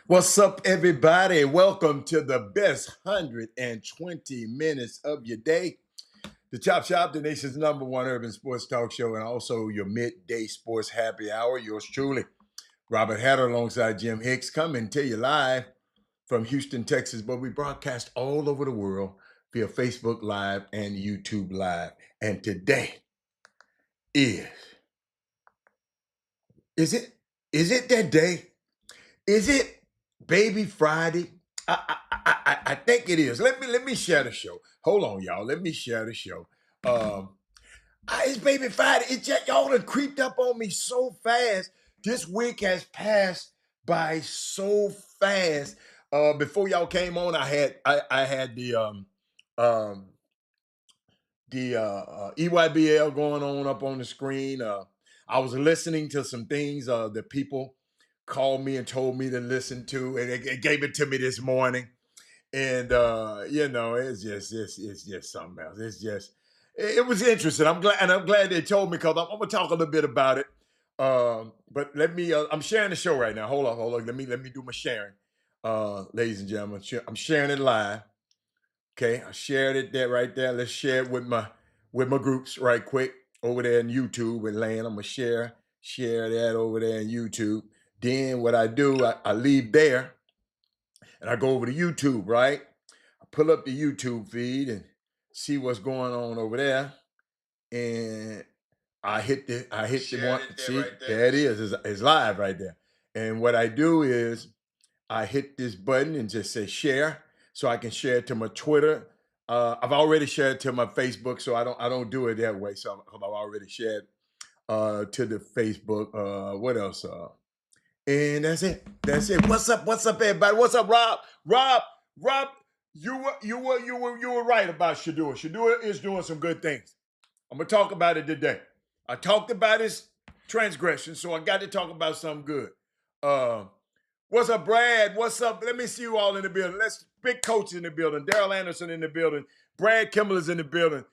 What's up, everybody? Welcome to the best 120 minutes of your day. The Chop Shop, the nation's #1 urban sports talk show, and also your midday sports happy hour. Yours truly, Robert Hatter, alongside Jim Hicks, coming to you live from Houston, Texas. But we broadcast all over the world via Facebook Live and YouTube Live. And today is is it is it that day? Is it Baby Friday? I think it is. Let me share the show. Hold on, y'all. Let me share the show. It's Baby Friday. It's just y'all done creeped up on me so fast. This week has passed by so fast. Before y'all came on, I had um the EYBL going on up on the screen. I was listening to some things that people called me and told me to listen to, and it gave it to me this morning. And it's just something else. It was interesting. I'm glad they told me because I'm gonna talk a little bit about it. But let me. I'm sharing the show right now. Hold on. Let me do my sharing, ladies and gentlemen. I'm sharing it live. Okay, I shared it there right there. Let's share it with my groups right quick over there in YouTube and Land. I'm gonna share that over there in YouTube. Then what I do, I leave there and I go over to YouTube, right? I pull up the YouTube feed and see what's going on over there. And I hit the one. See, right there it is. It's live right there. And what I do is I hit this button and just say share, so I can share it to my Twitter. I've already shared it to my Facebook, so I don't do it that way. So I've already shared to the Facebook. What else? And that's it. That's it. What's up? What's up, everybody? What's up, Rob? Rob. You were right about Shadua. Shadua is doing some good things. I'm gonna talk about it today. I talked about his transgression, so I got to talk about something good. Uh, what's up, Brad? What's up? Let me see you all in the building. Let's big coach in the building. Daryl Anderson in the building. Brad Kimmel is in the building.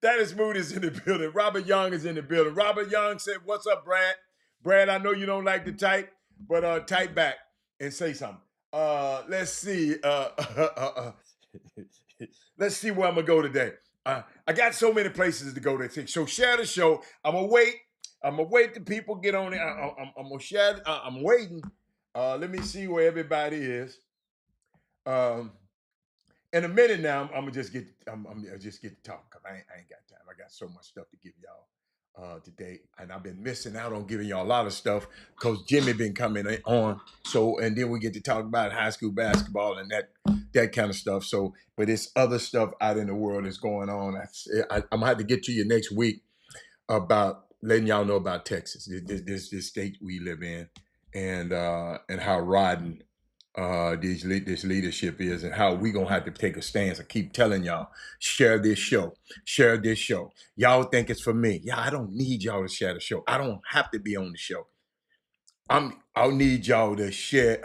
Dennis Mood is in the building. Robert Young is in the building. Robert Young said, "What's up, Brad? Brad, I know you don't like to type, but type back and say something." Let's see. Let's see where I'm gonna go today. I got so many places to go today. So share the show. I'm gonna wait. I'm gonna wait till people get on it. I'm gonna share. I'm waiting. Let me see where everybody is. Um, in a minute now, I'm gonna just get. I'm gonna just get to talk because I ain't got time. I got so much stuff to give y'all today, and I've been missing out on giving y'all a lot of stuff because Jimmy been coming on. So, and then we get to talk about high school basketball and that kind of stuff. So, but this other stuff out in the world is going on. I'm gonna have to get to you next week about letting y'all know about Texas, this state we live in, and how rotten this leadership is, and how we gonna have to take a stance. I keep telling y'all, share this show, share this show. Y'all think it's for me? Yeah, I don't need y'all to share the show. I don't have to be on the show. I'll need y'all to share.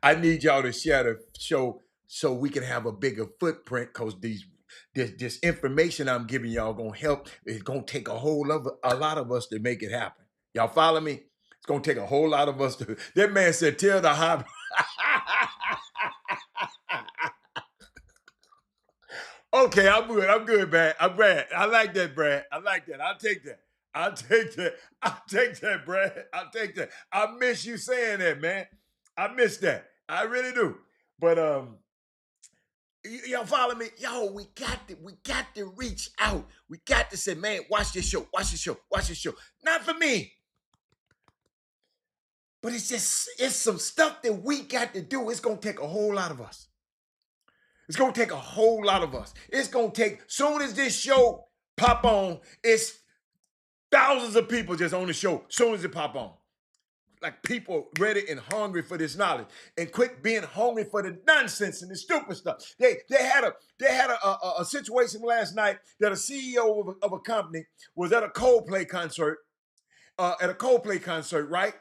I need y'all to share the show so we can have a bigger footprint. Cause this information I'm giving y'all gonna help. It's gonna take a lot of us to make it happen. Y'all follow me? It's gonna take a whole lot of us to. That man said, "Tell the hobby." Okay, I'm good. I'm good, Brad. I'm Brad. I like that, Brad. I like that. I'll take that. I'll take that. I'll take that, Brad. I'll take that. I miss you saying that, man. I miss that. I really do. But y'all follow me? Yo, we got to reach out. We got to say, man, watch this show, watch this show, watch this show. Not for me. But it's some stuff that we got to do. It's gonna take a whole lot of us. It's gonna take a whole lot of us. It's gonna take, soon as this show pop on, it's thousands of people just on the show, soon as it pop on. Like people ready and hungry for this knowledge, and quit being hungry for the nonsense and the stupid stuff. They had a situation last night that a CEO of a company was at a Coldplay concert, right?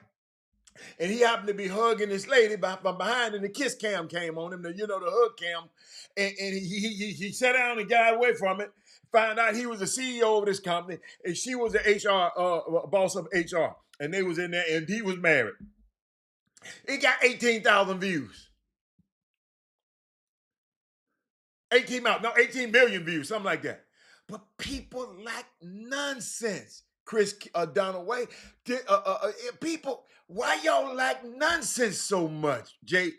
And he happened to be hugging this lady from behind, and the kiss cam came on him, the hug cam, and he sat down and got away from it. Found out he was the CEO of this company, and she was the HR boss of HR. and they was in there, and he was married. It got 18,000 views. 18 million views, something like that. But people like nonsense. Chris Donaway, people, why y'all like nonsense so much? Jay,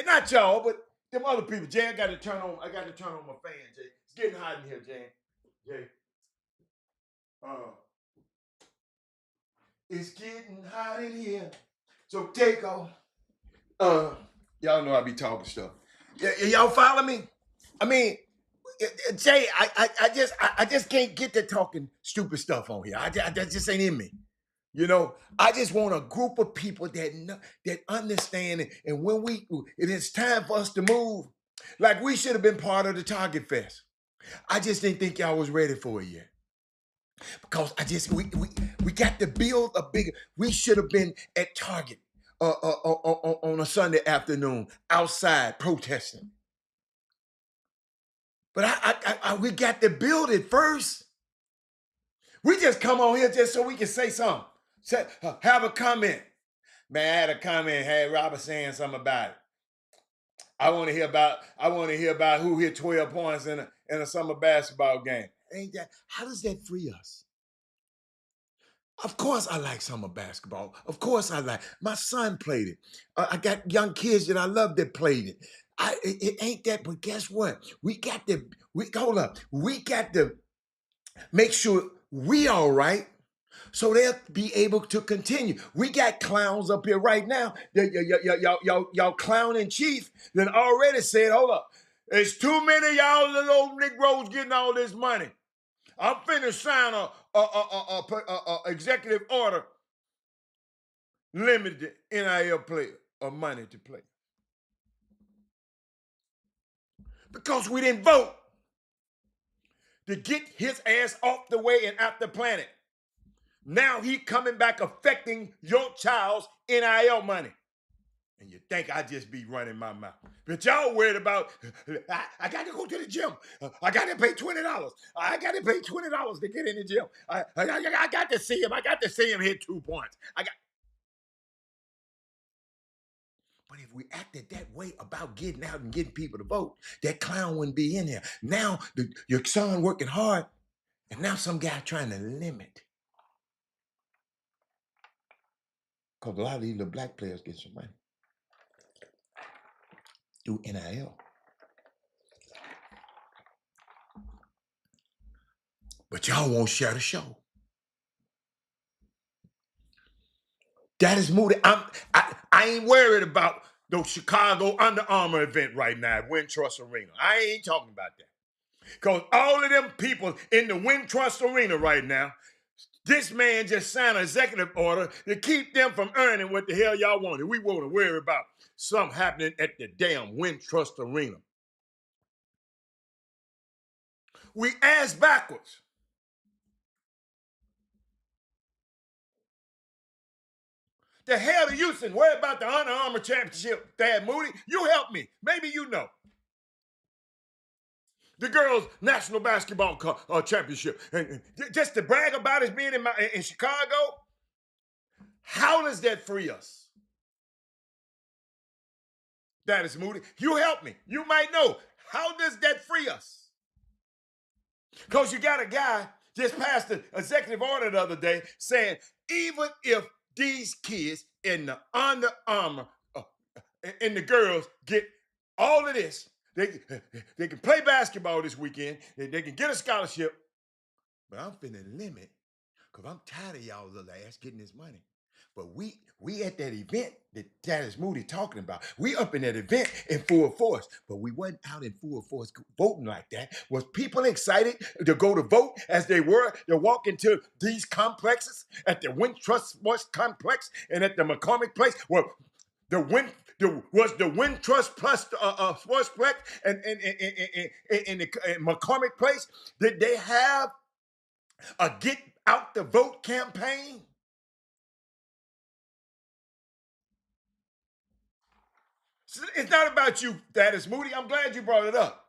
not y'all, but them other people. Jay, I got to turn on my fan, Jay. It's getting hot in here, Jay. Jay, it's getting hot in here. So take off. Y'all know I be talking stuff. Y'all follow me? I mean, Jay, I just can't get to talking stupid stuff on here. That just ain't in me. You know, I just want a group of people that understand it. And when it is time for us to move, like we should have been part of the Target Fest. I just didn't think y'all was ready for it yet. Because we got to build a bigger. We should have been at Target on a Sunday afternoon outside protesting. But we got to build it first. We just come on here just so we can say something. Have a comment. Man, I had a comment, had Robert saying something about it. I want to hear about who hit 12 points in a summer basketball game. Ain't that? How does that free us? Of course I like summer basketball. Of course I like. My son played it. I got young kids that I love that played it. It ain't that, but guess what? We got to make sure we all right so they'll be able to continue. We got clowns up here right now. Y'all clown in chief that already said, hold up, there's too many of y'all little old Negroes getting all this money. I'm finna sign a executive order limited NIL player or money to play. Because we didn't vote to get his ass off the way and out the planet. Now he coming back affecting your child's NIL money. And you think I just be running my mouth. But y'all worried about, I got to go to the gym. I got to pay $20. I got to pay $20 to get in the gym. I got to see him. I got to see him hit 2 points. But if we acted that way about getting out and getting people to vote, that clown wouldn't be in here. Now your son working hard, and now some guy trying to limit. Because a lot of these little black players get some money through NIL. But y'all won't share the show. That is Moody. I ain't worried about the Chicago Under Armour event right now at Wintrust Arena. I ain't talking about that. Because all of them people in the Wintrust Arena right now, this man just signed an executive order to keep them from earning what the hell y'all wanted. We won't worry about something happening at the damn Wintrust Arena. We ass backwards. The hell do you think? Worry about the Under Armour championship, Dad Moody? You help me. Maybe you know. The girls' national basketball championship. And just to brag about it being in Chicago, how does that free us? That is Moody. You help me. You might know. How does that free us? Because you got a guy just passed an executive order the other day saying even if these kids in the Under Armour and the girls get all of this, they can play basketball this weekend, they can get a scholarship, but I'm finna limit because I'm tired of y'all little ass getting this money. But we at that event that Thaddeus Moody talking about. We up in that event in full force, but we wasn't out in full force voting like that. Was people excited to go to vote as they were to walk into these complexes at the Wintrust Sports Complex and at the McCormick Place? Well, was the Wintrust Plus Sportsplex and the McCormick Place? Did they have a get out the vote campaign? It's not about you, Thaddeus Moody. I'm glad you brought it up.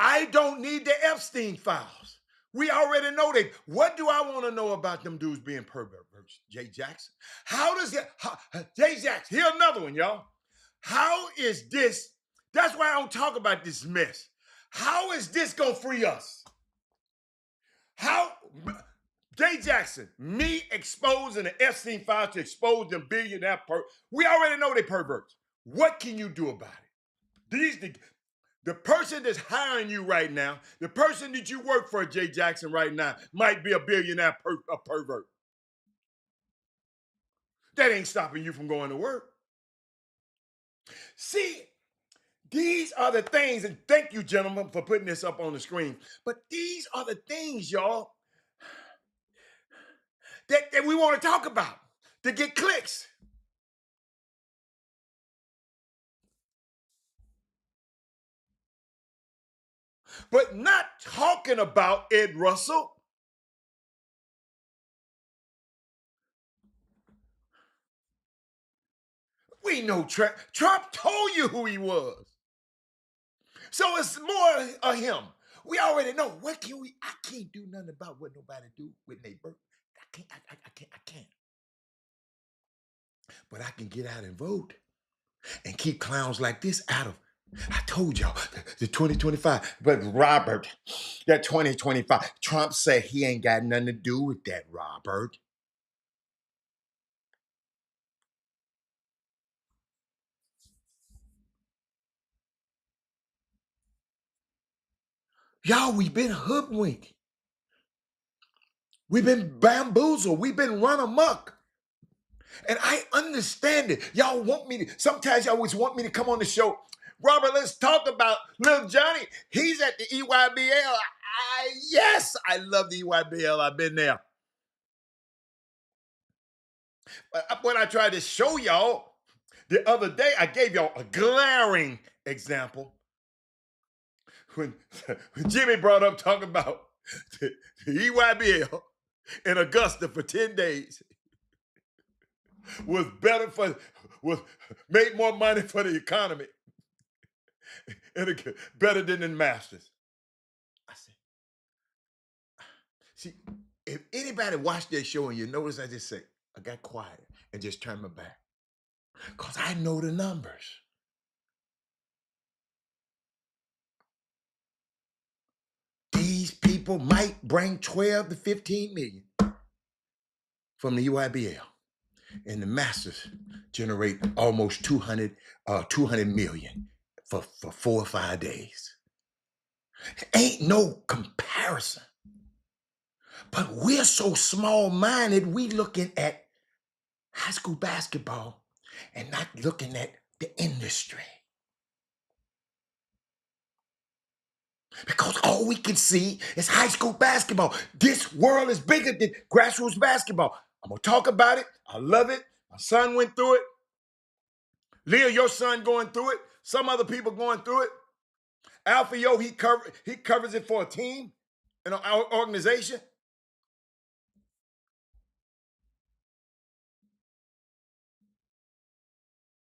I don't need the Epstein files. We already know that. What do I want to know about them dudes being perverts? Jay Jackson. How does it? Jay Jackson. Here another one, y'all. How is this? That's why I don't talk about this mess. How is this gonna free us? How? Jay Jackson, me exposing the Epstein files to expose them billionaire we already know they perverts. What can you do about it? The person that's hiring you right now, the person that you work for, Jay Jackson, right now, might be a billionaire a pervert. That ain't stopping you from going to work. See, these are the things, and thank you, gentlemen, for putting this up on the screen. But these are the things, y'all, that we want to talk about to get clicks. But not talking about Ed Russell. We know Trump told you who he was. So it's more of him. We already know. What can we? I can't do nothing about what nobody do with their birth. I can't. But I can get out and vote and keep clowns like this out of. I told y'all the 2025, but Robert, that 2025, Trump said he ain't got nothing to do with that, Robert. Y'all, we've been hoodwinked. We've been bamboozled. We've been run amok. And I understand it. Y'all want me to, sometimes y'all always want me to come on the show. Robert, let's talk about little Johnny. He's at the EYBL. Yes, I love the EYBL. I've been there. But what I tried to show y'all the other day, I gave y'all a glaring example. When Jimmy brought up talking about the EYBL in Augusta for 10 days was made more money for the economy and better than the Masters. I said, see, if anybody watched that show and you notice I just say, I got quiet and just turned my back. Because I know the numbers. These people might bring 12 to 15 million from the UIBL. And the Masters generate almost 200 million for 4 or 5 days. Ain't no comparison. But we're so small-minded, we looking at high school basketball and not looking at the industry. Because all we can see is high school basketball. This world is bigger than grassroots basketball. I'm going to talk about it. I love it. My son went through it. Leah, your son going through it. Some other people going through it. Alpha Yo, he covers it for a team and an organization.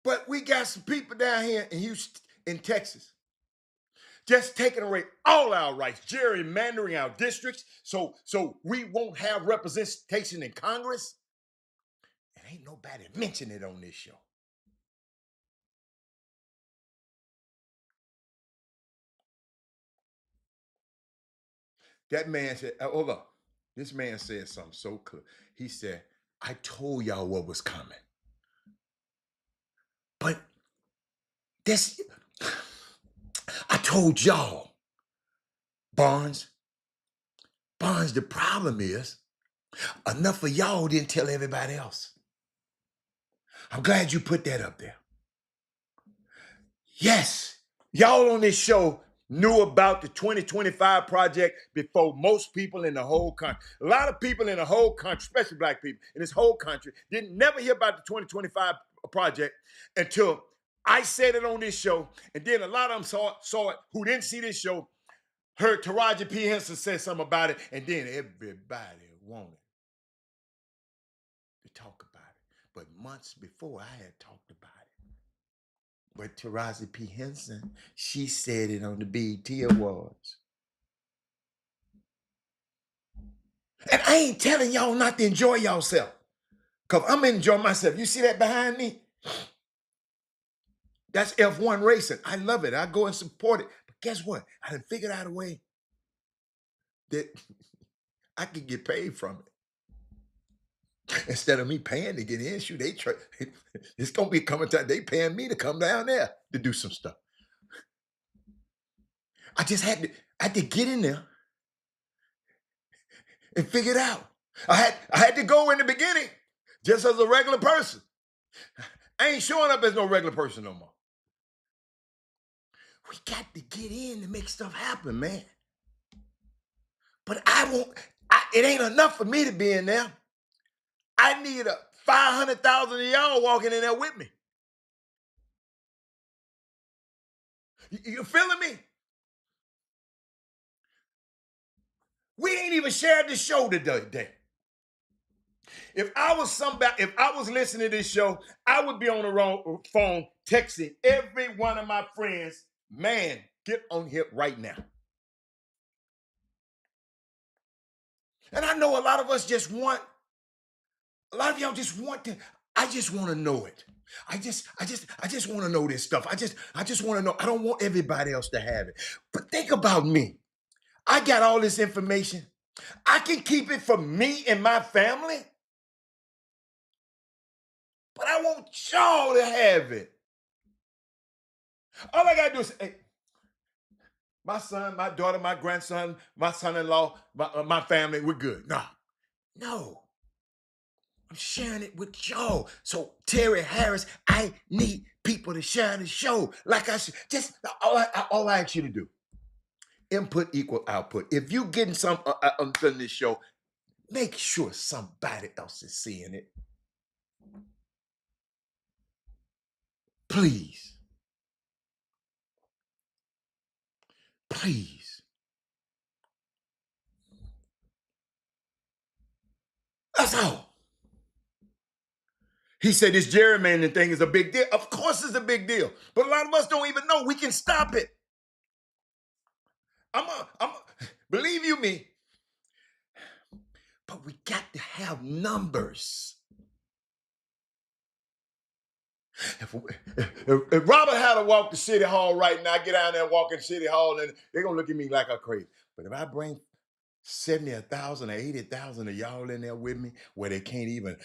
But we got some people down here in Houston, in Texas, just taking away all our rights, gerrymandering our districts, so we won't have representation in Congress. And ain't nobody mention it on this show. That man said, hold up. This man said something so clear. He said, I told y'all what was coming. But this, I told y'all, Barnes, the problem is enough of y'all didn't tell everybody else. I'm glad you put that up there. Yes, y'all on this show knew about the 2025 project before most people in the whole country. A lot of people in the whole country, especially black people in this whole country, didn't never hear about the 2025 project until I said it on this show. And then a lot of them saw it who didn't see this show, heard Taraji P. Henson say something about it, and then everybody wanted to talk about it. But months before, I had talked about it. But Taraji P. Henson, she said it on the BET Awards. And I ain't telling y'all not to enjoy yourself. Because I'm enjoying myself. You see that behind me? That's F1 racing. I love it. I go and support it. But guess what? I done figured out a way that I can get paid from it. Instead of me paying to get in, shoot, it's gonna be coming time. They paying me to come down there to do some stuff. I had to get in there and figure it out. I had to go in the beginning just as a regular person. I ain't showing up as no regular person no more. We got to get in to make stuff happen, man. But it ain't enough for me to be in there. I need 500,000 of y'all walking in there with me. You feeling me? We ain't even shared the show today. If I was listening to this show, I would be on the phone texting every one of my friends, man, get on here right now. And I know a lot of us a lot of y'all just want to, I just want to know it. I just want to know this stuff. I just want to know. I don't want everybody else to have it. But think about me. I got all this information. I can keep it for me and my family. But I want y'all to have it. All I got to do is, hey, my son, my daughter, my grandson, my son-in-law, my family, we're good. No. I'm sharing it with y'all. So Terry Harris, I need people to share the show. Like I said, just all I ask you to do. Input equal output. If you getting some on this show, make sure somebody else is seeing it. Please. Please. That's all. He said this gerrymandering thing is a big deal. Of course it's a big deal. But a lot of us don't even know we can stop it. Believe you me. But we got to have numbers. If Robert had to walk to City Hall right now, I get down there and walk in City Hall, and they're going to look at me like I'm crazy. But if I bring 70,000 or 80,000 of y'all in there with me, where they can't even,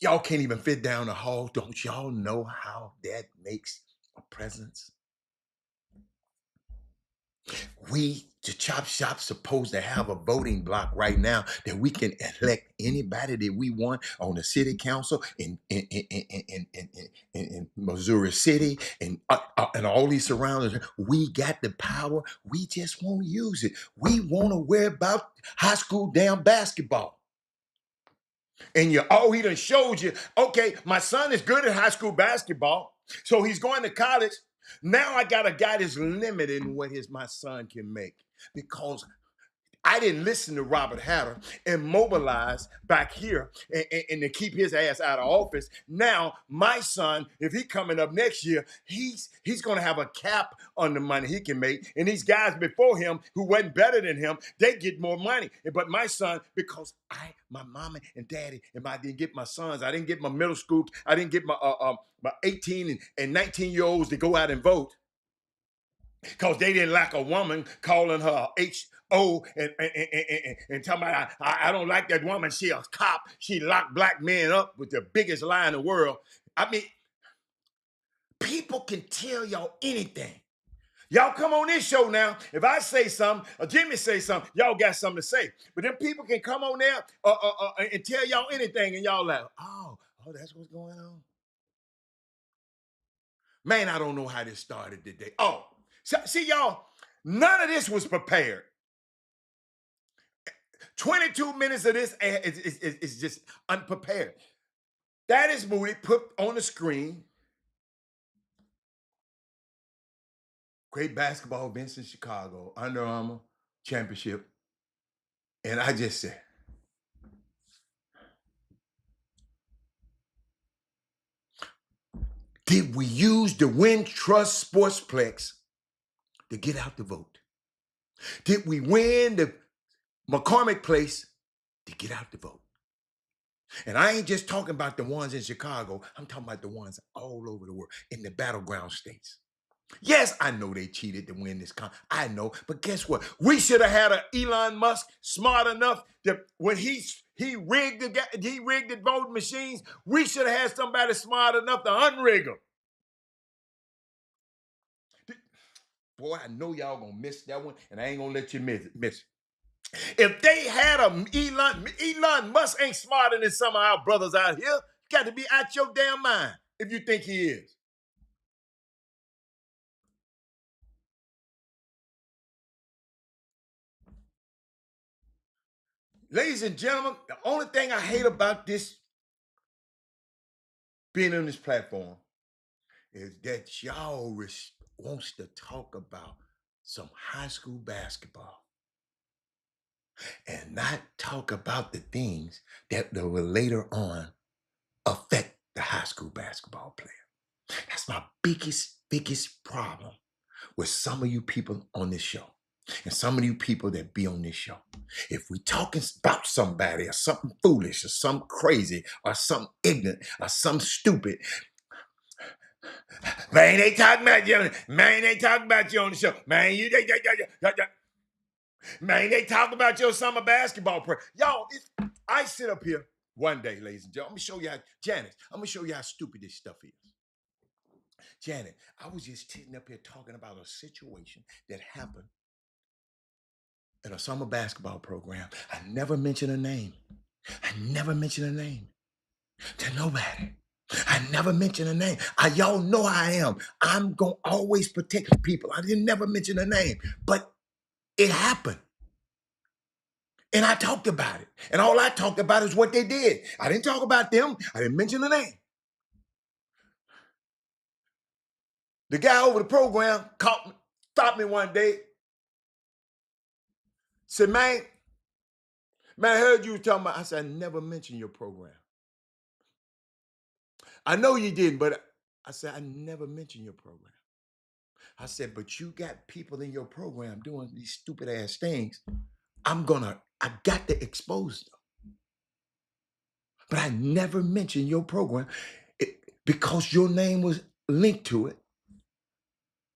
y'all can't even fit down the hall, don't y'all know how that makes a presence? We, the Chop Shop, supposed to have a voting block right now that we can elect anybody that we want on the city council in Missouri City and all these surroundings. We got the power. We just won't use it. We want to worry about high school damn basketball. And he done showed you, okay, my son is good at high school basketball, so he's going to college. Now I got a guy that's limiting what my son can make because I didn't listen to Robert Hatter and mobilize back here and to keep his ass out of office. Now, my son, if he coming up next year, he's going to have a cap on the money he can make. And these guys before him who wasn't better than him, they get more money. But my son, because my mama and daddy, and I didn't get my sons, I didn't get my middle school, I didn't get my 18 and 19-year-olds to go out and vote. Because they didn't like a woman calling her H.O. and talking about, I don't like that woman. She a cop. She locked black men up with the biggest lie in the world. I mean, people can tell y'all anything. Y'all come on this show now. If I say something, or Jimmy say something, y'all got something to say. But then people can come on there and tell y'all anything, and y'all like, oh, that's what's going on. Man, I don't know how this started today. Oh, see, y'all, none of this was prepared. 22 minutes of this is just unprepared. That is Moody put on the screen. Great basketball events in Chicago, Under Armour championship. And I just said, Did we use the Win Trust Sportsplex to get out the vote? Did we win the McCormick Place to get out the vote? And I ain't just talking about the ones in Chicago. I'm talking about the ones all over the world in the battleground states. Yes, I know they cheated to win this I know, but guess what? We should have had a Elon Musk smart enough that when he rigged the voting machines, we should have had somebody smart enough to unrig them. Boy, I know y'all gonna miss that one, and I ain't gonna let you miss it. If they had Elon Musk ain't smarter than some of our brothers out here. Got to be out your damn mind if you think he is. Ladies and gentlemen, the only thing I hate about this being on this platform is that y'all wants to talk about some high school basketball and not talk about the things that will later on affect the high school basketball player. That's my biggest problem with some of you people on this show and some of you people that be on this show. If we talking about somebody or something foolish or something crazy or something ignorant or something stupid, man, they talking about you. Man, they talking about you on the show. Man, man, they talk about your summer basketball player. Y'all, I sit up here one day, ladies and gentlemen. I'm gonna show you how, Janet, I'm gonna show you how stupid this stuff is. Janet, I was just sitting up here talking about a situation that happened in a summer basketball program. I never mentioned a name. I never mentioned a name to nobody. I never mention a name. Y'all know how I am. I'm going to always protect people. I didn't never mention a name, but it happened. And I talked about it. And all I talked about is what they did. I didn't talk about them. I didn't mention the name. The guy over the program stopped me one day. Said, man, I heard you talking about. I said, I never mentioned your program. I know you didn't, but I said, I never mentioned your program. I said, but you got people in your program doing these stupid ass things. I got to expose them. But I never mentioned your program because your name was linked to it.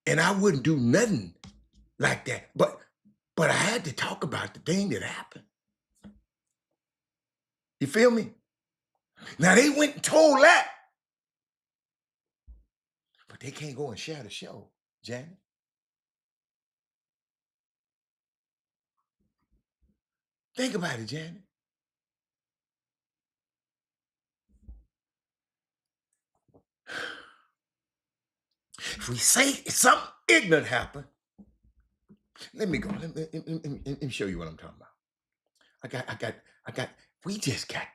And I wouldn't do nothing like that. But I had to talk about the thing that happened. You feel me? Now they went and told that. But they can't go and share the show, Janet. Think about it, Janet. If we say something ignorant happened, let me go. Let me show you what I'm talking about. We just got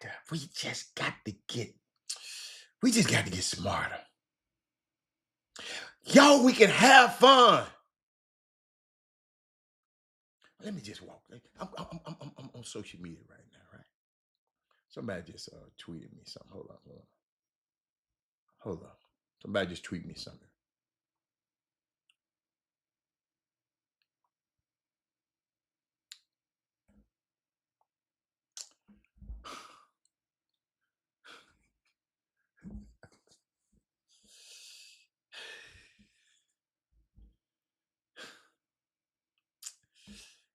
to get smarter. Y'all, we can have fun. Let me just walk. I'm on social media right now, right? Somebody just tweeted me something. Hold on. Somebody just tweeted me something.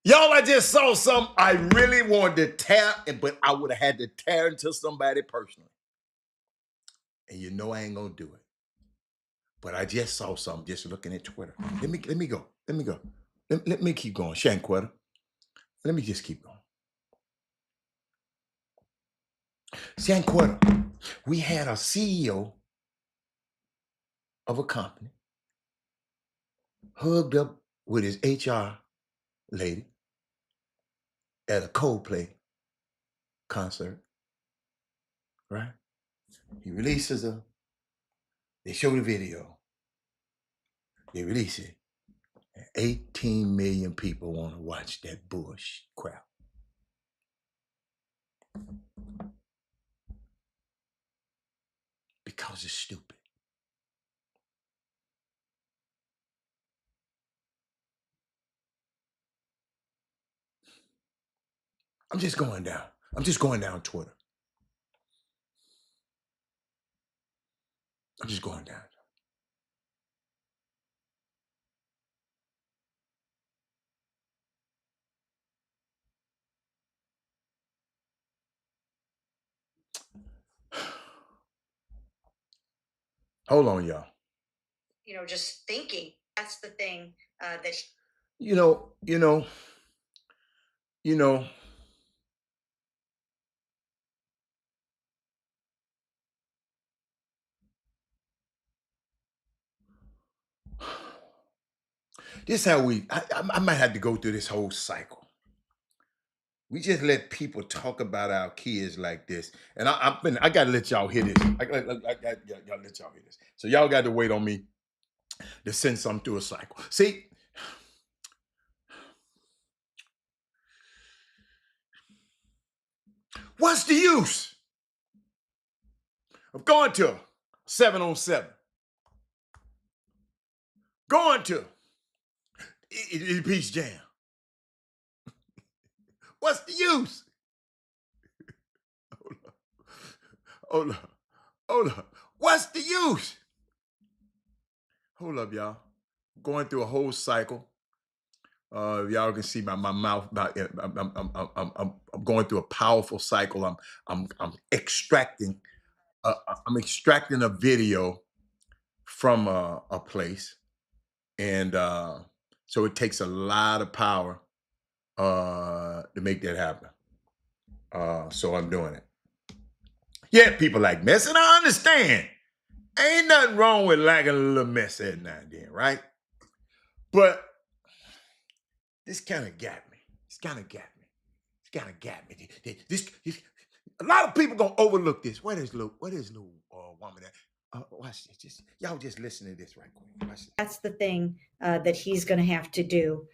Y'all, I just saw something I really wanted to tear, but I would have had to tear into somebody personally. And you know I ain't gonna do it. But I just saw something just looking at Twitter. Let me go. Let me keep going. Shanquetta. Let me just keep going. Shanquetta, we had a CEO of a company hugged up with his HR lady at a Coldplay concert, right? He releases her. They show the video. They release it. And 18 million people want to watch that bullshit crap. Because it's stupid. I'm just going down. I'm just going down Twitter. I'm just going down. Hold on, y'all. Just thinking. That's the thing that You know, you know, you know. This is how I might have to go through this whole cycle. We just let people talk about our kids like this, and I gotta let y'all hear this. I gotta let y'all hear this. So y'all got to wait on me to send something through a cycle. See, what's the use of going to 7-on-7, going to Peach Jam? What's the use? Hold up, hold up. What's the use? Hold up, y'all. Going through a whole cycle. Y'all can see my mouth. I'm going through a powerful cycle. I'm extracting. I'm extracting a video from a place, and so it takes a lot of power to make that happen. So I'm doing it. Yeah, people like mess, and I understand. Ain't nothing wrong with liking a little mess every now and then, right? But this kind of got me. It's kind of got me. It's kind of got me. This a lot of people gonna overlook this. Where is little woman at? Watch this. Y'all just listen to this right quick. Watch this. that's the thing that he's going to have to do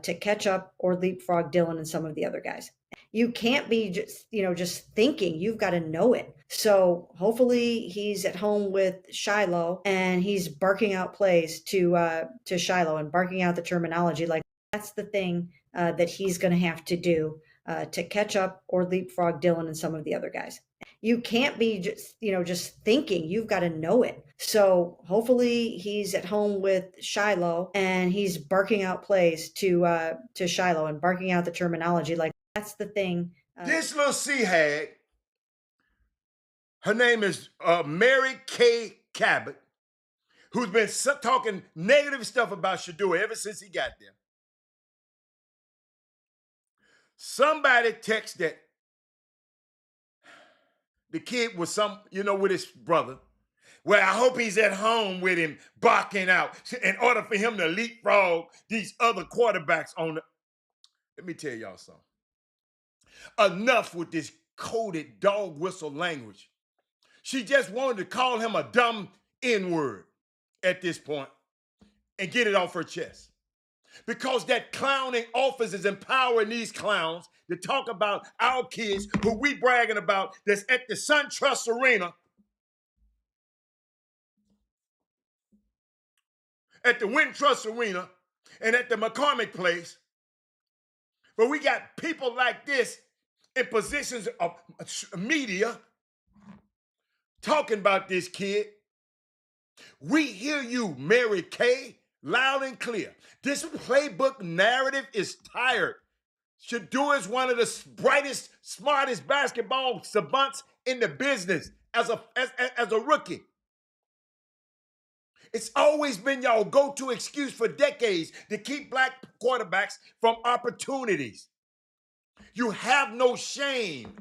to catch up or leapfrog Dylan and some of the other guys. You can't be just thinking. You've got to know it. So hopefully he's at home with Shiloh and he's barking out plays to Shiloh and barking out the terminology. Like that's the thing that he's going to have to do to catch up or leapfrog Dylan and some of the other guys. You can't be just thinking. You've got to know it. So hopefully he's at home with Shiloh and he's barking out plays to Shiloh and barking out the terminology. Like that's the thing. This little sea hag, her name is Mary Kay Cabot, who's been talking negative stuff about Shadua ever since he got there. Somebody texted the kid with with his brother. Well, I hope he's at home with him barking out in order for him to leapfrog these other quarterbacks on the. Let me tell y'all something. Enough with this coded dog whistle language. She just wanted to call him a dumb N-word at this point and get it off her chest. Because that clowning office is empowering these clowns to talk about our kids who we bragging about that's at the SunTrust Arena, at the Wintrust Arena, and at the McCormick Place. But we got people like this in positions of media talking about this kid. We hear you, Mary Kay, loud and clear. This playbook narrative is tired. Shadua is one of the brightest, smartest basketball savants in the business as a rookie. It's always been y'all go-to excuse for decades to keep black quarterbacks from opportunities. You have no shame.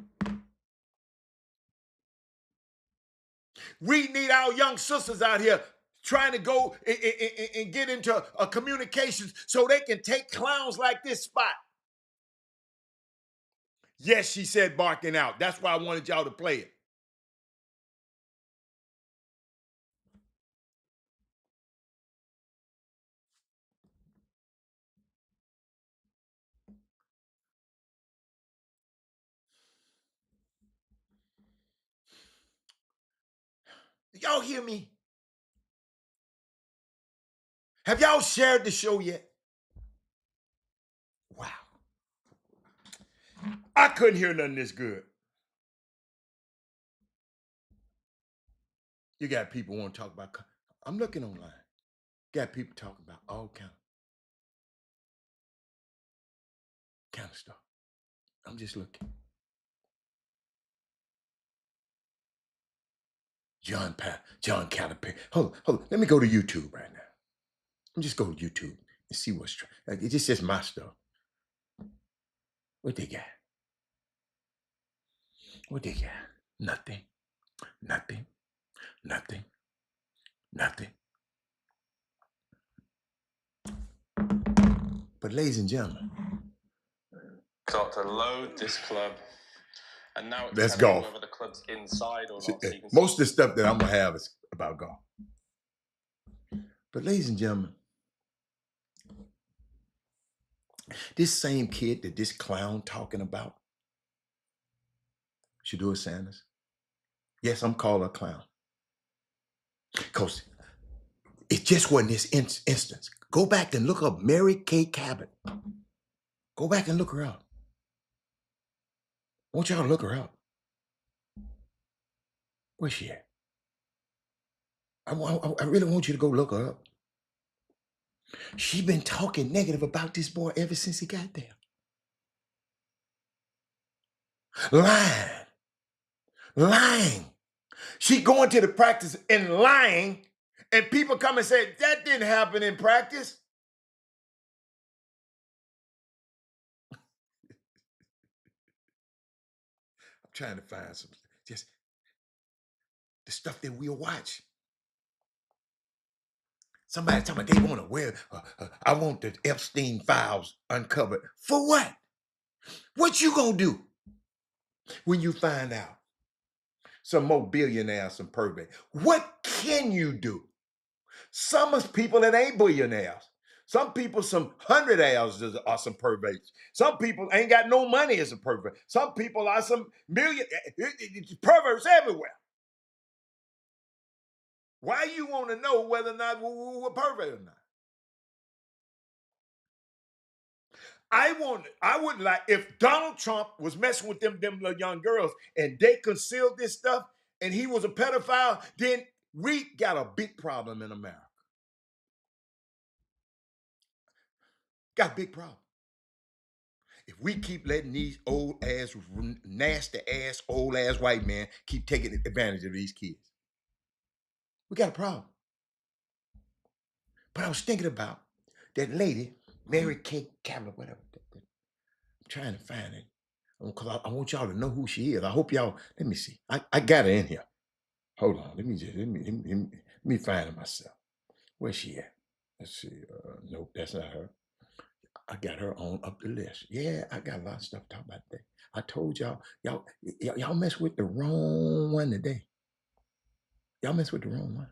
We need our young sisters out here trying to go and get into communications so they can take clowns like this spot. Yes, she said barking out. That's why I wanted y'all to play it. Y'all hear me? Have y'all shared the show yet? Wow. I couldn't hear nothing this good. You got people want to talk about. I'm looking online. Got people talking about all kind of stuff. I'm just looking. John Calipari. Hold on. Let me go to YouTube right now. I'm just go to YouTube and see what's like. It's just my stuff. What they got? What they got? Nothing. Nothing. Nothing. Nothing. But ladies and gentlemen, got to load this club, and now it's let's telling go. whether the club's inside or not. So you can Most of the stuff that I'm gonna have is about golf. But ladies and gentlemen, this same kid that this clown talking about, Shador Sanders. Yes, I'm calling a clown. Because it just wasn't this instance. Go back and look up Mary Kay Cabot. Go back and look her up. I want y'all to look her up. Where's she at? I really want you to go look her up. She been talking negative about this boy ever since he got there. Lying. She going to the practice and lying, and people come and say, that didn't happen in practice. I'm trying to find some, just the stuff that we'll watch. Somebody tell me they want to wear, I want the Epstein files uncovered. For what? What you gonna do when you find out some more billionaires, some pervert? What can you do? Some of people that ain't billionaires. Some people, some hundred hours are some perverts. Some people ain't got no money as a pervert. Some people are some million perverts everywhere. Why you want to know whether or not we're pervert or not? I would like, if Donald Trump was messing with them little young girls and they concealed this stuff and he was a pedophile, then we got a big problem in America. Got a big problem. If we keep letting these old ass, nasty ass, old ass white men keep taking advantage of these kids, we got a problem. But I was thinking about that lady, Mary Kay Cabot, whatever. I'm trying to find it. Because I want y'all to know who she is. I hope y'all, let me see. I got her in here. Hold on. Let me find her myself. Where's she at? Let's see. Nope, that's not her. I got her on up the list. Yeah, I got a lot of stuff to talk about today. I told y'all mess with the wrong one today. Y'all mess with the wrong one.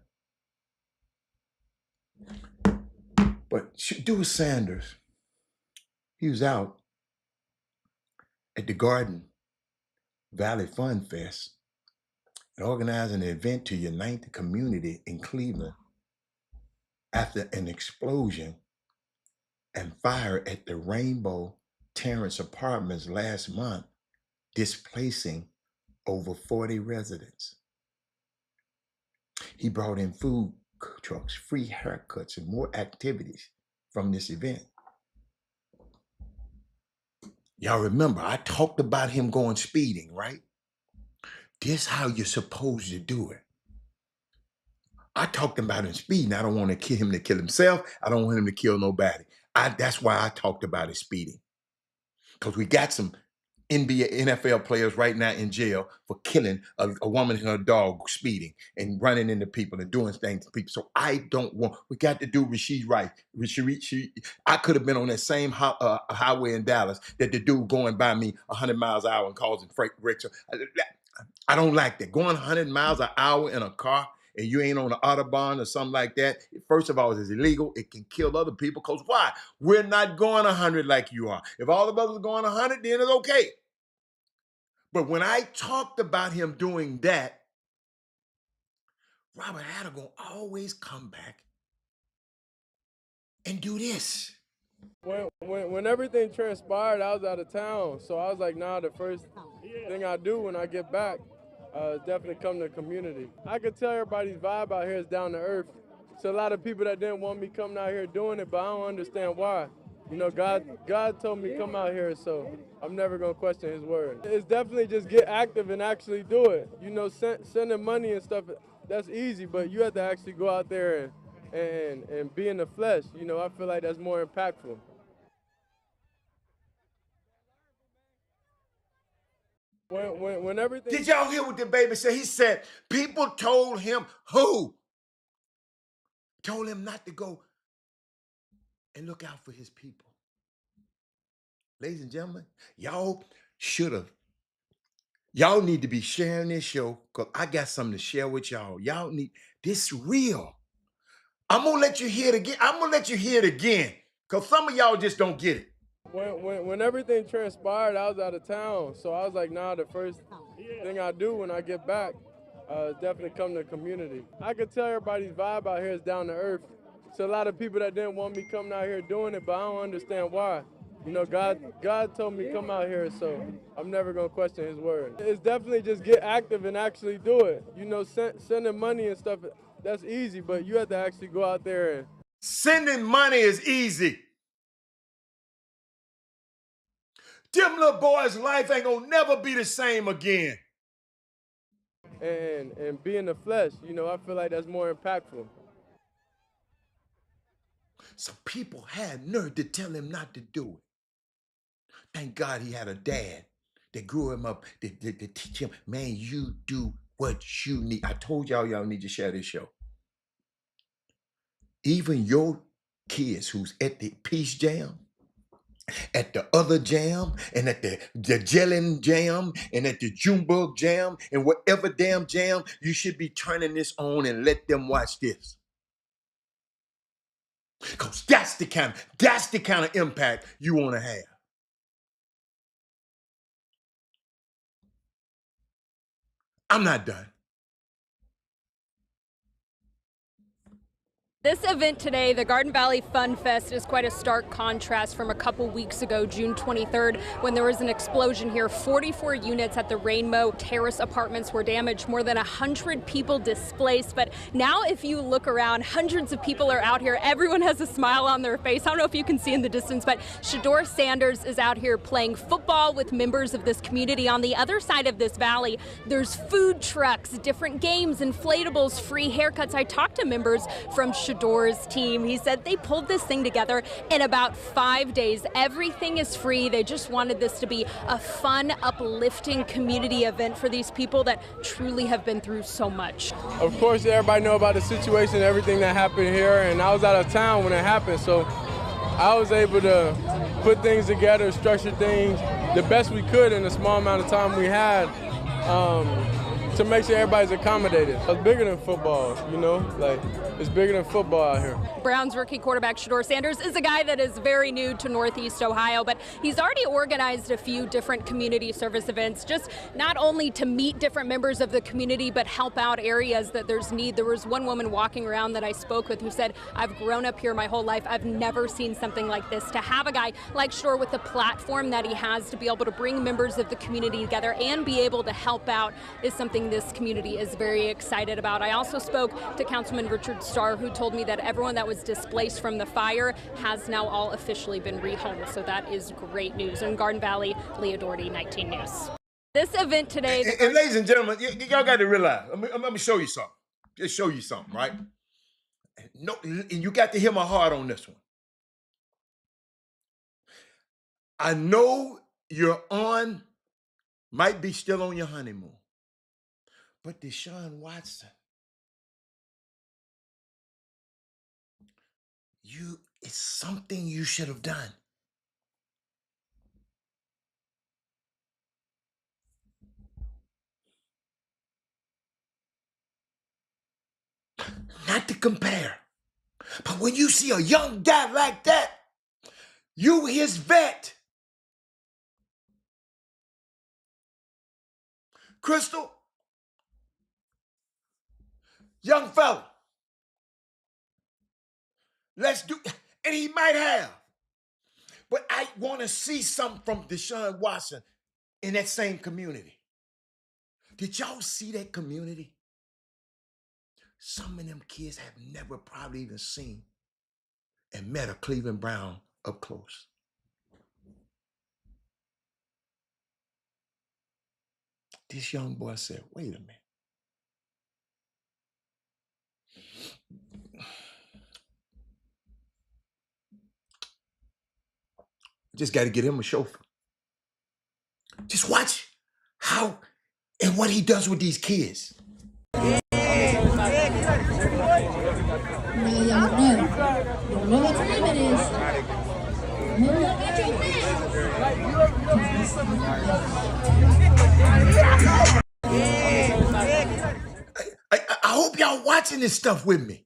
But Shador Sanders, he was out at the Garden Valley Fun Fest and organizing an event to unite the community in Cleveland after an explosion and fire at the Rainbow Terrace Apartments last month, displacing over 40 residents. He brought in food trucks, free haircuts, and more activities from this event. Y'all remember, I talked about him going speeding, right? This how you're supposed to do it. I talked about him speeding. I don't want to kill him to kill himself. I don't want him to kill nobody. That's why I talked about his speeding. Because we got some NBA, NFL players right now in jail for killing a woman and her dog speeding and running into people and doing things to people. So I don't want, we got to do Rasheed right. I could have been on that same highway in Dallas that the dude going by me 100 miles an hour and causing freight wrecks. I don't like that. Going 100 miles an hour in a car and you ain't on the Autobahn or something like that, first of all, it's illegal. It can kill other people. Because why? We're not going 100 like you are. If all of us are going 100, then it's okay. But when I talked about him doing that, Robert Hatter gonna always come back and do this. When everything transpired, I was out of town, so I was like, nah, the first thing I do when I get back is definitely come to the community. I could tell everybody's vibe out here is down to earth. So a lot of people that didn't want me coming out here doing it, but I don't understand why. You know, God told me come out here, so I'm never gonna question His word. It's definitely just get active and actually do it. You know, sending money and stuff, that's easy, but you have to actually go out there and be in the flesh. You know, I feel like that's more impactful. When everything. Did y'all hear what the baby said? He said, people told him who? Told him not to go and look out for his people. Ladies and gentlemen, y'all should have. Y'all need to be sharing this show because I got something to share with y'all. Y'all need this real. I'm gonna let you hear it again. I'm gonna let you hear it again because some of y'all just don't get it. When everything transpired, I was out of town, so I was like, nah, the first thing I do when I get back is definitely come to the community. I could tell everybody's vibe out here is down to earth. So a lot of people that didn't want me coming out here doing it, but I don't understand why. You know, God told me come out here, so I'm never gonna question His word. It's definitely just get active and actually do it. You know, sending money and stuff, that's easy, but you have to actually go out there and. Sending money is easy. Them little boy's life ain't gonna never be the same again. And be in the flesh, you know, I feel like that's more impactful. Some people had nerve to tell him not to do it. Thank God he had a dad that grew him up, that teach him, man, you do what you need. I told y'all need to share this show. Even your kids who's at the Peace Jam, at the other jam, and at the Jellin Jam, and at the Junebug Jam, and whatever damn jam, you should be turning this on and let them watch this. Because that's the kind of impact you want to have. I'm not done. This event today, the Garden Valley Fun Fest, is quite a stark contrast from a couple weeks ago, June 23rd, when there was an explosion here. 44 units at the Rainbow Terrace apartments were damaged, more than 100 people displaced. But now if you look around, hundreds of people are out here. Everyone has a smile on their face. I don't know if you can see in the distance, but Shador Sanders is out here playing football with members of this community. On the other side of this valley, there's food trucks, different games, inflatables, free haircuts. I talked to members from Shador's team. He said they pulled this thing together in about 5 days. Everything is free. They just wanted this to be a fun, uplifting community event for these people that truly have been through so much. Of course, everybody know about the situation, everything that happened here, and I was out of town when it happened, so I was able to put things together, structure things the best we could in the small amount of time we had. To make sure everybody's accommodated. It's bigger than football, you know? Like, it's bigger than football out here. Browns rookie quarterback Shador Sanders is a guy that is very new to Northeast Ohio, but he's already organized a few different community service events, just not only to meet different members of the community, but help out areas that there's need. There was one woman walking around that I spoke with who said, I've grown up here my whole life. I've never seen something like this. To have a guy like Shador with the platform that he has to be able to bring members of the community together and be able to help out is something this community is very excited about. I also spoke to Councilman Richard Starr, who told me that everyone that was displaced from the fire has now all officially been rehomed. So that is great news. In Garden Valley, Leah Doherty, 19 News. This event today. And ladies and gentlemen, y'all got to realize, I'm going to show you something. Just show you something, right? No, and you got to hear my heart on this one. I know might be still on your honeymoon. But Deshaun Watson, it's something you should have done. Not to compare, but when you see a young guy like that, you his vet. Crystal, young fella, let's do, and he might have. But I want to see something from Deshaun Watson in that same community. Did y'all see that community? Some of them kids have never probably even seen and met a Cleveland Brown up close. This young boy said, wait a minute. Just got to get him a chauffeur. Just watch how and what he does with these kids. Now y'all know what time it is. Move up at your I hope y'all watching this stuff with me.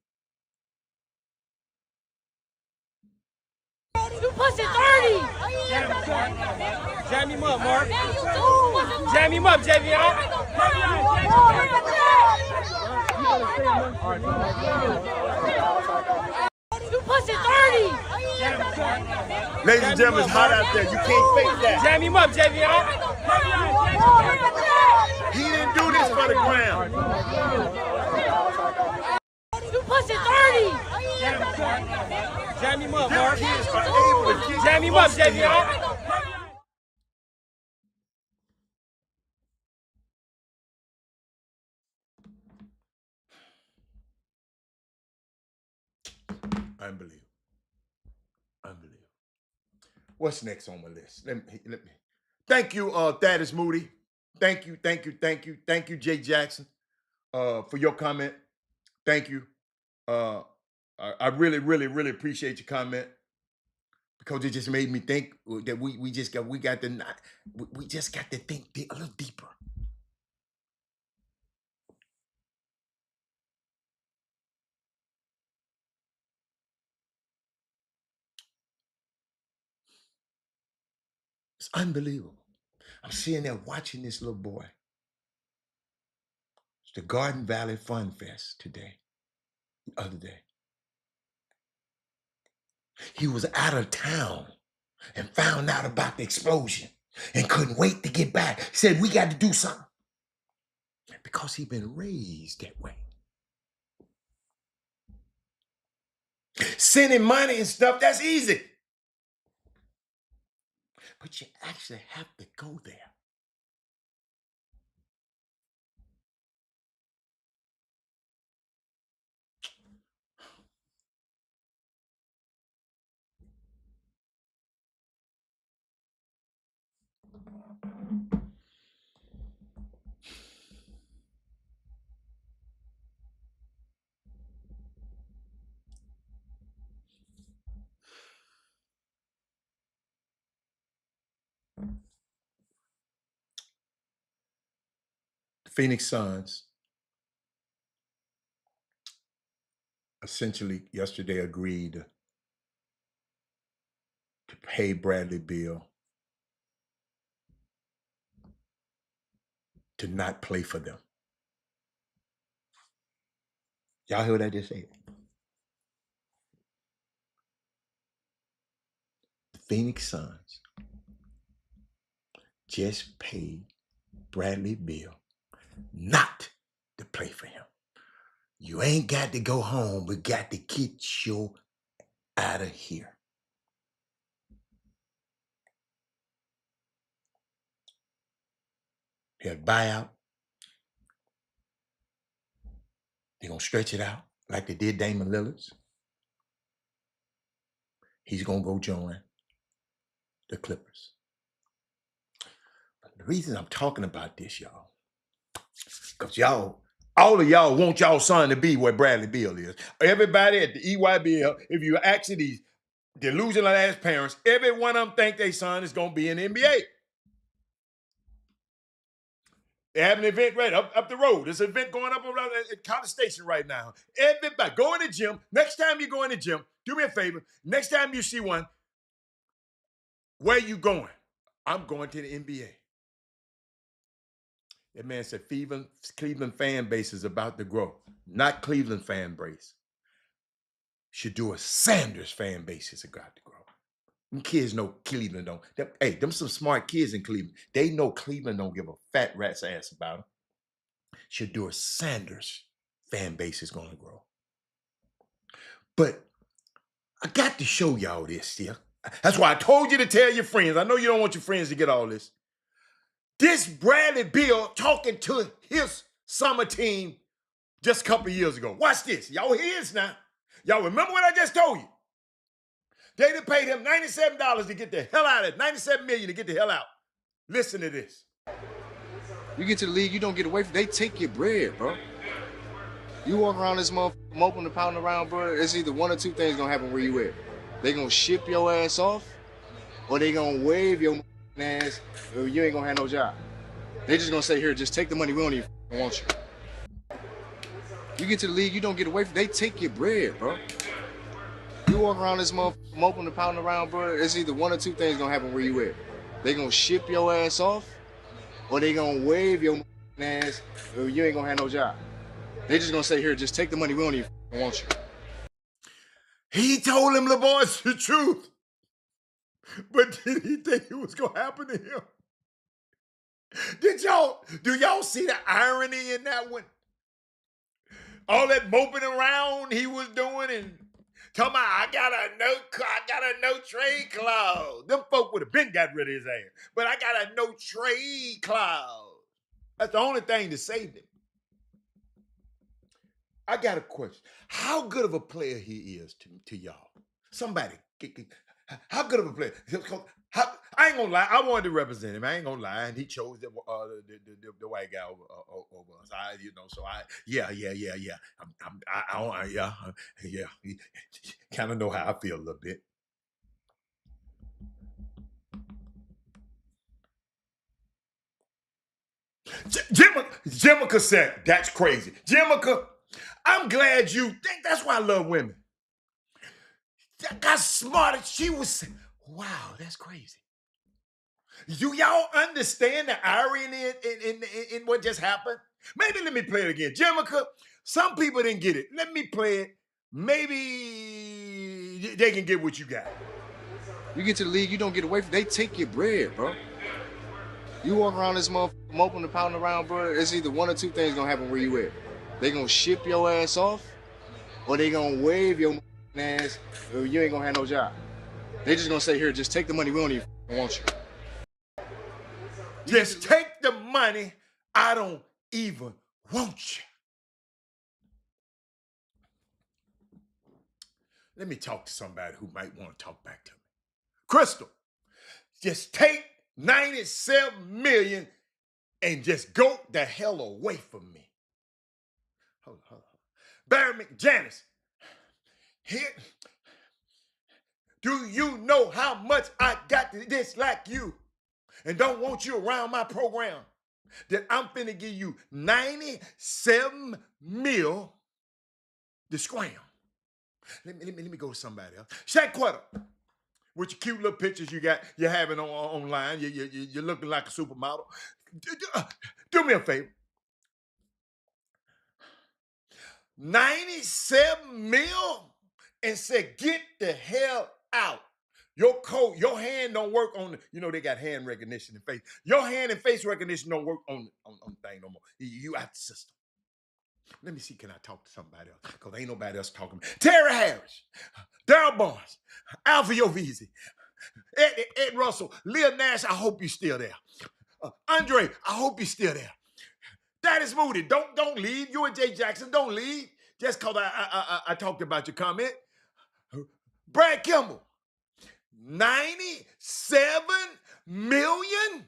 You pushing 30! Jam him up, Mark. Jam him up, Javion. You pushing 30! Ladies and gentlemen, it's hot out there. You can't fake that. Jam him up, Javion. He didn't do this for the ground. You pushing 30! Jam him up, Mark. Jam him up, Javion. Unbelievable. Unbelievable. What's next on my list? Let me. Thank you, Thaddeus Moody. Thank you, Jay Jackson, for your comment. Thank you. I really appreciate your comment because it just made me think that we just got to think a little deeper. It's unbelievable. I'm sitting there watching this little boy. It's the Garden Valley Fun Fest today, the other day. He was out of town and found out about the explosion and couldn't wait to get back. He said, we got to do something. Because he'd been raised that way. Sending money and stuff, that's easy. But you actually have to go there. The Phoenix Suns essentially yesterday agreed to pay Bradley Beal to not play for them. Y'all hear what I just said? The Phoenix Suns just paid Bradley Beal not to play for him. You ain't got to go home, but got to get you out of here. He had buyout. They're going to stretch it out like they did Damian Lillard's. He's going to go join the Clippers. But the reason I'm talking about this, y'all, because all of y'all want y'all son to be where Bradley Beal is. Everybody at the EYBL, if you actually these delusional ass parents, every one of them think their son is going to be in the NBA. They have an event right up the road. There's an event going up around at College Station right now. Everybody, go in the gym. Next time you go in the gym, do me a favor. Next time you see one, where you going? I'm going to the NBA. That man said Cleveland fan base is about to grow. Not Cleveland fan base. Should do a Sanders fan base is about to grow. Them kids know Cleveland don't. Hey, them some smart kids in Cleveland. They know Cleveland don't give a fat rat's ass about them. Shedeur Sanders' fan base is going to grow. But I got to show y'all this here. That's why I told you to tell your friends. I know you don't want your friends to get all this. This Bradley Beal talking to his summer team just a couple of years ago. Watch this. Y'all hear this now. Y'all remember what I just told you? They done paid him $97 to get the hell out of it. $97 million to get the hell out. Listen to this. You get to the league, you don't get away from. They take your bread, bro. You walk around this motherfucker, moping and pounding around, bro. It's either one or two things gonna happen where you at. They gonna ship your ass off, or they gonna wave your ass, or you ain't gonna have no job. They just gonna say, here, just take the money. We don't even want you. You get to the league, you don't get away from. They take your bread, bro. You walk around this motherfucker, moping and pounding around, bro. It's either one or two things gonna happen where you at. They gonna ship your ass off, or they gonna wave your ass, or you ain't gonna have no job. They just gonna say, here, just take the money. We don't even want you. He told him the boys the truth. But did he think it was gonna happen to him? Do y'all see the irony in that one? All that moping around he was doing and talking about, I got a no trade clause. Them folk would have been got rid of his ass. But I got a no trade clause. That's the only thing to save him. I got a question. How good of a player he is to y'all? Somebody, how good of a player? I ain't gonna lie. I wanted to represent him. I ain't gonna lie, and he chose the white guy over us. Yeah. Kind of know how I feel a little bit. Jimica said, that's crazy. Jimica, I'm glad you think. That's why I love women. Got smart. She was, wow, that's crazy. Do y'all understand the irony in what just happened? Maybe let me play it again. Jimica, some people didn't get it. Let me play it. Maybe they can get what you got. You get to the league, you don't get away from. They take your bread, bro. You walk around this motherfucker, moping and pounding around, bro. It's either one or two things gonna happen where you at. They gonna ship your ass off, or they gonna wave your ass, or you ain't gonna have no job. They just gonna say, here, just take the money. We don't even want you. Just take the money. I don't even want you. Let me talk to somebody who might want to talk back to me. Crystal, just take 97 million and just go the hell away from me. Hold on. Barry McJanice, here. Do you know how much I got to dislike you and don't want you around my program? That I'm finna give you 97 mil to scram. Let me go to somebody else. Shaq Quarter, with your cute little pictures you're having online. You're looking like a supermodel. Do me a favor. 97 mil and said, get the hell out. Your code, your hand don't work on, they got hand recognition and face. Your hand and face recognition don't work on thing no more. You out the system. Let me see, can I talk to somebody else? Because ain't nobody else talking. Terry Harris, Darryl Barnes, Alfie Ovizi, Ed Russell, Leah Nash, I hope you're still there. Andre, I hope you're still there. That is Moody. Don't leave. You and Jay Jackson, don't leave. Just because I talked about your comment. Brad Kimball, 97 million?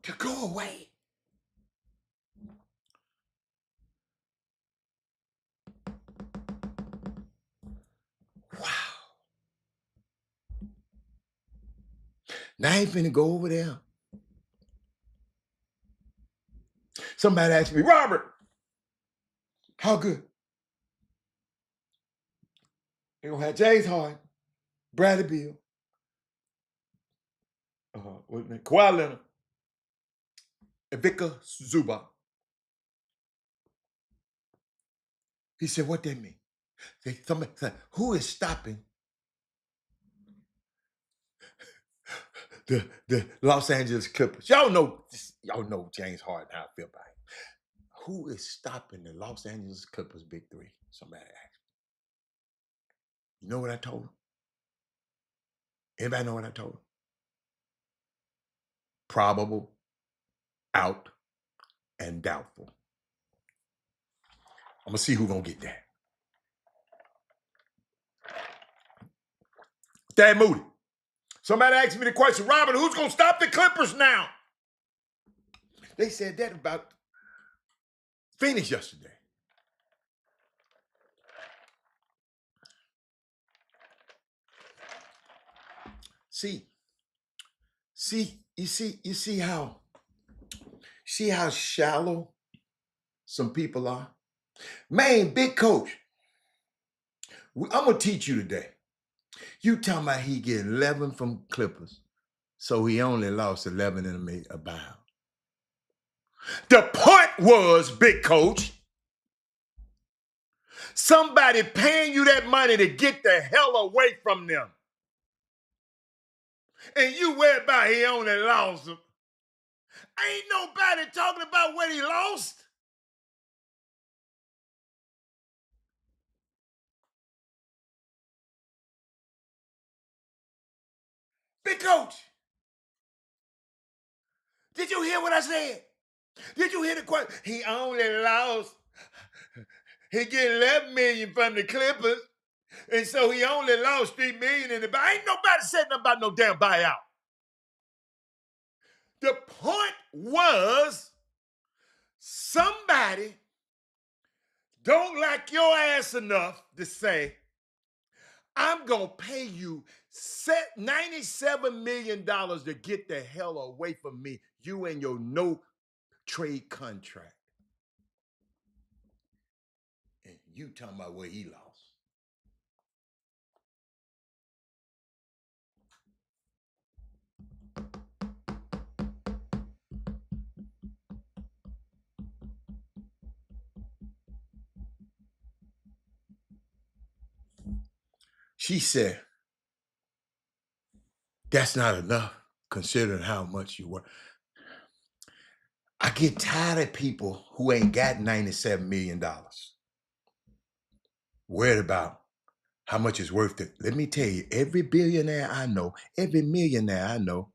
To go away. Wow. Now I ain't finna go over there. Somebody asked me, Robert, how good? They're gonna have James Harden, Bradley Beal, Kawhi Leonard, Ivica Zubac. He said, what that mean? Somebody said, who is stopping the Los Angeles Clippers? Y'all know James Harden, how I feel about him. Who is stopping the Los Angeles Clippers big three? Somebody asked me. You know what I told him? Anybody know what I told him? Probable, out, and doubtful. I'm going to see who's going to get that. Dad Moody. Somebody asked me the question, Robert, who's going to stop the Clippers now? They said that about Phoenix yesterday. You see how shallow some people are? Man, big coach, I'm going to teach you today. You talking about he get 11 from Clippers, so he only lost 11 in a buyout. The point was, big coach, somebody paying you that money to get the hell away from them. And you worry about he only lost them. Ain't nobody talking about what he lost. Big coach, did you hear what I said? Did you hear the question? He only lost. He get 11 million from the Clippers, and so he only lost 3 million in the buyout. Ain't nobody said nothing about no damn buyout. The point was, somebody don't like your ass enough to say, I'm going to pay you $97 million to get the hell away from me, you and your no-trade contract. And you talking about where he lost. She said, that's not enough considering how much you work. I get tired of people who ain't got $97 million worried about how much it's worth. Let me tell you, every billionaire I know, every millionaire I know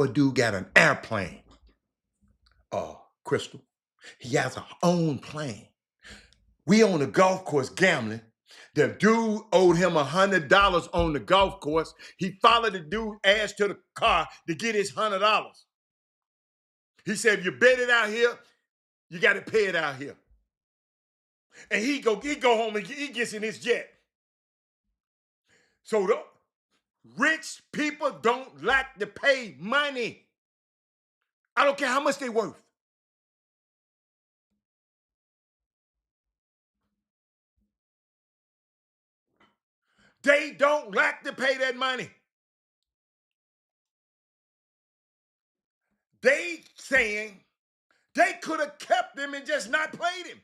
a dude got an airplane. Crystal. He has his own plane. We on the golf course gambling. The dude owed him $100 on the golf course. He followed the dude ass to the car to get his $100. He said, if you bet it out here, you got to pay it out here. And he go home and he gets in his jet. So the rich people don't like to pay money. I don't care how much they worth. They don't like to pay that money. They saying they could have kept him and just not played him.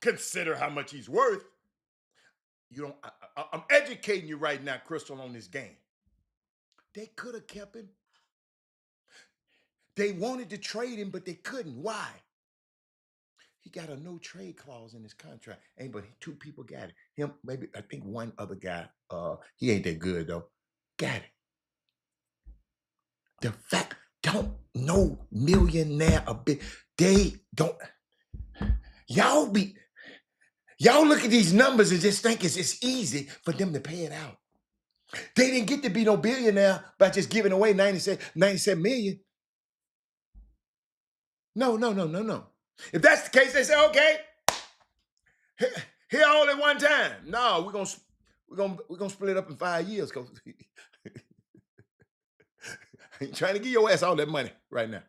Consider how much he's worth. I'm educating you right now, Crystal, on this game. They could have kept him. They wanted to trade him, but they couldn't. Why? He got a no trade clause in his contract. But two people got it. Him, maybe, I think one other guy, he ain't that good though, got it. The fact, don't no millionaire a bit, they don't, y'all look at these numbers and just think it's easy for them to pay it out. They didn't get to be no billionaire by just giving away 97 million. No. If that's the case, they say, okay, here all at one time. No, we're gonna split it up in 5 years because I ain't trying to give your ass all that money right now.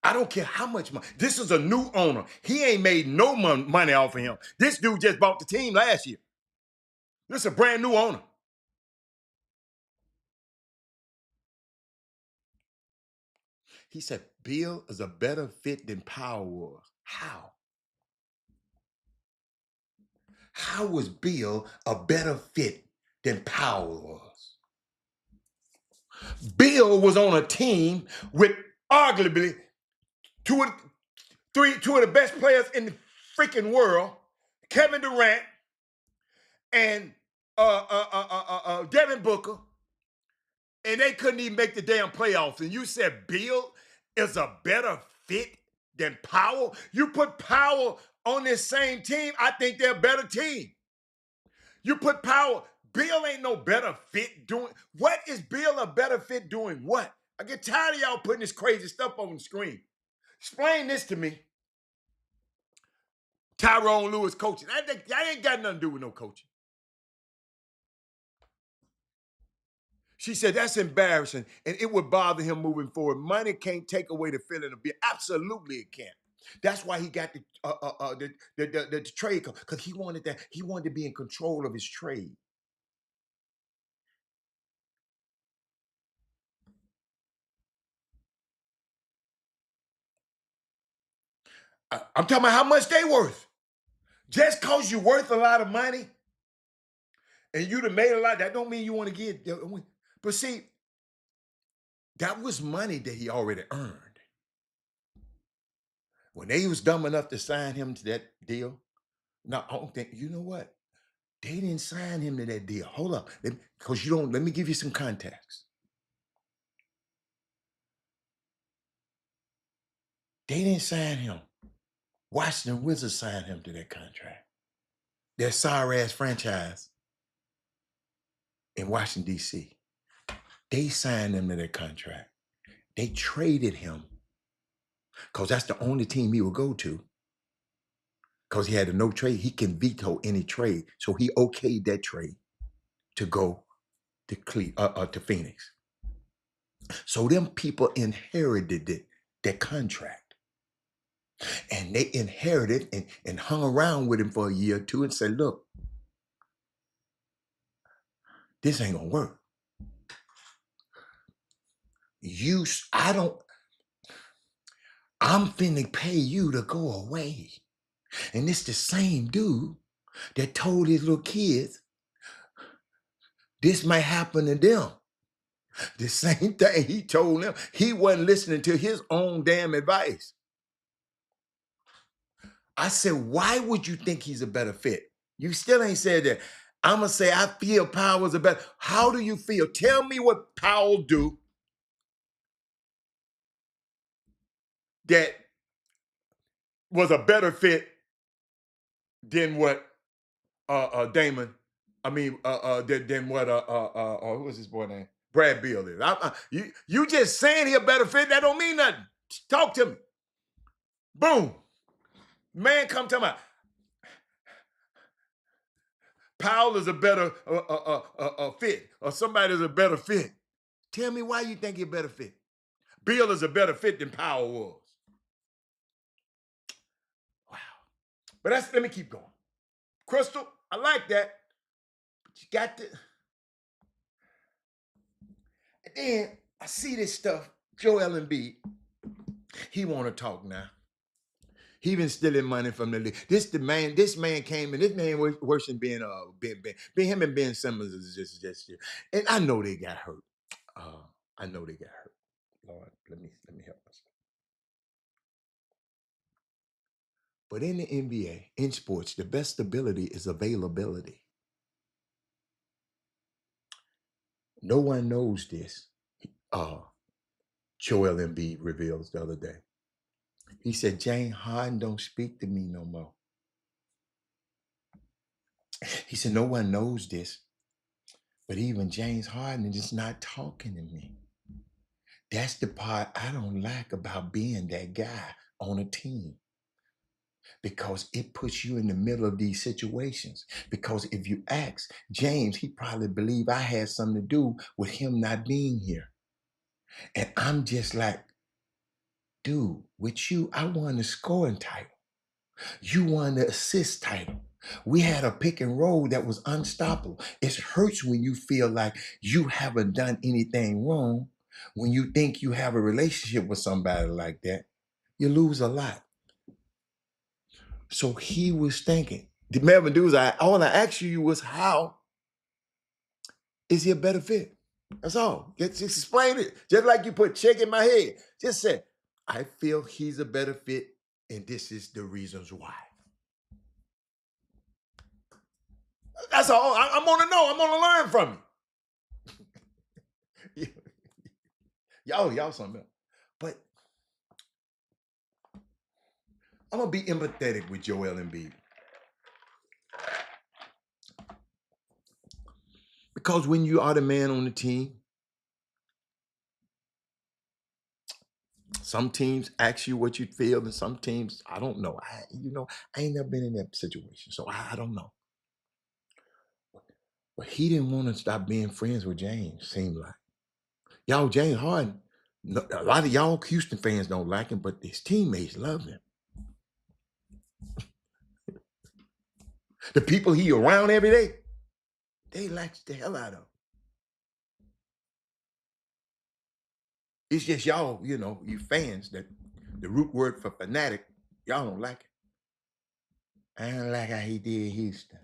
I don't care how much money. This is a new owner. He ain't made no money off of him. This dude just bought the team last year. This is a brand new owner. He said, Bill is a better fit than Powell was. How? How was Bill a better fit than Powell was? Bill was on a team with arguably two of the best players in the freaking world, Kevin Durant and Devin Booker, and they couldn't even make the damn playoffs. And you said Bill is a better fit than Powell? You put Powell on this same team, I think they're a better team. You put Powell, Bill ain't no better fit doing, what is Bill a better fit doing what? I get tired of y'all putting this crazy stuff on the screen. Explain this to me. Tyrone Lewis coaching. I ain't got nothing to do with no coaching. She said, that's embarrassing, and it would bother him moving forward. Money can't take away the feeling of being. Absolutely it can't. That's why he got the trade, because he wanted that. He wanted to be in control of his trade. I'm talking about how much they worth. Just because you're worth a lot of money and you'd have made a lot, that don't mean you want to get. But see, that was money that he already earned. When they was dumb enough to sign him to that deal, now I don't think, you know what? They didn't sign him to that deal. Hold up, because you don't, let me give you some context. They didn't sign him. Washington Wizards signed him to that contract. Their sorry-ass franchise in Washington, D.C. They signed him to that contract. They traded him because that's the only team he would go to, because he had a no trade. He can veto any trade. So he okayed that trade to go to Phoenix. So them people inherited that contract. And they inherited and hung around with him for a year or two and said, look, this ain't gonna work. I'm finna pay you to go away. And it's the same dude that told his little kids this might happen to them. The same thing he told them. He wasn't listening to his own damn advice. I said, why would you think he's a better fit? You still ain't said that. I'm going to say, I feel Powell's a better. How do you feel? Tell me what Powell do that was a better fit than what Damon, than what, who was his boy name? Brad Beal is. You just saying he a better fit, that don't mean nothing. Talk to me. Boom. Man come to my, Powell is a better fit, or somebody's a better fit. Tell me why you think you're a better fit. Bill is a better fit than Powell was. Wow. But let me keep going. Crystal, I like that. But you got to. And then I see this stuff. Joel Embiid, he want to talk now. He been stealing money from the league. This man came in. This man was worse than being him and Ben Simmons is just. And I know they got hurt. I know they got hurt. Lord, let me help us. But in the NBA, in sports, the best stability is availability. No one knows this. Joel Embiid reveals the other day. He said, James Harden don't speak to me no more. He said, no one knows this, but even James Harden is not talking to me. That's the part I don't like about being that guy on a team, because it puts you in the middle of these situations. Because if you ask James, he probably believe I had something to do with him not being here. And I'm just like, dude, with you, I won the scoring title. You won the assist title. We had a pick and roll that was unstoppable. It hurts when you feel like you haven't done anything wrong, When you think you have a relationship with somebody like that, you lose a lot. So he was thinking, the Melvin Dudes, all I asked you was, how is he a better fit? That's all. Just explain it. Just like you put check in my head. Just say, I feel he's a better fit, and this is the reasons why. That's all. I want to know. I want to learn from you. Y'all something else. But I'm going to be empathetic with Joel Embiid. Because when you are the man on the team, some teams ask you what you feel, and some teams, I don't know. I ain't never been in that situation, so I don't know. But he didn't want to stop being friends with James, seemed like. Y'all, James Harden, a lot of y'all Houston fans don't like him, but his teammates love him. The people he around every day, they like the hell out of him. It's just y'all, you fans, that the root word for fanatic, y'all don't like it. I don't like how he did Houston.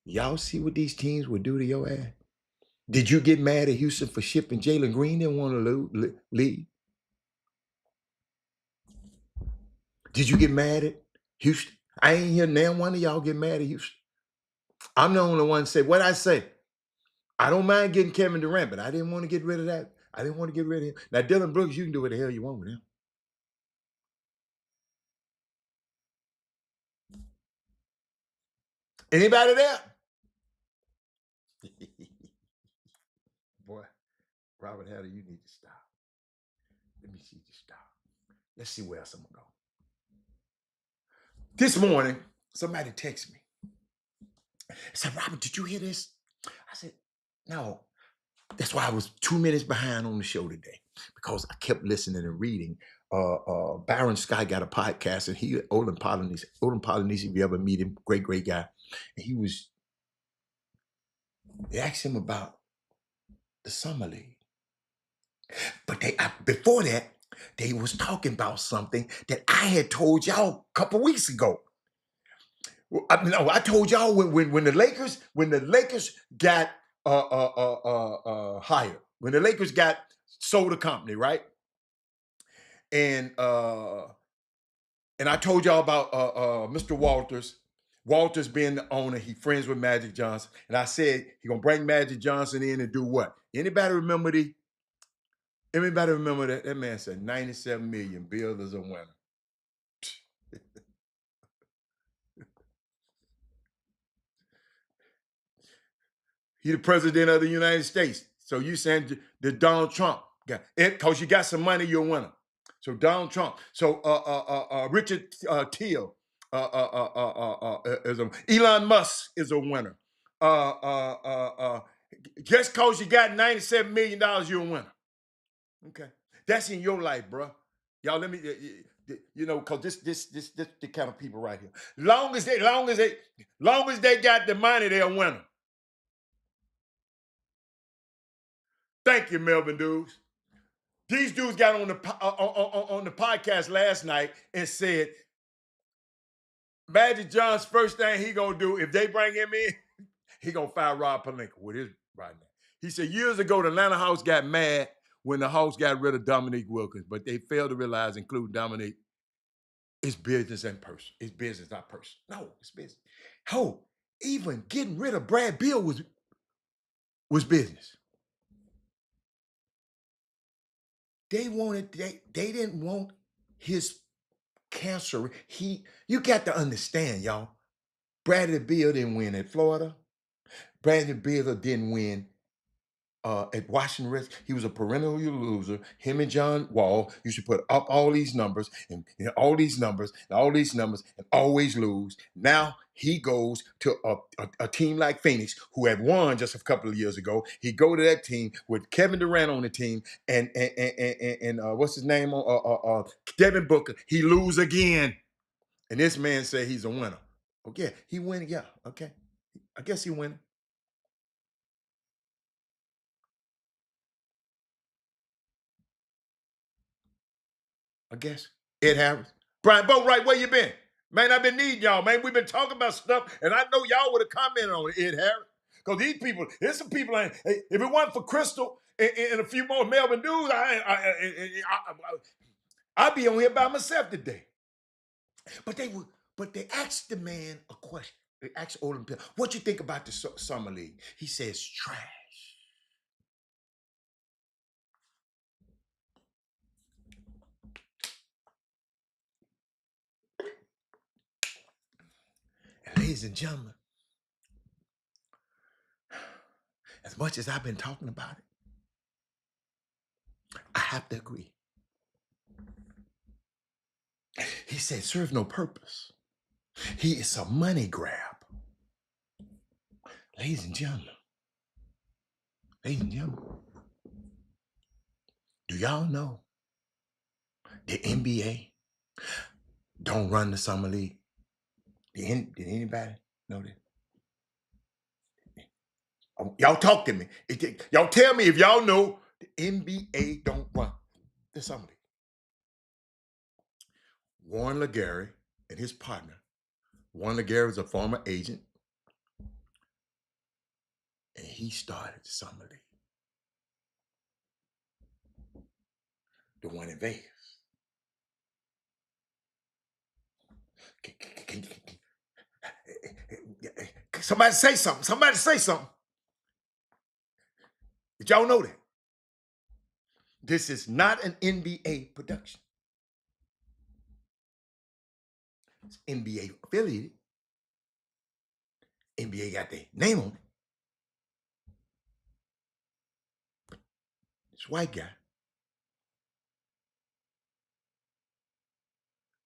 Y'all see what these teams would do to your ass? Did you get mad at Houston for shipping Jalen Green? Didn't want to leave. Did you get mad at Houston? I ain't hear now one of y'all get mad at Houston. I'm the only one say what I say. I don't mind getting Kevin Durant, but I didn't want to get rid of that. I didn't want to get rid of him. Now, Dylan Brooks, you can do what the hell you want with him. Anybody there? Boy, Robert Hatter, you need to stop. Let me see you stop. Let's see where else I'm going to go. This morning, somebody texted me. I said, Robert, did you hear this? I said, no. That's why I was 2 minutes behind on the show today, because I kept listening and reading. Baron Sky got a podcast, and he, Olin Polynice, if you ever meet him, great guy. And they asked him about the Summer League. But before that, they was talking about something that I had told y'all a couple weeks ago. I told y'all when the Lakers got hired, when the Lakers got sold a company, right? And I told y'all about Mr. Walters being the owner. He friends with Magic Johnson, and I said he gonna bring Magic Johnson in and do what? Anybody remember that? That man said 97 million. Bill is a winner. He the president of the United States. So you saying that Donald Trump got it because you got some money, you're a winner. So Donald Trump. So Richard Thiel is Elon Musk is a winner. Just because you got $97 million, you're a winner. Okay, that's in your life, bro. Y'all, let me, because this the kind of people right here. Long as they got the money, they're a winner. Thank you, Melvin Dudes. These dudes got on the podcast last night and said Magic John's first thing he gonna do if they bring him in, he gonna fire Rob Pelinka with his right now. He said years ago the Atlanta Hawks got mad when the Hawks got rid of Dominique Wilkins, but they failed to realize, including Dominique, it's business and person. It's business, not person. No, it's business. Even getting rid of Brad Beal was business. They didn't want his cancer. You got to understand, y'all. Bradley Beal didn't win at Florida. Bradley Beal didn't win at Washington Redskins. He was a perennial loser. Him and John Wall used to put up all these numbers and all these numbers and all these numbers and always lose. Now he goes to a team like Phoenix, who had won just a couple of years ago. He go to that team with Kevin Durant on the team and what's his name? Devin Booker. He lose again. And this man said he's a winner. Okay, he win. Yeah, okay. I guess he win. I guess. Ed Harris. Brian Boatwright, where you been? Man, I've been needing y'all, man. We've been talking about stuff, and I know y'all would have commented on it, Ed Harris. Because these people, there's some people, if it wasn't for Crystal and a few more Melvin dudes, I'd be on here by myself today. But they asked the man a question. They asked Olympic, what you think about the summer league? He says trash. And ladies and gentlemen, as much as I've been talking about it, I have to agree. He said, serve no purpose. He is a money grab. Ladies and gentlemen, do y'all know the NBA don't run the summer league? Did anybody know that? Oh, y'all talk to me. Y'all tell me if y'all know the NBA don't run the summer league. Warren LeGarry and his partner. Warren LeGarry is a former agent, and he started the summer league. The one in Vegas. Somebody say something. Somebody say something. Did y'all know that? This is not an NBA production. It's NBA affiliated. NBA got their name on it. This white guy.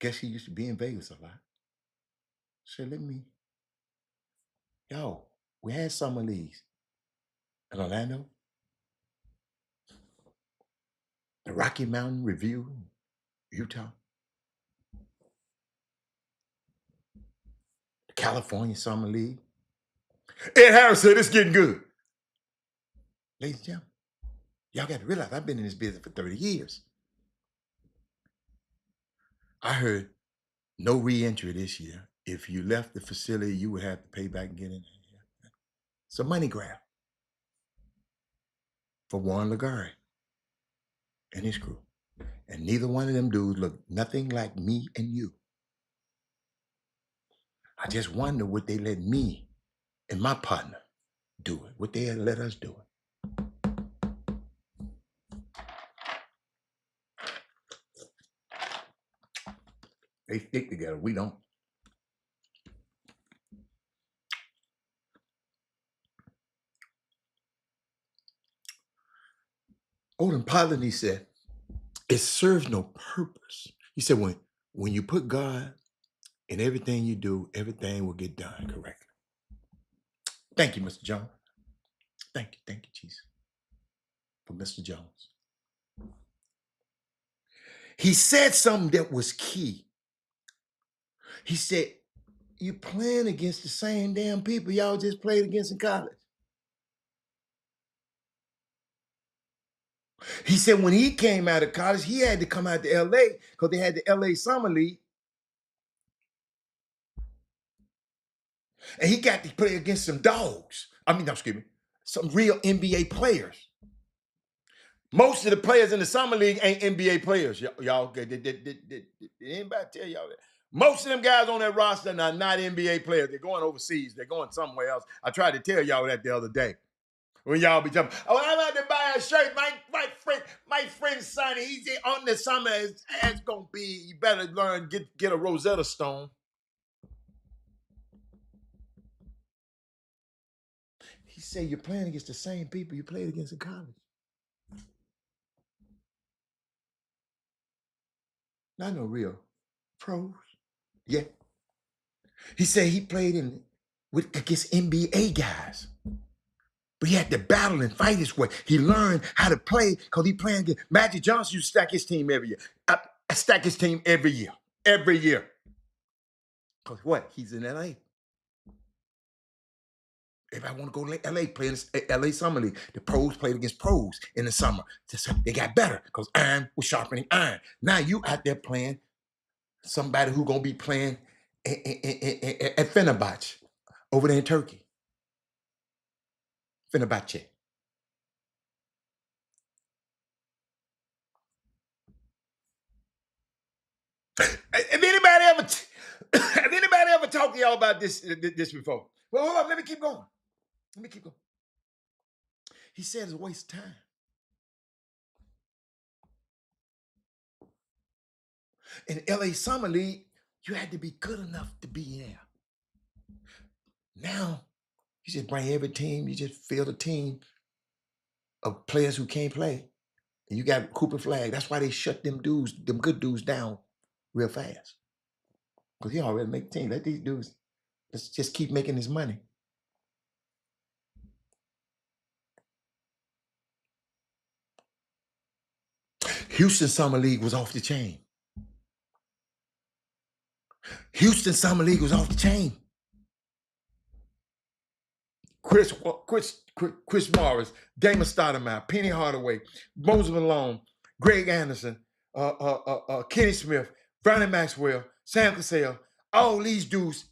Guess he used to be in Vegas a lot. So we had summer leagues in Orlando. The Rocky Mountain Review, Utah. The California Summer League. Ed Harris said it's getting good. Ladies and gentlemen, y'all got to realize I've been in this business for 30 years. I heard no re-entry this year. If you left the facility, you would have to pay back and get in. It's a money grab for Warren LeGarry and his crew. And neither one of them dudes look nothing like me and you. I just wonder what they let me and my partner do it, what they had let us do it. They stick together, we don't. Odin Polyny said, it serves no purpose. He said, when you put God in everything you do, everything will get done correctly. Thank you, Mr. Jones. Thank you, Jesus, for Mr. Jones. He said something that was key. He said, you're playing against the same damn people y'all just played against in college. He said when he came out of college, he had to come out to LA because they had the LA Summer League. And he got to play against some dogs. Some real NBA players. Most of the players in the Summer League ain't NBA players. Y'all, did anybody tell y'all that? Most of them guys on that roster are not NBA players. They're going overseas. They're going somewhere else. I tried to tell y'all that the other day. When y'all be jumping, I'm about to buy a shirt. My friend Sonny, he's on the summer. It's gonna be. You better learn get a Rosetta Stone. He said you're playing against the same people you played against in college. Not no real pros. Yeah. He said he played against NBA guys. But he had to battle and fight his way. He learned how to play because he playing against Magic Johnson. You stack his team every year. I stack his team every year. Every year. Because what? He's in LA. Everybody want to go to LA, play in the LA Summer League. The pros played against pros in the summer. They got better because iron was sharpening iron. Now you out there playing somebody who gonna be playing at Fenerbahce over there in Turkey. Fenerbahce. Have anybody ever talked to y'all about this before? Well, hold on, let me keep going. He said it's a waste of time. In LA Summer League, you had to be good enough to be there. Now, you just bring every team, you just field a team of players who can't play. And you got Cooper Flag. That's why they shut them good dudes down real fast. Because he already make the team. Let these dudes, let's just keep making his money. Houston Summer League was off the chain. Houston Summer League was off the chain. Chris Morris, Damon Stoudemire, Penny Hardaway, Moses Malone, Greg Anderson, Kenny Smith, Brownie Maxwell, Sam Cassell, all these dudes.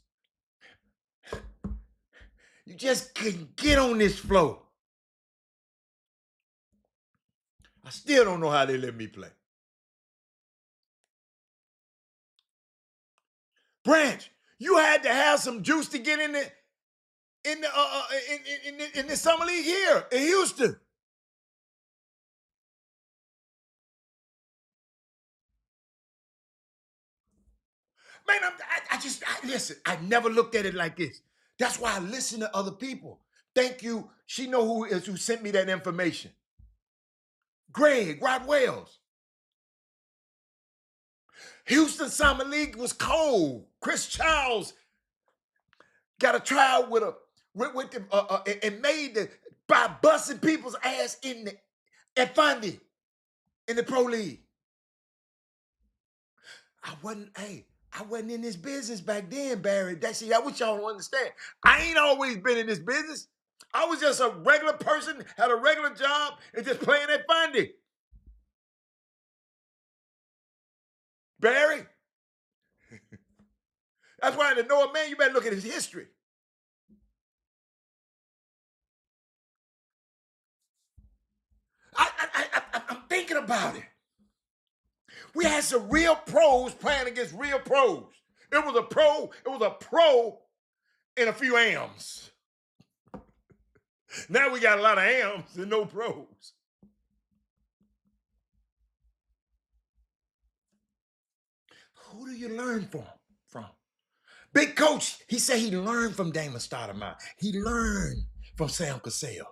You just couldn't get on this floor. I still don't know how they let me play. Branch, you had to have some juice to get in the summer league here in Houston. Man, listen, I never looked at it like this. That's why I listen to other people. Thank you. She know who sent me that information. Greg, Rod Wells. Houston Summer League was cold. Chris Charles got a trial with them and made by busting people's ass at Fundy in the pro league. I wasn't in this business back then, Barry. That's what y'all don't understand. I ain't always been in this business. I was just a regular person, had a regular job, and just playing at Fundy. Barry. That's why to know a man, you better look at his history. I'm thinking about it. We had some real pros playing against real pros. It was a pro and a few AMs. Now we got a lot of AMs and no pros. Who do you learn from? Big Coach, he said he learned from Damon Stoudemire. He learned from Sam Cassell.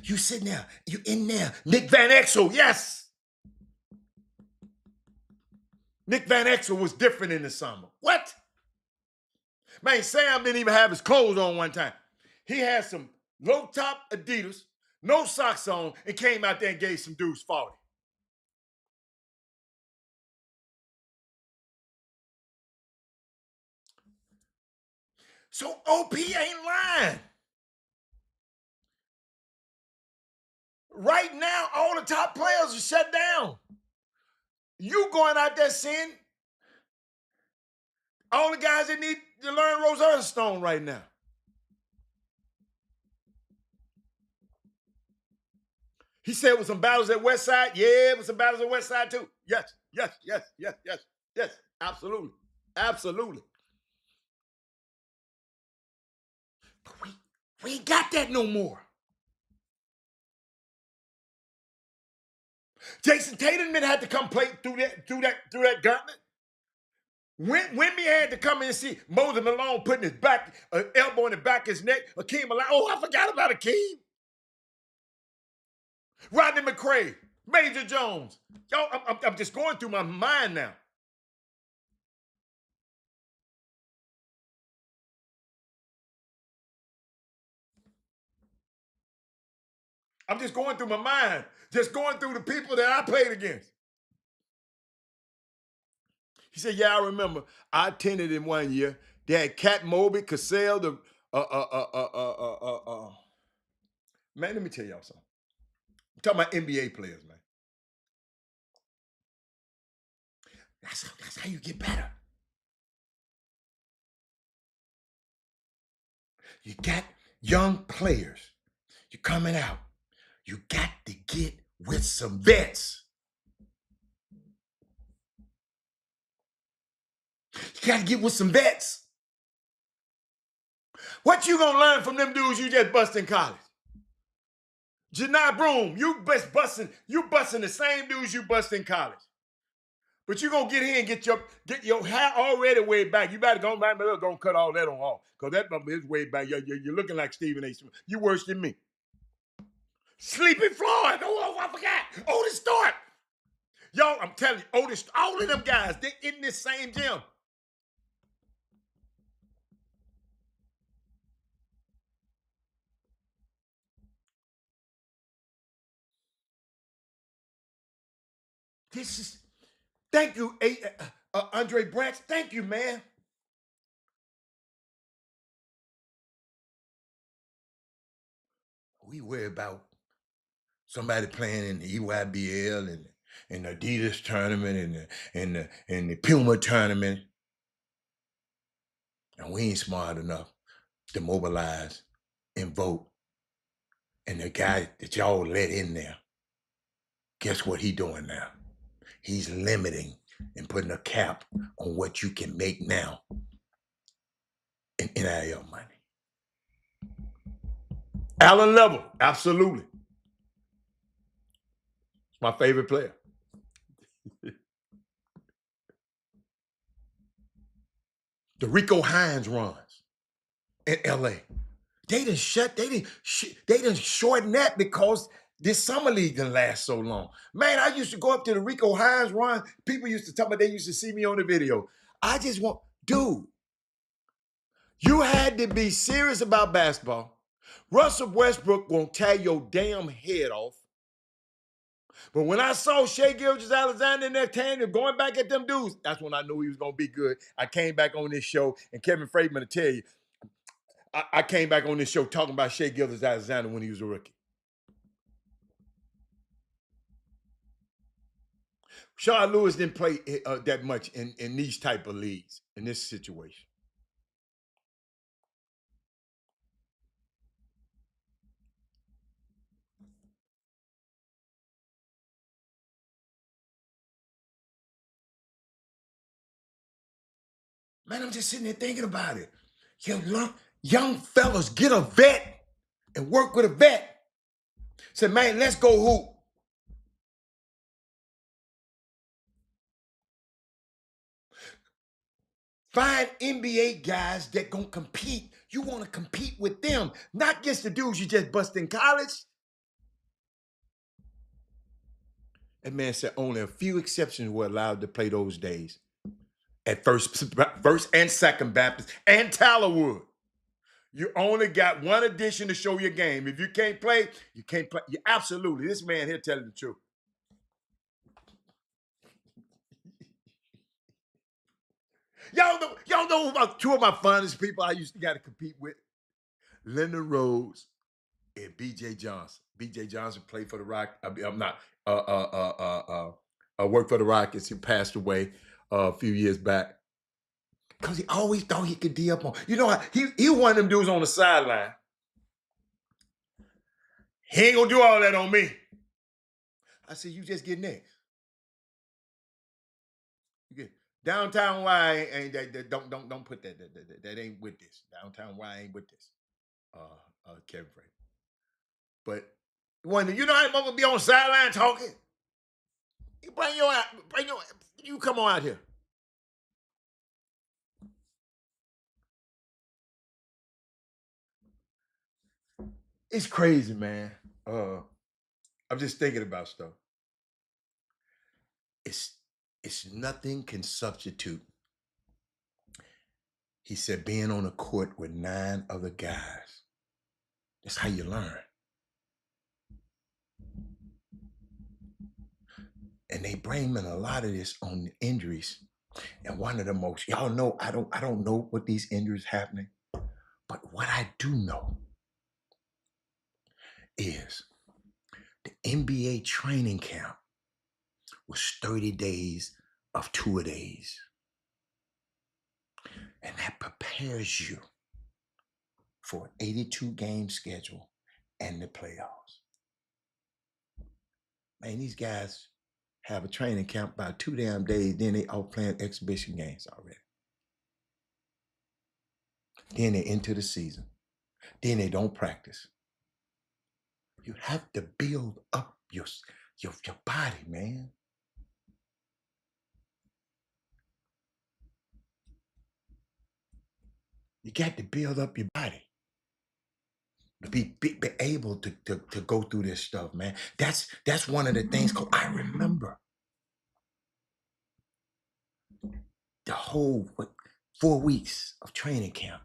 You sitting there, you in there. Nick Van Exel, yes. Nick Van Exel was different in the summer. What? Man, Sam didn't even have his clothes on one time. He had some low-top Adidas, no socks on, and came out there and gave some dudes 40. So OP ain't lying. Right now, all the top players are shut down. You going out there seeing all the guys that need to learn Rosetta Stone right now. He said with some battles at West Side. Yeah, with some battles at West Side too. Yes, absolutely. But we ain't got that no more. Jason Tatum had to come play through that gauntlet. Wimby had to come in and see Moses Malone putting his back, elbow in the back of his neck. Akeem Olajuwon. Oh, I forgot about Akeem. Rodney McCray, Major Jones. Yo, I'm just going through my mind now. I'm just going through my mind, just going through the people that I played against. He said, yeah, I remember. I attended in one year. They had Cat Moby, Cassell, Man, let me tell y'all something. I'm talking about NBA players, man. That's how you get better. You got young players. You're coming out. You got to get with some vets. You got to get with some vets. What you gonna learn from them dudes you just bust in college? Janai Broom, you busting the same dudes you bust in college. But you gonna get here and get your hair already way back. You better go back, but gonna cut all that on off. Because that is way back. You're looking like Stephen A. Smith. You worse than me. Sleeping Floyd. Oh, I forgot. Otis Thorpe. Yo, I'm telling you, Otis, all of them guys, they in this same gym. This is, thank you, Andre Branch. Thank you, man. We worry about somebody playing in the EYBL and the Adidas tournament and the Puma tournament. And we ain't smart enough to mobilize and vote. And the guy that y'all let in there, guess what he doing now? He's limiting and putting a cap on what you can make now in NIL money. Allen Level, absolutely. It's my favorite player. The Rico Hines runs in LA. They done shorten that because this summer league didn't last so long. Man, I used to go up to the Rico Hines run. People used to tell me they used to see me on the video. I just want, dude, you had to be serious about basketball. Russell Westbrook won't tear your damn head off. But when I saw Shai Gilgeous-Alexander in there going back at them dudes, that's when I knew he was going to be good. I came back on this show, and Kevin Freidman will tell you, I came back on this show talking about Shai Gilgeous-Alexander when he was a rookie. Sean Lewis didn't play that much in these type of leagues, in this situation. Man, I'm just sitting there thinking about it. Young fellas, get a vet and work with a vet. Say, man, let's go hoop. Find NBA guys that gonna compete. You want to compete with them, not against the dudes you just bust in college. That man said only a few exceptions were allowed to play those days. At First and Second Baptist and Tallerwood. You only got one addition to show your game. If you can't play, you can't play. You absolutely. This man here telling the truth. Y'all know about two of my fondest people I used to got to compete with? Leonard Rhodes and B.J. Johnson. B.J. Johnson played for the Rock. I'm not worked for the Rockets. He passed away a few years back. Because he always thought he could D up on. You know, he one of them dudes on the sideline. He ain't gonna do all that on me. I said, you just get next. You get downtown Y ain't that don't put that ain't with this. Downtown Y ain't with this. Kevin Frey. But when you know I'm gonna be on the sideline talking, you come on out here. It's crazy, man. I'm just thinking about stuff. It's nothing can substitute. He said being on a court with 9 other guys. That's how you learn. And they blaming a lot of this on the injuries. And one of the most, y'all know, I don't know what these injuries happening, But what I do know is the NBA training camp was 30 days of two-a-days. And that prepares you for an 82 game schedule and the playoffs. Man, these guys have a training camp about 2 damn days, then they out playing exhibition games already. Then they're into the season. Then they don't practice. You have to build up your body, man. You got to build up your body to be able to go through this stuff, man. That's one of the things. I remember the whole 4 weeks of training camp.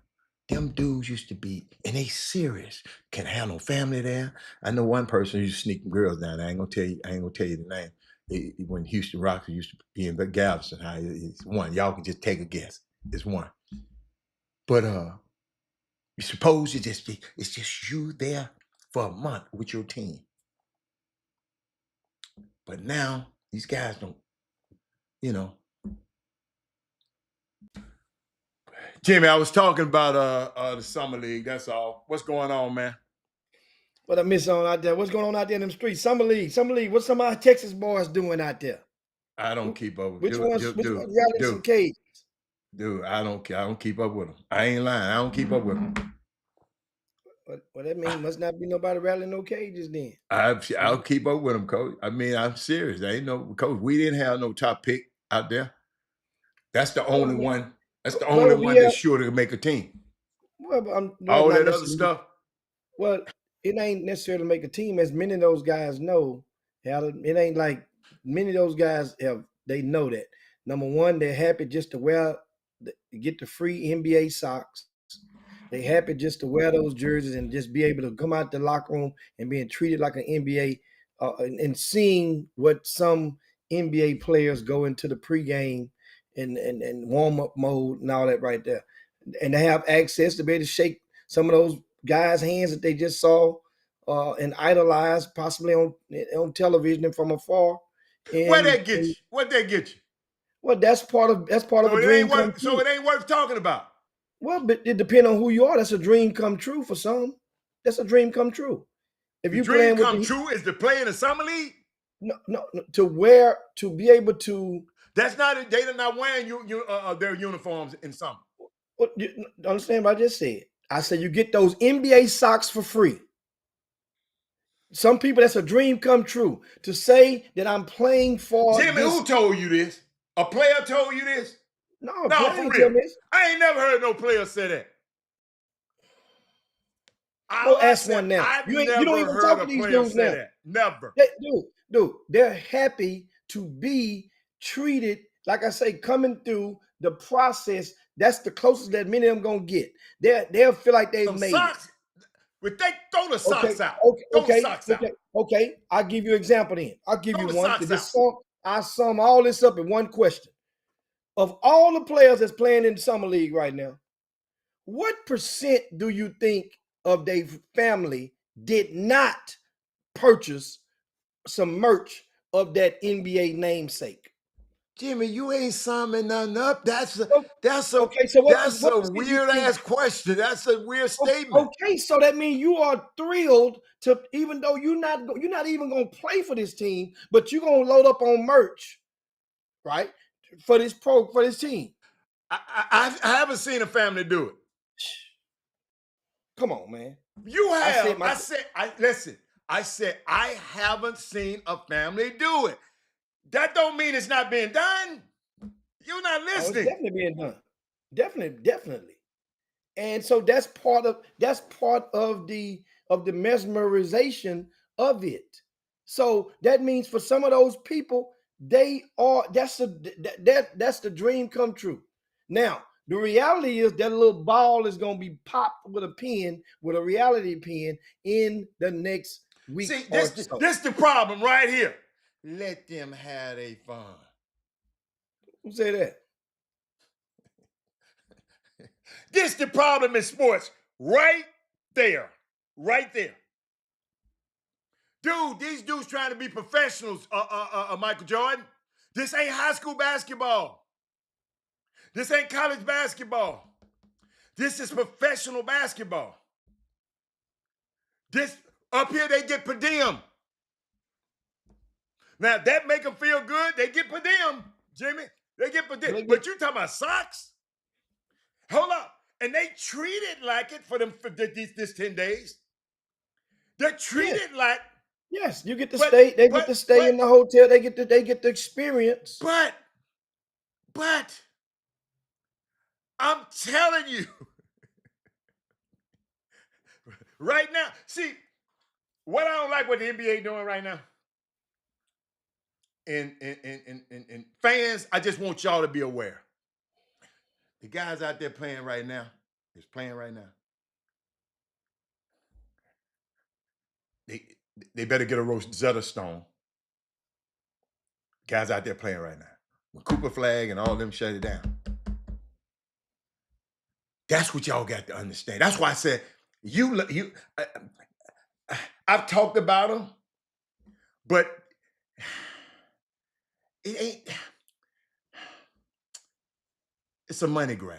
Them dudes used to be, and they serious. Can have no family there. I know one person used to sneak girls down there. I ain't gonna tell you the name. When Houston Rockets used to be in Galveston, it's one. Y'all can just take a guess. It's one. But you suppose it's just you there for a month with your team. But now these guys don't, you know. Jimmy, I was talking about the summer league. That's all. What's going on, man? What I miss on out there? What's going on out there in them streets? Summer league. What's some of our Texas boys doing out there? I don't keep up with which ones rallying some cages? Dude, I don't keep up with them. I ain't lying. I don't keep up with them. Well, that means must not be nobody rattling no cages then. I'll keep up with them, Coach. I mean, I'm serious. There ain't no Coach. We didn't have no top pick out there. That's the only one. That's the only one that's sure to make a team. Well, all that other stuff. Well, it ain't necessarily make a team. As many of those guys know, it ain't like many of those guys they know that. Number one, they're happy just to get the free NBA socks. They happy just to wear those jerseys and just be able to come out the locker room and being treated like an NBA and seeing what some NBA players go into the pregame and warm-up mode and all that right there. And they have access to be able to shake some of those guys' hands that they just saw and idolized possibly on television and from afar. Where'd that get you? What'd that get you? Well, that's part of a dream come true. So it ain't worth talking about. Well, but it depends on who you are. That's a dream come true for some. That's a dream come true. If you dream come true is to play in the summer league? No, to be able to. That's not. They're not wearing their uniforms in summer. What you understand what I just said? I said you get those NBA socks for free. Some people, that's a dream come true. To say that I'm playing for Jimmy, who told you this? A player told you this? No, for real. I ain't never heard no player say that. Go ask one now. You don't even talk to these dudes now. Never. Dude, they're happy to be treated, like I say, coming through the process. That's the closest that many of them gonna get. They'll feel like they've made socks. But they throw the socks out. Okay. I'll give you an example then. I'll give you one. I sum all this up in one question. Of all the players that's playing in the summer league right now, what percent do you think of their family did not purchase some merch of that NBA namesake? Jimmy, you ain't summing nothing up. That's a weird ass question. That's a weird statement. Okay, so that means you are thrilled to, even though you're not even gonna play for this team, but you're gonna load up on merch, right? For this team. I haven't seen a family do it. Come on, man. You have. I said I haven't seen a family do it. That don't mean it's not being done. You're not listening. It's definitely being done. Definitely. And so that's part of the mesmerization of it. So that means for some of those people, that's the dream come true. Now, the reality is that little ball is going to be popped with a reality pin in the next week. See, this the problem right here. Let them have their fun. Who said that? This the problem in sports. Right there. Right there. Dude, these dudes trying to be professionals, Michael Jordan. This ain't high school basketball. This ain't college basketball. This is professional basketball. This up here, they get per diem. Now, that make them feel good. They get per diem, Jimmy. They get per diem. But you talking about socks? Hold up. And they treat it like it for this 10 days. They're treated like. Yes, you get to stay. They get to stay in the hotel. They get the experience. But I'm telling you, right now, see, what I don't like what the NBA doing right now, and fans, I just want y'all to be aware. The guys out there playing right now, They better get a Rosetta Stone. Guys out there playing right now. When Cooper Flag and all them shut it down. That's what y'all got to understand. That's why I said, I've talked about them, but it ain't, it's a money grab.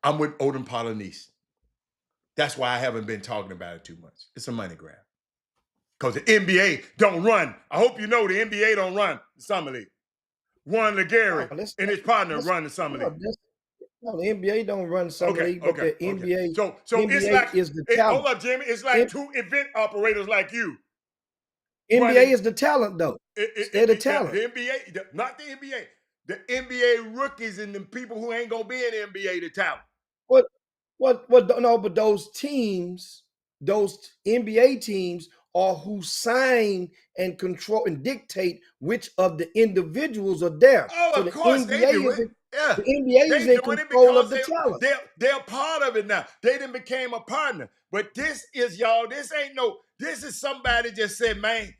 I'm with Odin Polynice. That's why I haven't been talking about it too much. It's a money grab. Because the NBA don't run. I hope you know the NBA don't run the Summer League. Warren LeGarry and his partner run the Summer League. No, the NBA don't run Summer League, but the NBA, so NBA it's like, is the talent. Hold up, Jimmy. It's like two event operators like you. NBA is the talent, though. They're the talent. The NBA, not the NBA. The NBA rookies and the people who ain't gonna be in the NBA, the talent. No, but those teams, those NBA teams are who sign and control and dictate which of the individuals are there. Oh, so of course NBA they do it. Yeah. The NBA is in control of the talent. They're part of it now. They done became a partner. But this is, y'all, this is somebody just said, man,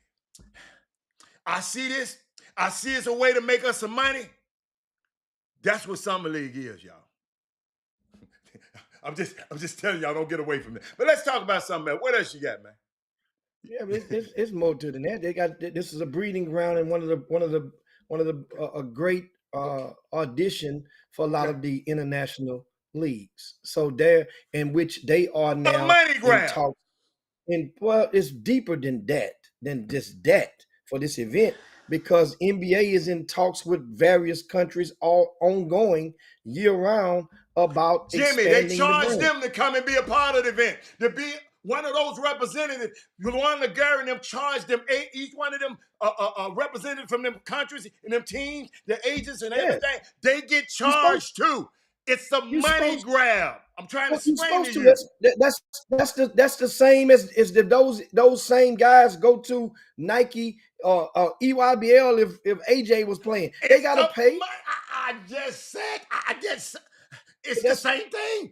I see this. I see it's a way to make us some money. That's what Summer League is, y'all. I'm just telling y'all, don't get away from it. But let's talk about something else. What else you got, man? Yeah, but it's more to than that. They got, this is a breeding ground and one of the a great audition for a lot of the international leagues. So they're in which they are now money grab. in talks. And well, it's deeper than that, than just that for this event, because NBA is in talks with various countries all ongoing year round about Jimmy, they charged them to come and be a part of the event, to be one of those representatives. Luan LeGarry and them charged them, each one of them representative from them countries and them teams, the agents and everything. They get charged too. It's a money grab. I'm trying to explain to you. That's the same as those same guys go to Nike EYBL if AJ was playing. They gotta pay. I just said it's the same thing.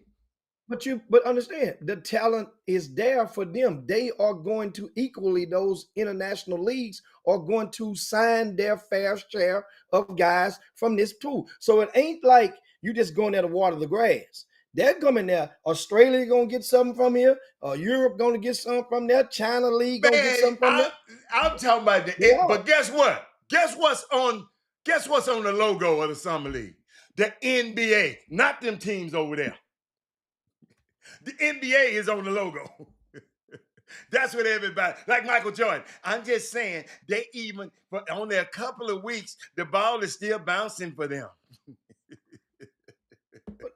But understand, the talent is there for them. They are going to equally, those international leagues are going to sign their fair share of guys from this pool. So it ain't like you just going there to water the grass. They're coming there. Australia gonna get something from here. Europe gonna get something from there. China League gonna get something from there. I'm talking about that. But guess what? Guess what's on the logo of the Summer League? The NBA, not them teams over there. The NBA is on the logo. That's what everybody, like Michael Jordan. I'm just saying, they even, for only a couple of weeks, the ball is still bouncing for them.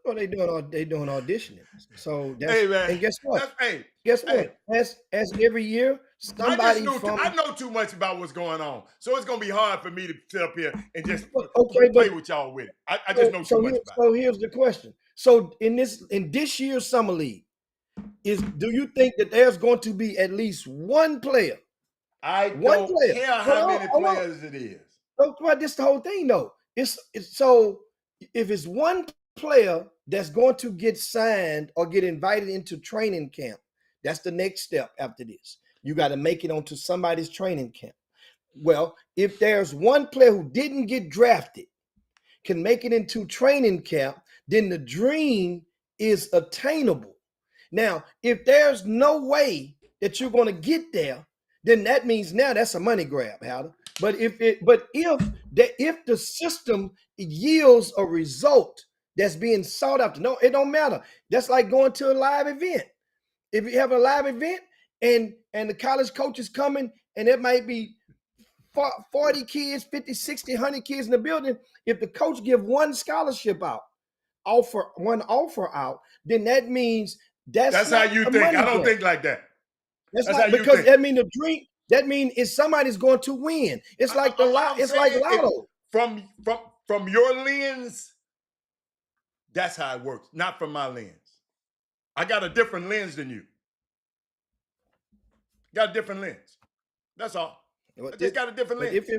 Well, they doing auditioning. So that's, hey, man, and guess what? Guess what? As every year, somebody I know too much about what's going on, so it's gonna be hard for me to sit up here and just play with y'all with it. I just know too much about it. So here's the question. So in this year's Summer League, do you think that there's going to be at least one player? I don't care how many players it is. Well, this the whole thing though. It's so if it's one player that's going to get signed or get invited into training camp, that's the next step after this. You got to make it onto somebody's training camp. Well, if there's one player who didn't get drafted, can make it into training camp, then the dream is attainable. Now, if there's no way that you're going to get there, then that means now that's a money grab, Howard. But if the system yields a result that's being sought after, no, it don't matter. That's like going to a live event. If you have a live event and the college coach is coming and it might be 40 kids, 50, 60, 100 kids in the building, if the coach give one scholarship out, offer out, then that means that's how you think. I don't think like that. That's not because that mean the dream. That mean if somebody's going to win. It's like it's like lotto. From your lens, that's how it works. Not from my lens. I got a different lens than you. Got a different lens. That's all. I just got a different lens.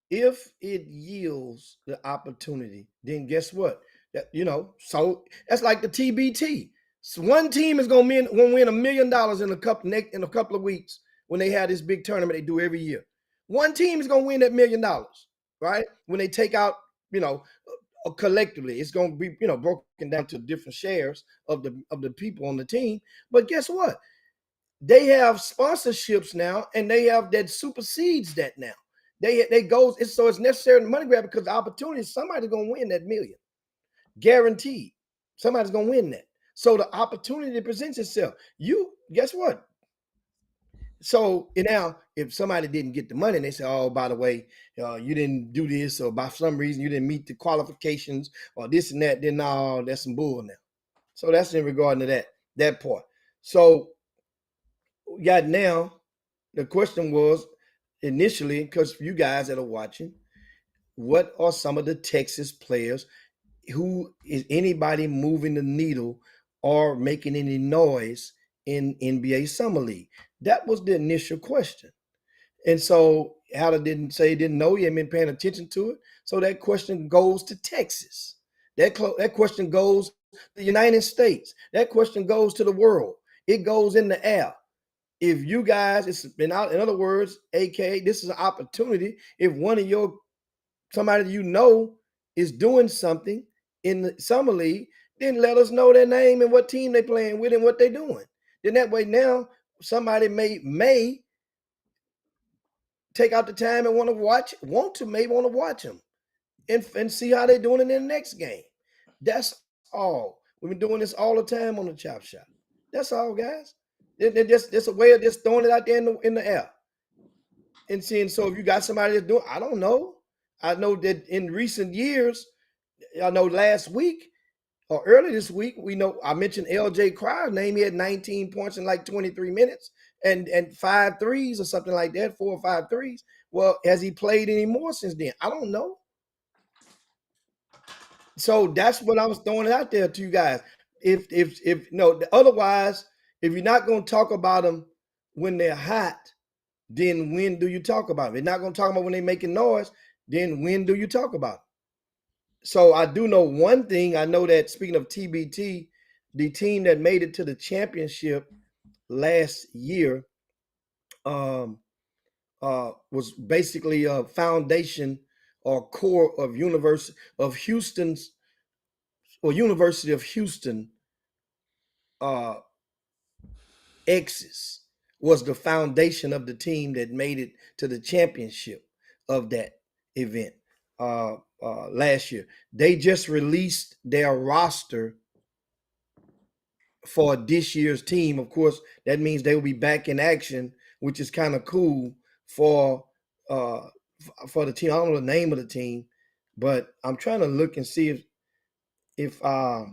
If it yields the opportunity, then guess what? So that's like the TBT. So one team is gonna win $1 million in a couple of weeks when they have this big tournament they do every year. One team is gonna win that $1 million, right? When they take out, collectively, it's gonna be broken down to different shares of the people on the team. But guess what? They have sponsorships now, and they have that supersedes that now. So it's necessary to money grab because the opportunity is somebody's gonna win that $1 million, guaranteed. Somebody's gonna win that. So the opportunity presents itself. Guess what? So now, if somebody didn't get the money and they say, "Oh, by the way, you didn't do this, or by some reason you didn't meet the qualifications, or this and that," then no, that's some bull now. So that's in regard to that part. So now the question was initially, because you guys that are watching, what are some of the Texas players? Who is anybody moving the needle or making any noise in NBA Summer League? That was the initial question. And so Haller didn't know, he hadn't been paying attention to it. So that question goes to Texas. That question goes to the United States. That question goes to the world. It goes in the air. If you guys, it's been out, in other words, AKA, this is an opportunity. If one of somebody is doing something in the Summer League, then let us know their name and what team they playing with and what they're doing. Then that way now somebody may take out the time and want to watch them and see how they're doing in their next game. That's all. We've been doing this all the time on the Chop Shop. That's all, guys. It's a way of just throwing it out there in the air and seeing. So if you got somebody that's doing, I don't know. I know that in recent years, I know last week or early this week, I mentioned LJ Crier's name. He had 19 points in like 23 minutes and 5 threes or something like that, 4 or 5 threes. Well, has he played any more since then? I don't know. So that's what I was throwing out there to you guys. Otherwise, if you're not going to talk about them when they're hot, then when do you talk about them? If you're not going to talk about when they're making noise, then when do you talk about them? So I do know one thing. I know that, speaking of TBT, the team that made it to the championship last year was basically a foundation or core of University of Houston X's was the foundation of the team that made it to the championship of that event last year. They just released their roster for this year's team. Of course, that means they will be back in action, which is kind of cool for the team. I don't know the name of the team, but I'm trying to look and see if I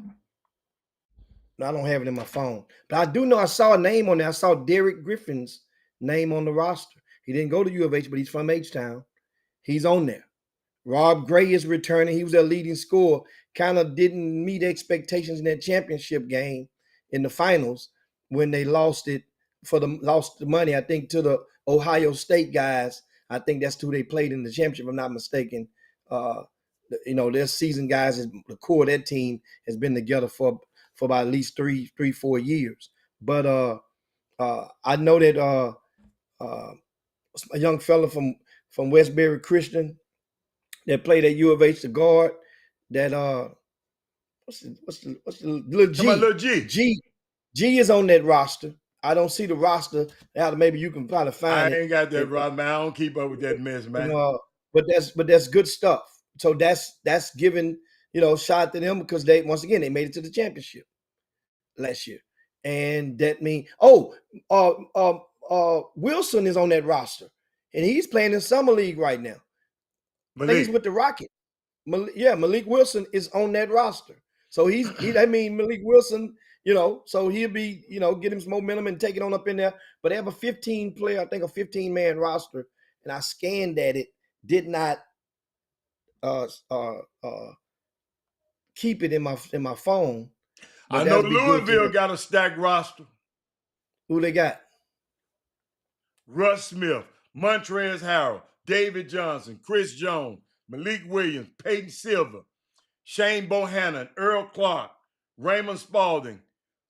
don't have it in my phone, but I do know I saw a name on there. I saw Derek Griffin's name on the roster. He didn't go to U of H, but he's from H-Town. He's on there. Rob Gray is returning. He was their leading scorer. Kind of didn't meet expectations in that championship game in the finals when they lost the money, I think, to the Ohio State guys. I think that's who they played in the championship, if I'm not mistaken. Their season guys, the core of that team has been together for about at least 4 years. But I know that a young fella from Westbury Christian that played at U of H, the guard, that what's the little Come on, G? little G. G is on that roster. I don't see the roster. Now maybe you can probably find I it. ain't got that, Rod, man. I don't keep up with that mess, man. But that's good stuff. So that's giving, shot to them because they once again they made it to the championship last year. And that means Wilson is on that roster. And he's playing in summer league right now. He's with the Rockets. Malik Wilson is on that roster. So I mean Malik Wilson, so he'll be, get him some momentum and take it on up in there. But they have a 15-player, I think a 15-man roster. And I scanned at it, did not keep it in my phone. I know Louisville got a stacked roster. Who they got? Russ Smith, Montrezl Harrell, David Johnson, Chris Jones, Malik Williams, Peyton Silver, Shane Bohannon, Earl Clark, Raymond Spalding,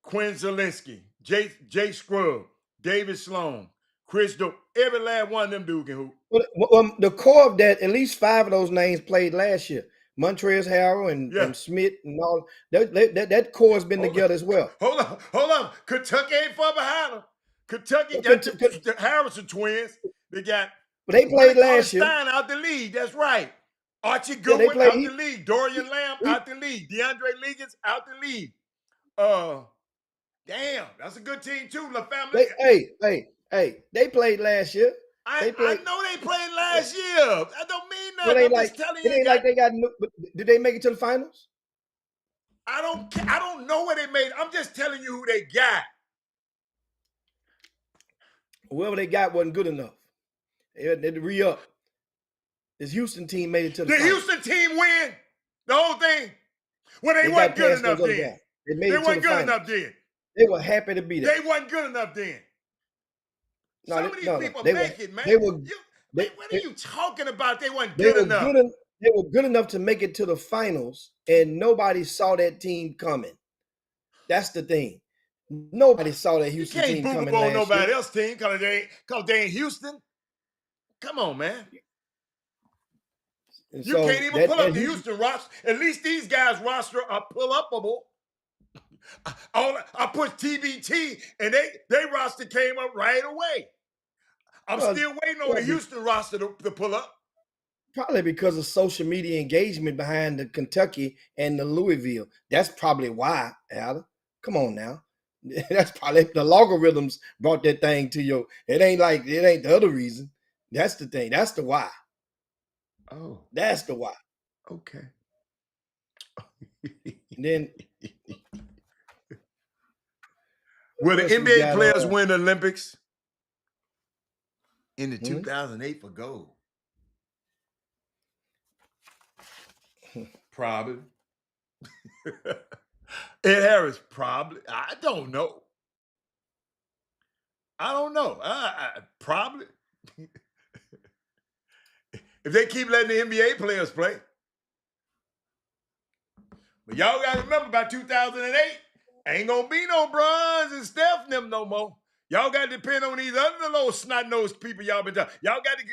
Quinn Zielinski, Jay Scruggs, David Sloan, Chris Doe. Every last one of them dudes can hoop. Well, the core of that, at least 5 of those names played last year. Montrezl Harrell and Smith and all that core has been together as well. Hold on. Kentucky ain't far behind them. Kentucky got the Harrison twins. They got. But they played last year. Stein out the league. That's right. Archie Goodwin out the league. Dorian Lamb out the league. DeAndre Liggins out the league. Damn, that's a good team too. La Family. Hey, they played last year. I know they played last year. That don't mean nothing. I'm just telling you. It ain't like they got. Did they make it to the finals? I don't know where they made it. I'm just telling you who they got. Whoever they got wasn't good enough. They had to re-up. This Houston team made it to the finals. Houston team win the whole thing. Well, they weren't good enough then. They weren't good enough then. They were happy to be there. They wasn't good enough then. Some of these people make it, man. What are you talking about? They weren't good enough. They were good enough to make it to the finals, and nobody saw that team coming. That's the thing. Nobody saw that Houston team coming. You can't nobody else's team because they ain't Houston. Come on, man. You can't even pull up the Houston roster. At least these guys' roster are pull-upable. I put TBT, and they roster came up right away. I'm still waiting on the Houston roster to pull up. Probably because of social media engagement behind the Kentucky and the Louisville. That's probably why, Alan. Come on now. That's probably the logarithms brought that thing to you. It ain't the other reason. That's the thing. That's the why. Oh. That's the why. Okay. Then will the NBA players win the Olympics in the 2008 for gold? Probably. Ed Harris, probably. I don't know. Probably. If they keep letting the NBA players play. But y'all got to remember, by 2008, ain't going to be no Bronze and Steph and them no more. Y'all got to depend on these other little snot-nosed people y'all been talking. Y'all got to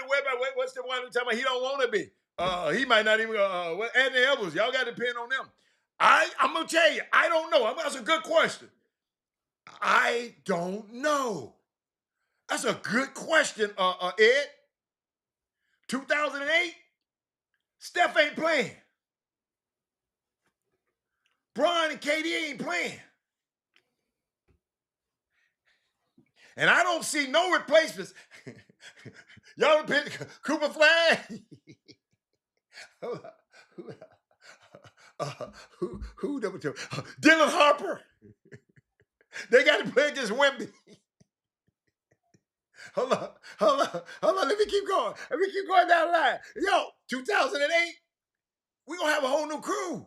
worry about what's the one who talking about he don't want to be. He might not even, Anthony Edwards. Y'all got to depend on them. I'm going to tell you, I don't know. That's a good question. I don't know. That's a good question, Ed. 2008, Steph ain't playing. Bron and KD ain't playing. And I don't see no replacements. Y'all pick Cooper Flag. Who double two? Dylan Harper. They got to play against Wemby. Hold on. Let me keep going down the line. Yo, 2008, we're gonna have a whole new crew.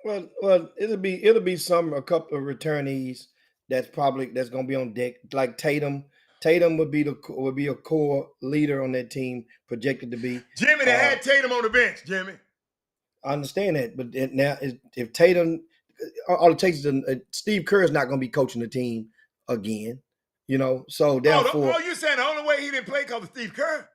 Well, it'll be a couple of returnees that's gonna be on deck. Like Tatum. Tatum would be a core leader on that team, projected to be. Jimmy, they had Tatum on the bench, Jimmy. I understand that, but now if Tatum, all it takes is Steve Kerr's not going to be coaching the team again, so therefore. Oh, you saying the only way he didn't play because of Steve Kerr?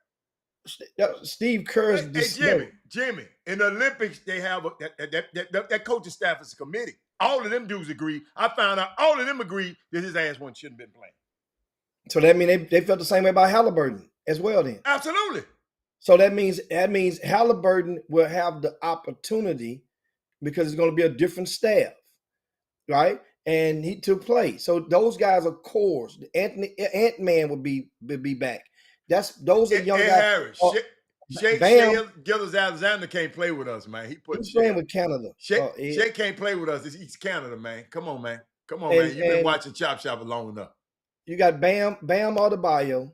Steve Kerr's Hey, Jimmy, in the Olympics, they have that coaching staff is a committee. All of them dudes agree. I found out all of them agree that his ass one shouldn't have been playing. So that means they felt the same way about Halliburton as well then. Absolutely. So that means Halliburton will have the opportunity because it's going to be a different staff, right? And he to play. So those guys are cores. Ant-Man will be back. Those are young guys. Harris. Shea Gilgeous-Alexander can't play with us, man. He's playing with Canada. Shea can't play with us. He's Canada, man. Come on, man. Man. You've been watching Chop Shop long enough. You got Bam Adebayo,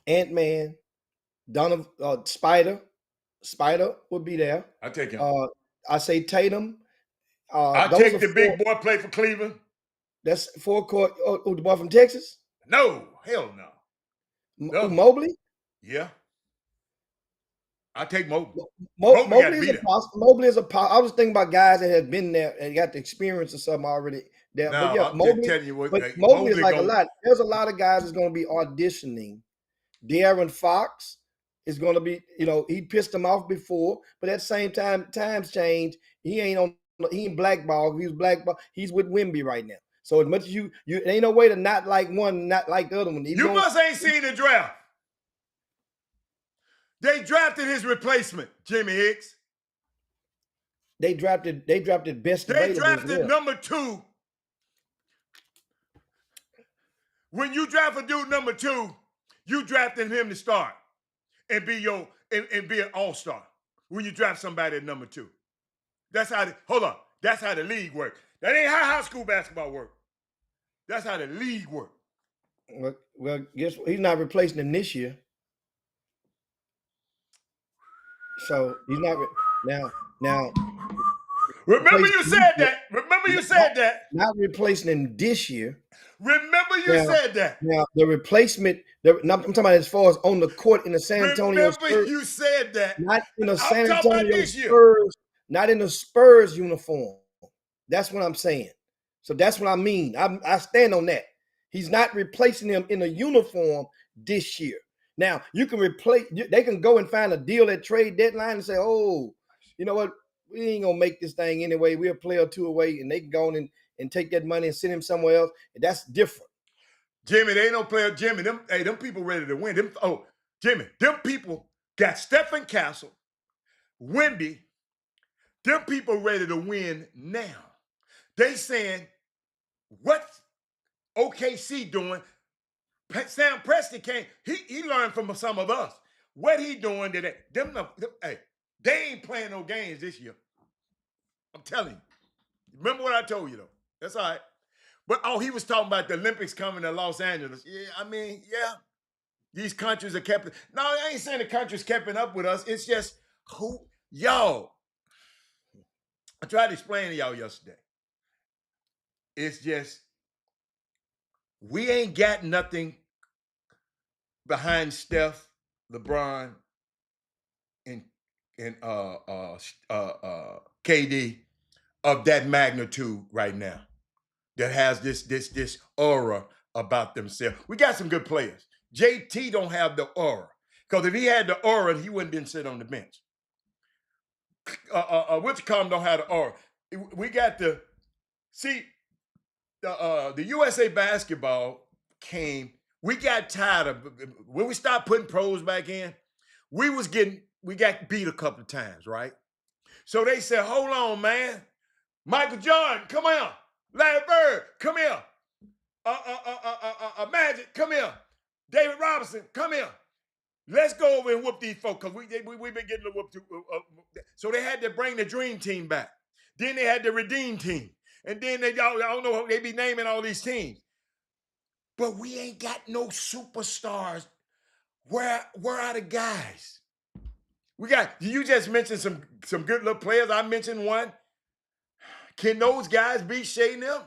Ant-Man, Donovan, Spider would be there. I take him. I say Tatum. I take the big boy play for Cleveland. That's four court. Oh, the boy from Texas? No, hell no. Mobley? Yeah. I take Mobley. Mobley is a possible. Mobley is a. I was thinking about guys that have been there and got the experience or something already. There. No, but yeah, I'm Mobley, telling you what. Mobley is like a lot. There's a lot of guys that's going to be auditioning. De'Aaron Fox is going to be. He pissed him off before, but at the same time, times change. He ain't blackballed. He's blackballed. He's with Wemby right now. So as much as you ain't no way to not like one, not like the other one. You must ain't seen the draft. They drafted his replacement, Jimmy Hicks. They drafted best available. They drafted number 2. When you draft a dude number 2, you drafting him to start and be an all-star. When you draft somebody at number 2. That's how that's how the league works. That ain't how high school basketball works. That's how the league works. Well, guess what? He's not replacing him this year. So he's not now. Remember you said that. Not replacing him this year. Remember you said that. Now the replacement. I'm talking about as far as on the court in the San Antonio. Remember you said that. Not in the San Antonio Spurs. Not in the Spurs uniform. That's what I'm saying. So that's what I mean. I stand on that. He's not replacing him in a uniform this year. Now, you can replace, they can go and find a deal at trade deadline and say, oh, you know what? We ain't going to make this thing anyway. We'll play a 2 away, and they can go on and take that money and send him somewhere else. And that's different. Jimmy, they ain't no player. Jimmy, them people ready to win. Jimmy, them people got Stephen Castle, Wemby. Them people ready to win now. They saying, what's OKC doing? Sam Presti came. He learned from some of us. What he doing today? They ain't playing no games this year. I'm telling you. Remember what I told you though. That's all right. But he was talking about the Olympics coming to Los Angeles. Yeah, I mean, yeah. These countries are kept. No, I ain't saying the countries keeping up with us. It's just y'all. I tried to explain to y'all yesterday. It's just we ain't got nothing behind Steph, LeBron, and KD of that magnitude right now that has this aura about themselves. We got some good players. JT don't have the aura because if he had the aura, he wouldn't been sitting on the bench. Wichicom don't have the aura. We got the USA basketball came. We got tired of when we stopped putting pros back in. We got beat a couple of times, right? So they said, "Hold on, man. Michael Jordan, come here. Larry Bird, come here. Magic, come here. David Robinson, come here. Let's go over and whoop these folks because we've been getting the whoop." So they had to bring the dream team back. Then they had the redeem team. And then I don't know how they be naming all these teams. But we ain't got no superstars. Where are the guys? You just mentioned some good little players. I mentioned one. Can those guys beat Shea and them?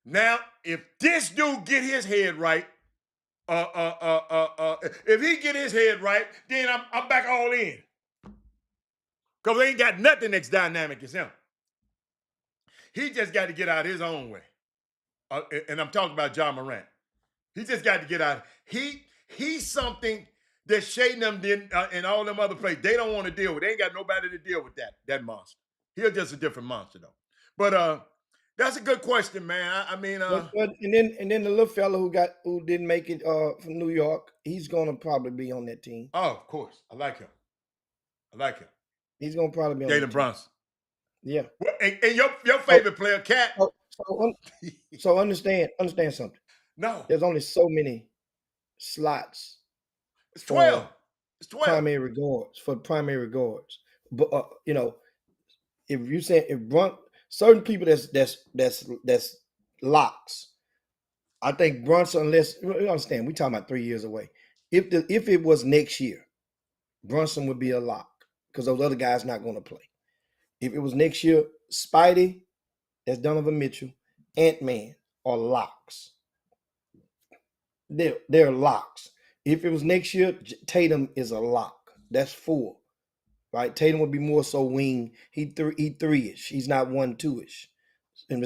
Now, if this dude get his head right, if he get his head right, then I'm back all in. Because they ain't got nothing that's dynamic as him. He just got to get out his own way. And I'm talking about John Morant. He just got to get out. He's something that Shane them and all them other players, they don't want to deal with. They ain't got nobody to deal with that monster. He's just a different monster though. But that's a good question, man. I mean, and then the little fella who didn't make it from New York, he's gonna probably be on that team. Oh, of course, I like him. He's gonna probably be on Jalen Brunson. Yeah. Well, and your favorite player, Cat. So understand something. No, there's only so many slots. It's 12. It's 12. Primary guards. But if you say certain people that's locks. I think Brunson, unless you understand, we talking about 3 years away. If it was next year, Brunson would be a lock because those other guys not going to play. If it was next year, Spidey, that's Donovan Mitchell, Ant-Man are locks. They're locks. If it was next year, Tatum is a lock. That's 4. Right? Tatum would be more so wing. He 3-ish. He's not 1-2-ish. In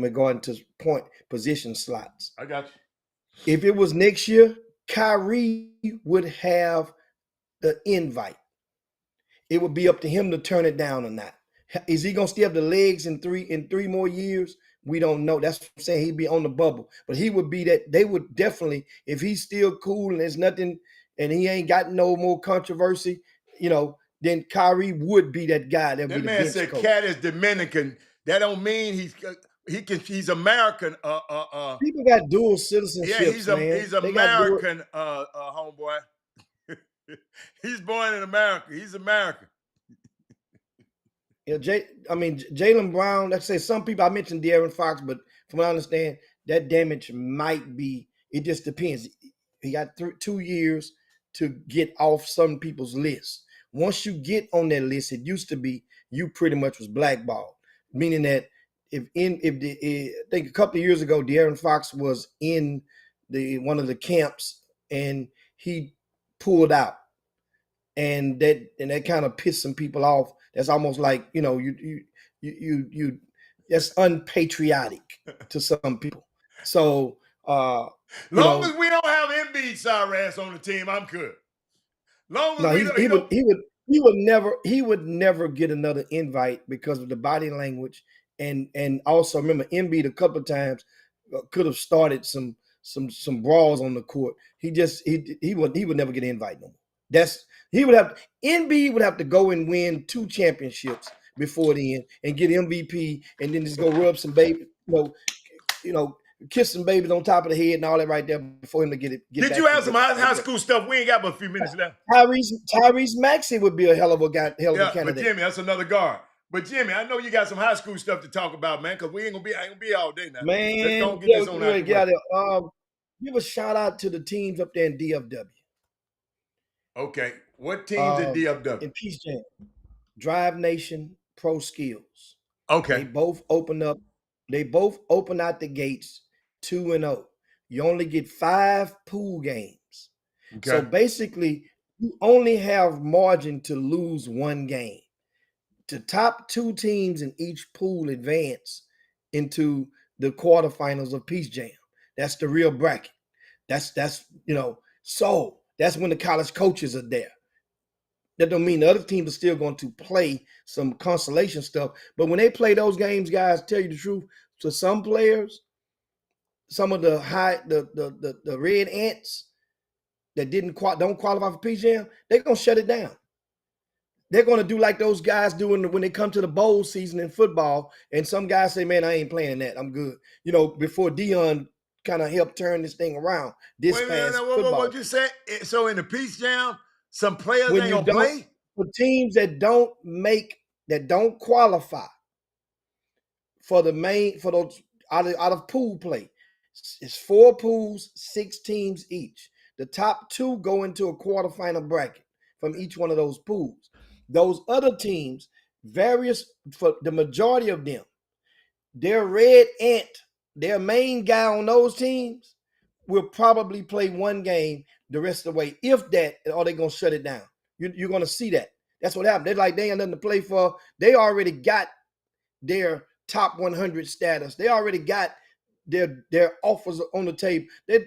regard to point position slots. I got you. If it was next year, Kyrie would have the invite. It would be up to him to turn it down or not. Is he gonna still have the legs in 3 more years? We don't know. That's what I'm saying. He'd be on the bubble. But he would be that. They would definitely, if he's still cool and there's nothing, and he ain't got no more controversy, then Kyrie would be that guy. That man said Cat is Dominican. That don't mean he's American. People got dual citizenship. Yeah, he's American, homeboy. He's born in America. He's American. Yeah, Jaylen Brown. Let's say some people. I mentioned De'Aaron Fox, but from what I understand, that damage might be. It just depends. He got 2 years to get off some people's lists. Once you get on that list, it used to be you pretty much was blackballed, meaning that I think a couple of years ago, De'Aaron Fox was in one of the camps and he pulled out, and that kind of pissed some people off. That's almost like you that's unpatriotic to some people. So long as we don't have Embiid sorry ass on the team, I'm good. He would never get another invite because of the body language, and also remember Embiid a couple of times could have started some brawls on the court. He would never get an invite no more. Embiid would have to go and win 2 championships before the end and get MVP, and then just go rub some baby, kiss some babies on top of the head and all that right there before him to get it. Did you have some high school stuff? We ain't got but a few minutes left. Tyrese Maxey would be a hell of a candidate. But Jimmy, that's another guard. But Jimmy, I know you got some high school stuff to talk about, man, because I ain't gonna be all day now. Man, let's don't get this on out the way. Give a shout out to the teams up there in DFW. Okay, what teams in DFW? In Peace Jam, Drive Nation, Pro Skills. Okay, they both open out the gates 2-0. You only get 5 pool games. Okay. So basically, you only have margin to lose 1 game. The top 2 teams in each pool advance into the quarterfinals of Peace Jam. That's the real bracket. So that's when the college coaches are there. That don't mean the other teams are still going to play some consolation stuff. But when they play those games, guys, tell you the truth, to some players, some of the red ants that don't qualify for Peace Jam, they're gonna shut it down. They're gonna do like those guys do when they come to the bowl season in football, and some guys say, "Man, I ain't playing that. I'm good." Before Dion kind of helped turn this thing around. What you say? So in the Peace Jam, some players ain't gonna play? For teams that don't qualify for those out of pool play. It's 4 pools, 6 teams each. The top 2 go into a quarterfinal bracket from each one of those pools. Those other teams, for the majority of them, their red ant, their main guy on those teams, will probably play 1 game the rest of the way. If that, or they're going to shut it down. You're going to see that. That's what happened. They're like, they ain't nothing to play for. They already got their top 100 status. They already got their offers on the table. They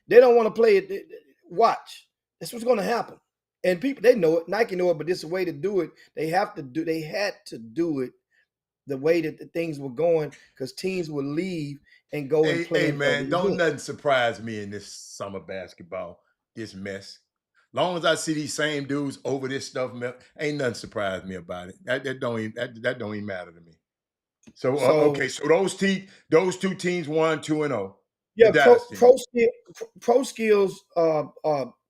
don't want to play it. Watch. That's what's going to happen. And people, they know it. Nike know it, but this is a way to do it. They had to do it the way that the things were going, because teams would leave and go and play Hey, in other man, don't events. nothing surprise me in this summer basketball, this mess. Long as I see these same dudes over this stuff, man, ain't nothing surprise me about it. That don't even matter to me. So okay, So so those two teams won 2-0. The yeah, Dallas team. Pro Skills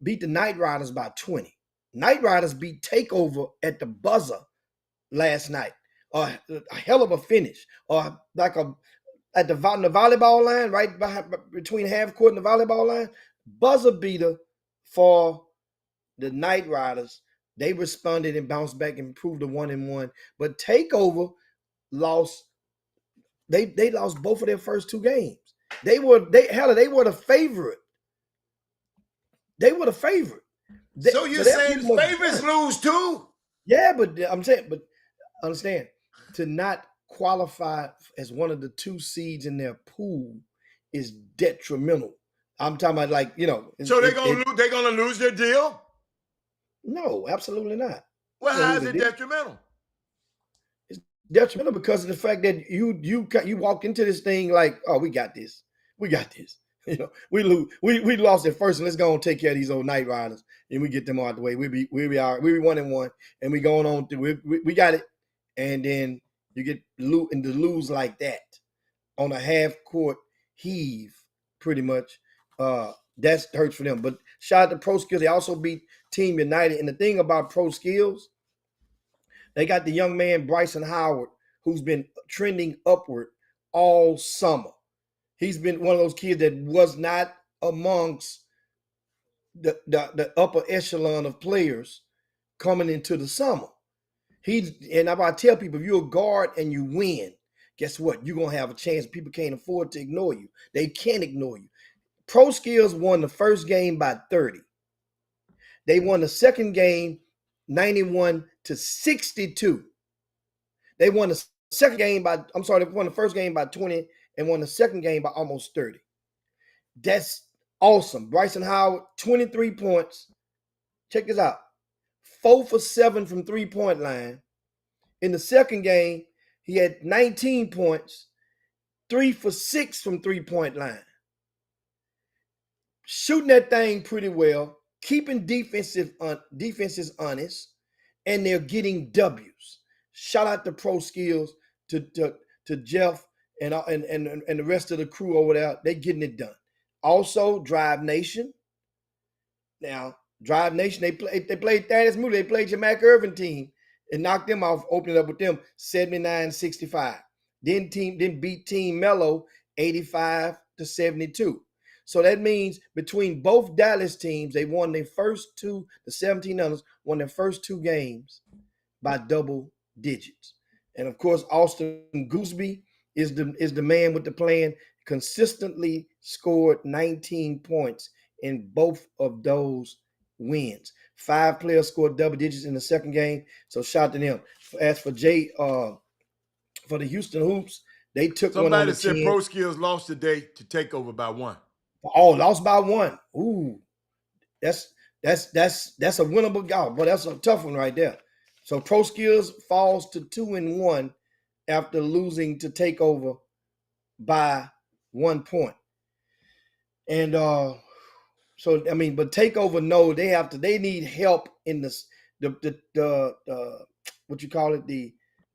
beat the Night Riders by 20. Night Riders beat Takeover at the buzzer last night. A hell of a finish. Like at the volleyball line, right between half court and the volleyball line, buzzer beater for the Night Riders. They responded and bounced back and improved to 1-1. But Takeover lost. They lost both of their first two games. They were the favorite. They were the favorite. So you're saying favorites lose too? Yeah, but I'm saying, but understand, to not qualify as one of the two seeds in their pool is detrimental. I'm talking about, like, So they're gonna lose their deal? No, absolutely not. Well, how is it detrimental? It's detrimental because of the fact that you walk into this thing like, oh, we got this. We lost at first, and let's go and take care of these old Night Riders, and we get them out the way. We be 1-1, and we going on through. We got it, and then you get to lose like that on a half court heave, pretty much. That hurts for them. But shout out to Pro Skills. They also beat Team United. And the thing about Pro Skills, they got the young man Bryson Howard, who's been trending upward all summer. He's been one of those kids that was not amongst the upper echelon of players coming into the summer. And I tell people, if you're a guard and you win, guess what? You're going to have a chance. People can't afford to ignore you. They can't ignore you. Pro Skills won the first game by 30. They won the second game 91-62. They won the they won the first game by 20 and won the second game by almost 30. That's awesome. Bryson Howard, 23 points. Check this out. 4 for 7 from three-point line. In the second game, he had 19 points, 3 for 6 from three-point line. Shooting that thing pretty well, keeping defenses honest, and they're getting W's. Shout out to Pro Skills, to Jeff and the rest of the crew over there. They're getting it done. Also, Drive Nation. Now, Drive Nation, they played Thaddeus Moody. They played your Mac Irvin team and knocked them off, opening up with them 79-65. Then beat Team Mello 85-72. So that means between both Dallas teams, they won their first two, the 17 others, won their first two games by double digits. And of course, Austin Gooseby is the man with the plan, consistently scored 19 points in both of those wins. 5 players scored double digits in the second game. So shout out to them. As for for the Houston Hoops, they took one on the chin. Somebody said Pro Skills lost today to Takeover by 1. Oh, lost by 1. Ooh, that's a winnable goal, but that's a tough one right there. So Pro Skills falls to 2-1 after losing to Takeover by 1 point. And but Takeover, no, they need help in the what you call it, the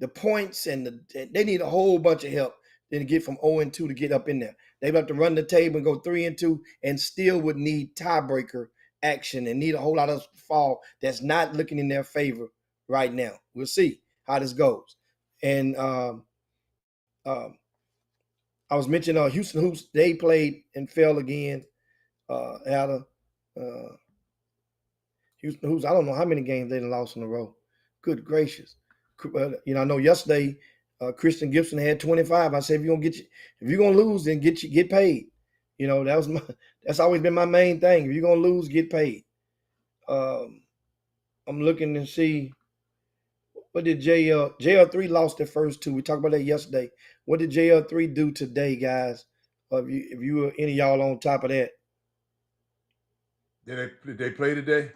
points, and they need a whole bunch of help to get from 0-2 to get up in there. They have to run the table and go 3-2, and still would need tiebreaker action and need a whole lot of fall that's not looking in their favor right now. We'll see how this goes. And I was mentioning Houston Hoops. They played and fell again. Houston Hoops, I don't know how many games they lost in a row. Good gracious. I know yesterday Christian Gibson had 25. I said, if you're gonna lose, then get paid. That's always been my main thing. If you're gonna lose, get paid. I'm looking to see, what did JL3 lost their first two. We talked about that yesterday. What did JL3 do today, guys? If you were any of y'all on top of that? Did they play today?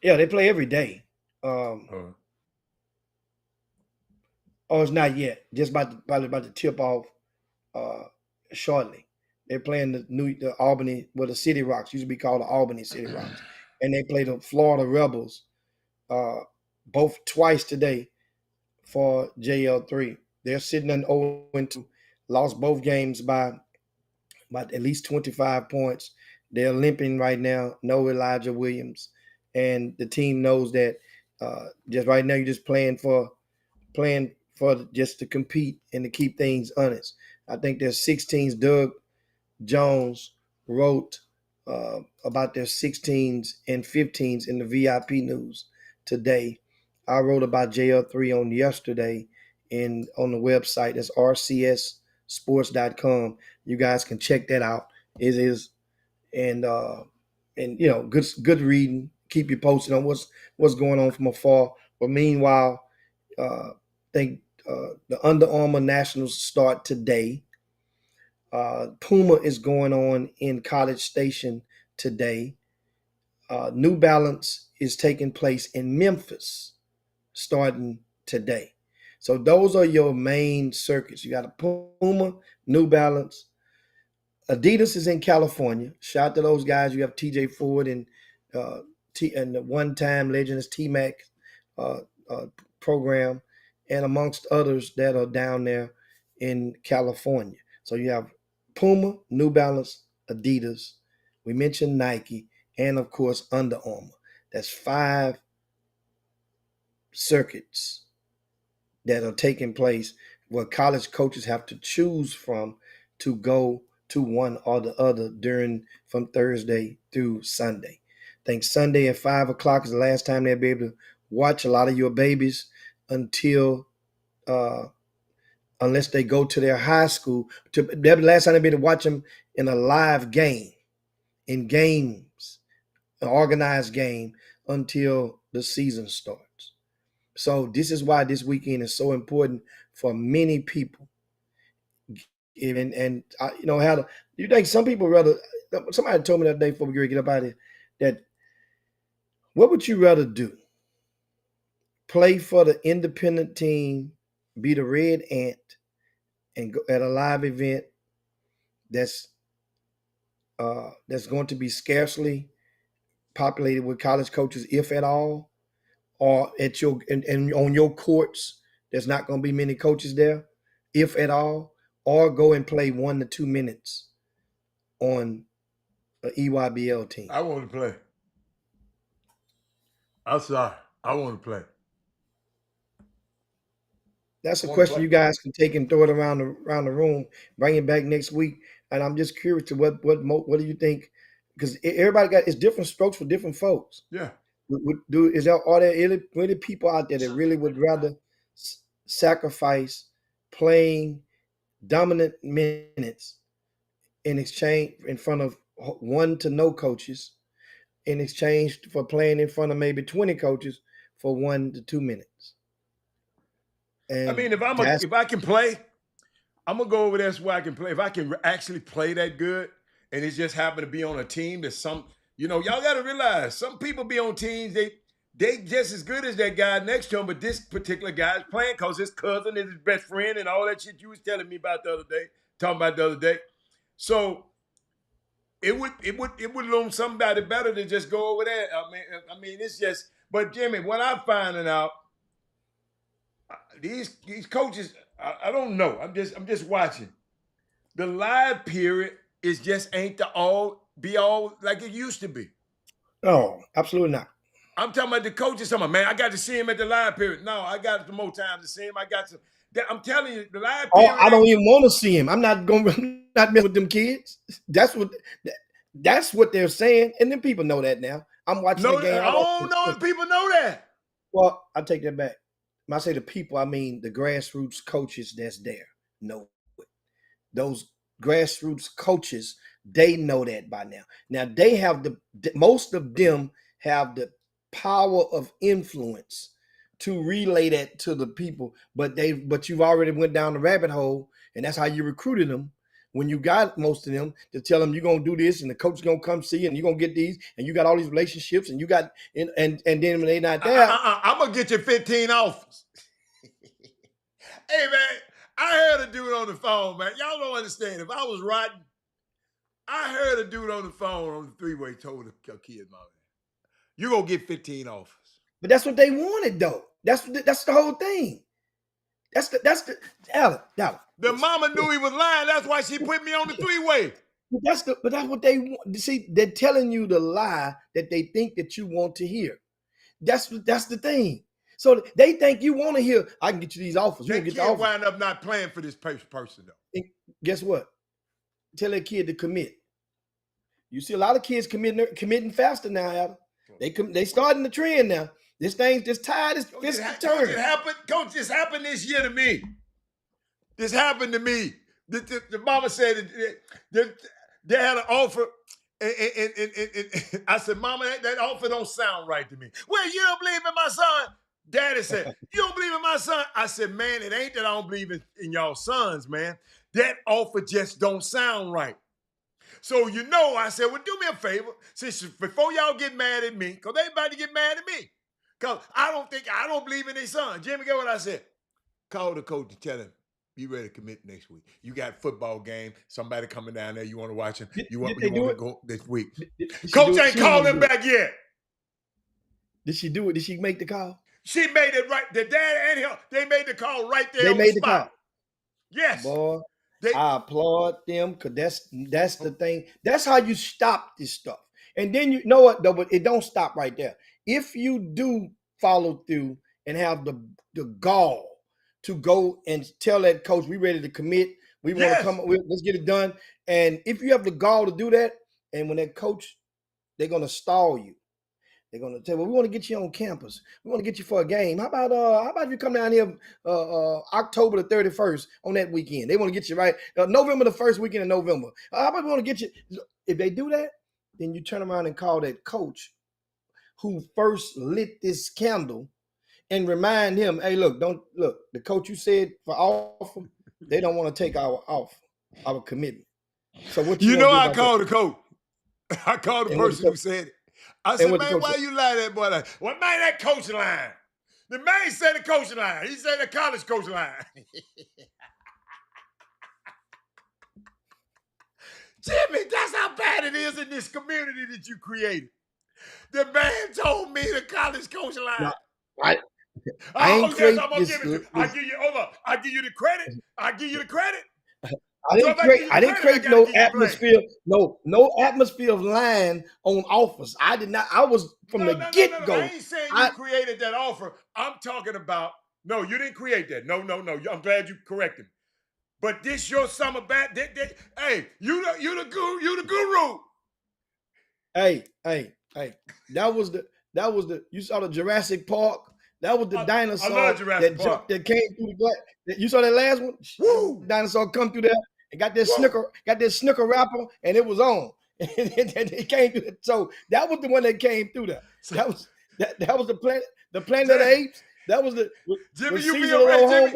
Yeah, they play every day. Oh. Oh, it's not yet. Just probably about to tip off shortly. They're playing the Albany, well, the City Rocks, used to be called the Albany City Rocks, and they play the Florida Rebels both twice today for JL3. They're sitting in 0-2, lost both games by at least 25 points. They're limping right now. No Elijah Williams, and the team knows that just right now you're just playing for just to compete and to keep things honest. I think there's 16s. Doug Jones wrote about their 16s and 15s in the VIP news today. I wrote about JL3 on yesterday on the website. That's rcssports.com. You guys can check that out. It is and good reading. Keep you posted on what's going on from afar. But meanwhile, I think the Under Armour Nationals start today. Puma is going on in College Station today. New Balance is taking place in Memphis starting today. So those are your main circuits. You got a Puma, New Balance. Adidas is in California. Shout out to those guys. You have TJ Ford and the one-time legend is T-Mac program, and amongst others that are down there in California. So you have Puma, New Balance, Adidas. We mentioned Nike, and of course Under Armour. That's 5 circuits that are taking place where college coaches have to choose from to go to one or the other from Thursday through Sunday. I think Sunday at 5 o'clock is the last time they'll be able to watch a lot of your babies until unless they go to their high school. That'll be the last time they'll be able to watch them in a live game, in games, an organized game until the season starts. So this is why this weekend is so important for many people. And you think some people rather, somebody told me that day before we get up out of here, that what would you rather do? Play for the independent team, be the red ant, and go at a live event that's going to be scarcely populated with college coaches, if at all, or at your and on your courts, there's not going to be many coaches there, if at all, or go and play 1 to 2 minutes on an EYBL team. I want to play. I'm sorry. I want to play. That's a question you guys can take and throw it around the room. Bring it back next week, and I'm just curious to what do you think? Because everybody it's different strokes for different folks. Yeah. Are there really people out there that really would rather sacrifice playing dominant minutes in exchange in front of 1 to no coaches, in exchange for playing in front of maybe 20 coaches for 1 to 2 minutes? And I mean, if I can play, I'm gonna go over there so I can play. If I can actually play that good, and it just happen to be on a team that y'all got to realize some people be on teams they just as good as that guy next to him, but this particular guy is playing because his cousin is his best friend and all that shit you was telling me about talking about the other day. So it would loom somebody better to just go over there. I mean, it's just. But Jimmy, what I'm finding out, these coaches, I don't know. I'm just watching. The live period is just ain't the all like it used to be. No, absolutely not. I'm talking about the coaches. Talking about, man, I got to see him at the live period. No, I got some more time to see him. I got some. I'm telling you, the live period. I don't even want to see him. I'm not mess with them kids. That's what they're saying, and then people know that now. I'm watching the game. I don't know if people know that. Well, I take that back. When I say the people, I mean the grassroots coaches that's there know it. Those grassroots coaches, they know that by now. Now they have most of them have the power of influence to relay that to the people, but you've already went down the rabbit hole, and that's how you recruited them when you got most of them to tell them you're gonna do this and the coach is gonna come see you and you're gonna get these and you got all these relationships and you got and then when they not there. I'm gonna get you 15 offers. Hey man, I heard a dude on the phone, man. Y'all don't understand. If I was rotten, I heard a dude on the phone on the three-way told a kid, "Mom, you gonna get 15 offers." But that's what they wanted, though. That's the whole thing. That's the Allen. The mama knew he was lying. That's why she put me on the three-way. But that's what they want. See, they're telling you the lie that they think that you want to hear. That's the thing. So they think you want to hear. I can get you these offers. That get kid the offers. wind up not playing for this person though. And guess what? Tell that kid to commit. You see a lot of kids committing faster now, Adam. They starting the trend now. This tide is turning. Coach, this happened this year to me. This happened to me. The mama said that they had an offer, and I said, "Mama, that offer don't sound right to me." "Well, you don't believe in my son?" Daddy said, "You don't believe in my son?" I said, "Man, it ain't that I don't believe in y'all sons, man. That offer just don't sound right." So, I said, "Well, do me a favor. Since before y'all get mad at me, because they about to get mad at me. Because I don't believe in their son." Jimmy, get what I said? Call the coach and tell him, "Be ready to commit next week. You got football game. Somebody coming down there. You want to watch him. You want to go this week." Coach ain't called him back yet. Did she do it? Did she make the call? She made it right. The dad and him, they made the call right there on the spot. They made the call. Yes. Boy, I applaud them because that's the thing. That's how you stop this stuff. And then you know what, though, but it don't stop right there. If you do follow through and have the gall to go and tell that coach, we ready to commit, we want to come, let's get it done. And if you have the gall to do that, and when that coach, they're going to stall you. They're going to tell, "Well, we want to get you on campus. We want to get you for a game. How about if you come down here October the 31st on that weekend? They want to get you right. November the first weekend in November. How about we want to get you?" If they do that, then you turn around and call that coach who first lit this candle and remind him, "Hey, look, the coach you said for offer, they don't want to take our offer, our commitment. So what I called the coach. I called the person who said it. I said, "Man, why you lie to that boy?" "Well, man, that coach lying. The man said the coach lying. He said the college coach lying." Jimmy, that's how bad it is in this community that you created. The man told me the college coach lying. No, I ain't create this. I give you, hold up. I give you the credit. I didn't create no atmosphere, no atmosphere of lying on offers. I did not. I was from the get-go. I ain't saying you created that offer. I'm talking about, no, you didn't create that. No. I'm glad you corrected me. But this your summer bat. Hey, you the guru. Hey. That was the you saw the Jurassic Park. That was the dinosaur that came through the glass. You saw that last one? Woo! The dinosaur come through there and got that snicker wrapper, and it was on. And it came through. So that was the one that came through there. That was the planet of the apes. That was the Jimmy. You be around them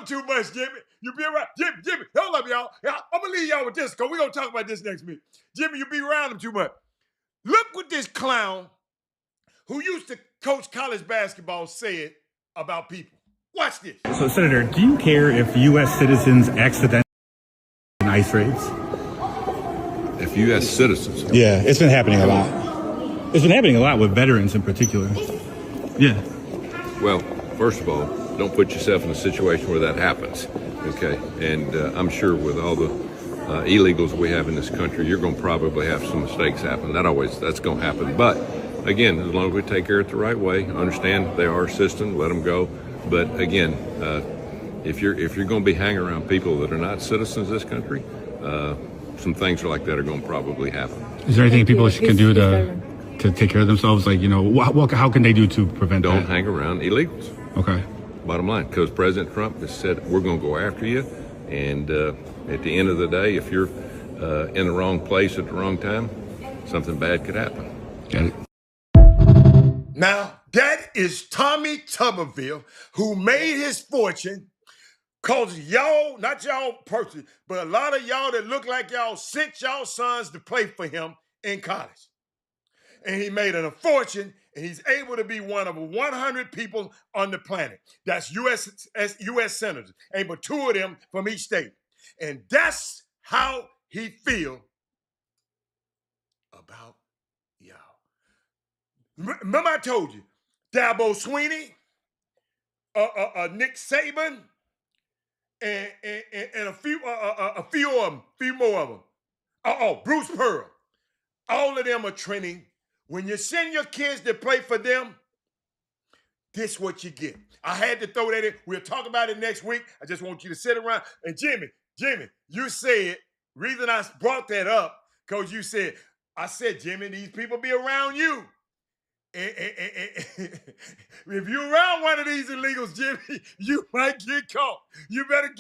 too much, Jimmy. You be around Jimmy. Hold up, y'all. I'm gonna leave y'all with this because we're gonna talk about this next week. Jimmy, you be around them too much. Look what this clown who used to coach college basketball said about people. Watch this. So, Senator, do you care if U.S. citizens accidentally in ICE raids? If U.S. citizens? Yeah, it's been happening a lot. It's been happening a lot with veterans in particular. Yeah. Well, first of all, don't put yourself in a situation where that happens, okay? And I'm sure with all the illegals we have in this country, you're going to probably have some mistakes happen. That's going to happen. But again, as long as we take care of it the right way, understand they are a system, let them go. But again, if you're going to be hanging around people that are not citizens of this country, some things like that are going to probably happen. Is there anything people can do to take care of themselves? Like, how can they do to prevent that? Don't hang around illegals. Okay. Bottom line, because President Trump has said we're going to go after you, and at the end of the day, if you're in the wrong place at the wrong time, something bad could happen. Got it. Now, that is Tommy Tuberville, who made his fortune Cause y'all, not y'all personally, but a lot of y'all that look like y'all sent y'all sons to play for him in college. And he made a fortune, and he's able to be one of 100 people on the planet. That's U.S. senators, and but 2 of them from each state. And that's how he feel about y'all. Remember I told you, Dabo Sweeney, Nick Saban, and a few more of them. Bruce Pearl. All of them are trending. When you send your kids to play for them, this what you get. I had to throw that in. We'll talk about it next week. I just want you to sit around. And Jimmy, you said, reason I brought that up, because you said, I said, Jimmy, these people be around you. If you're around one of these illegals, Jimmy, you might get caught. You better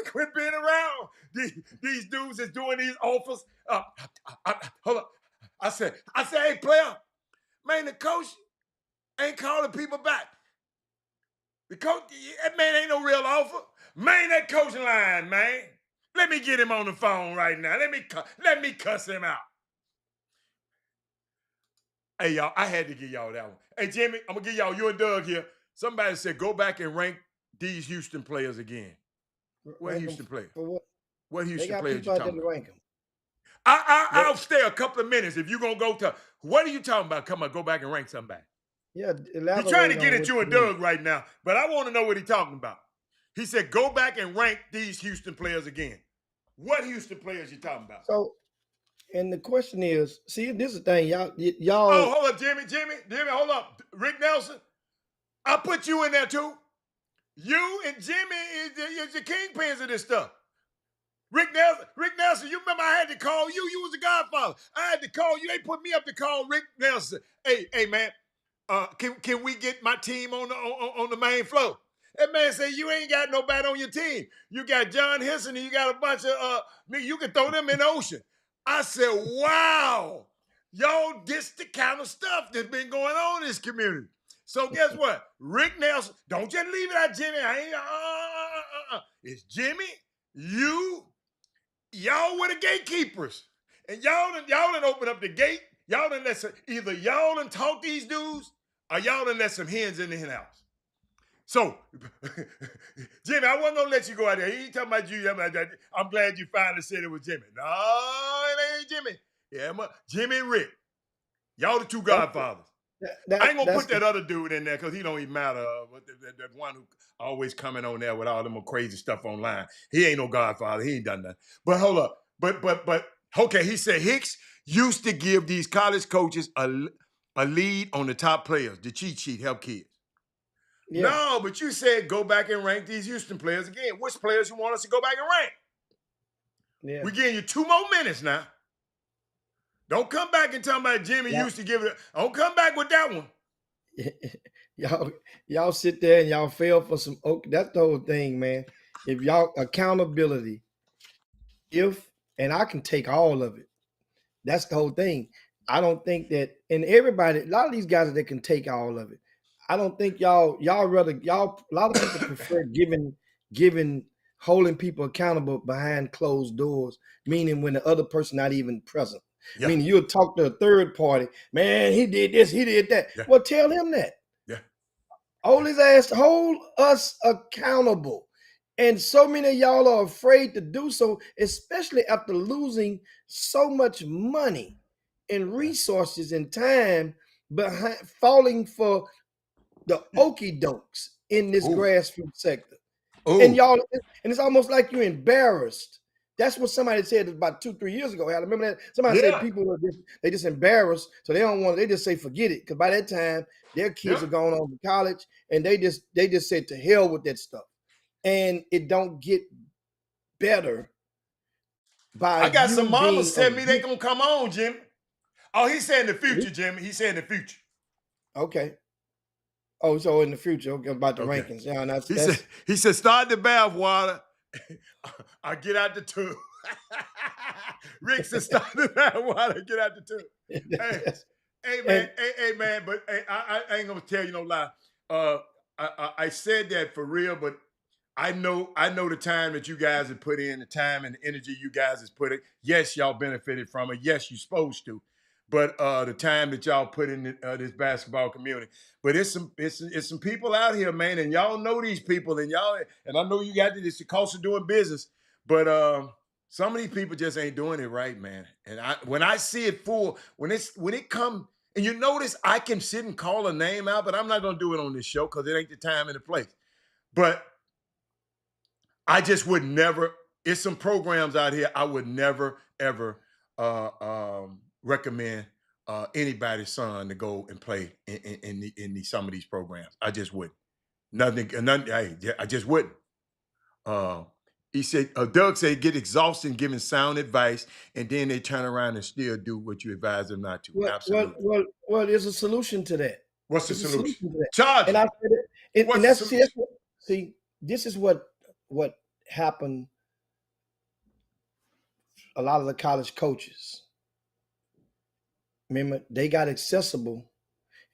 quit being around these dudes that's doing these offers. Hold on. I said, hey, player, man, the coach ain't calling people back. The coach, that man ain't no real offer. Man, that coaching line, man. Let me get him on the phone right now. Let me cuss him out. Hey, y'all, I had to give y'all that one. Hey, Jimmy, I'm going to give y'all, you and Doug here. Somebody said, go back and rank these Houston players again. What Houston players? For what? What Houston they got players people you out there talking to rank them. I'll stay a couple of minutes if you're going to go to, what are you talking about? Come on, go back and rank somebody. Yeah, He's trying to get at you and Doug right now, but I want to know what he's talking about. He said, go back and rank these Houston players again. What Houston players you talking about? So, and the question is, see, this is the thing, y'all. Oh, hold up, Jimmy, hold up. Rick Nelson, I put you in there too. You and Jimmy is the kingpins of this stuff. Rick Nelson, you remember I had to call you. You was the godfather. I had to call you. They put me up to call Rick Nelson. Hey, man, can we get my team on the main floor? That man said, you ain't got nobody on your team. You got John Henson and you got a bunch of, you can throw them in the ocean. I said, wow, y'all, this the kind of stuff that's been going on in this community. So guess what? Rick Nelson, don't just leave it at Jimmy. It's Jimmy, y'all were the gatekeepers. And y'all done open up the gate. Y'all done let either y'all done talk these dudes or y'all done let some hens in the hen house. So, Jimmy, I wasn't going to let you go out there. He ain't talking about you. I'm glad you finally said it was Jimmy. No, it ain't Jimmy. Yeah, Jimmy and Rick. Y'all the two godfathers. I ain't going to put that other dude in there because he don't even matter. That one who always coming on there with all them crazy stuff online. He ain't no godfather. He ain't done nothing. But hold up. But okay, he said Hicks used to give these college coaches a lead on the top players, the cheat sheet, help kids. Yeah. No, but you said go back and rank these Houston players again. Which players you want us to go back and rank? Yeah. We're giving you 2 more minutes now. Don't come back and talk about Jimmy used to give it. Don't come back with that one. y'all sit there and y'all fail for some. Okay, that's the whole thing, man. If y'all accountability, and I can take all of it. That's the whole thing. I don't think that, and everybody, a lot of these guys that can take all of it. I don't think a lot of people prefer holding people accountable behind closed doors, meaning when the other person not even present. Yeah. Meaning you'll talk to a third party, man, he did this, he did that. Yeah. Well, tell him that. Yeah. Hold his ass, hold us accountable. And so many of y'all are afraid to do so, especially after losing so much money and resources and time behind falling for the okie dokes in this grassroots sector. And y'all, and it's almost like you're embarrassed. That's what somebody said about 2-3 years ago. I remember that somebody said people are just embarrassed, so they just say forget it, because by that time their kids are going on to college, and they just said to hell with that stuff, and it don't get better. By I got some mamas tell me they gonna come on, Jimmy. Oh, he said in the future, Jimmy. He said in the future. Okay. Oh, so in the future, okay, about the rankings. Yeah, he said, start the bath water. I get out the tub. Rick said, start the bath water, get out the tub. Hey, man, but I ain't gonna tell you no lie. I said that for real, but I know the time that you guys have put in, the time and the energy you guys has put it. Yes, y'all benefited from it. Yes, you're supposed to. But the time that y'all put in this basketball community. But it's some people out here, man, and y'all know these people, and I know you got this the cost of doing business, but some of these people just ain't doing it right, man. And when I see it full, when it come, and you notice I can sit and call a name out, but I'm not gonna do it on this show because it ain't the time and the place. But I just would never. It's some programs out here I would never ever recommend anybody's son to go and play in some of these programs. I just wouldn't. Nothing. I just wouldn't. Uh, he said, Doug said, get exhausted giving sound advice, and then they turn around and still do what you advise them not to. Absolutely. Well, there's a solution to that. What's the There's a solution? to that. Charge. And I said it, What's and the that's solution? see, this is what happened. A lot of the college coaches, remember, they got accessible,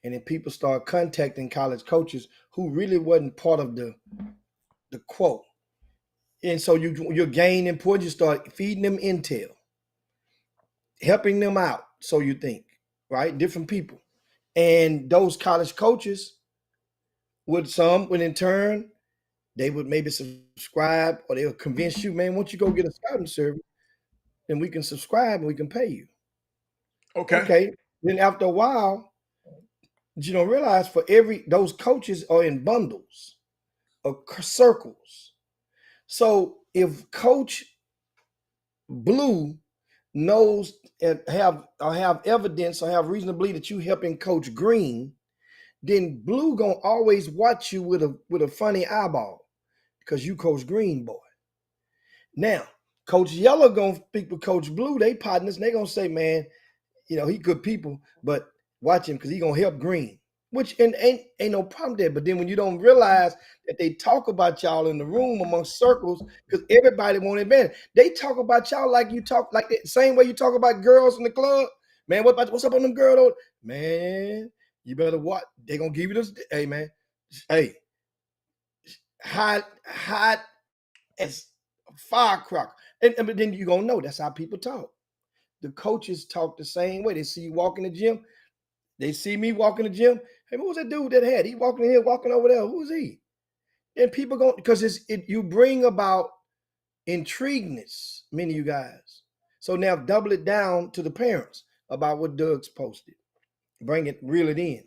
and then people start contacting college coaches who really wasn't part of the quote. And so you're gaining important. You start feeding them intel, helping them out. So you think, right? Different people. And those college coaches would in turn, they would maybe subscribe, or they would convince you, man, once you go get a scouting service, then we can subscribe and we can pay you. Okay. Then after a while, you don't realize those coaches are in bundles or circles. So if Coach Blue knows and have evidence or have reason to believe that you helping Coach Green, then Blue gonna always watch you with a funny eyeball because you Coach Green boy. Now, Coach Yellow gonna speak with Coach Blue, they partners, and they gonna say, man, he good people, but watch him because he gonna help Green. Which ain't no problem there. But then when you don't realize that they talk about y'all in the room amongst circles, because everybody won't admit it. They talk about y'all like you talk like the same way you talk about girls in the club. Man, what's up on them girls? Man, you better watch. They gonna give you this. Hey, man. Hey, hot as a firecracker. But then you gonna know that's how people talk. The coaches talk the same way. They see you walk in the gym. They see me walking the gym. Hey, what was that dude that had? He walking in here, walking over there. Who's he? And people go because you bring about intrigueness, many of you guys. So now double it down to the parents about what Doug's posted. Reel it in.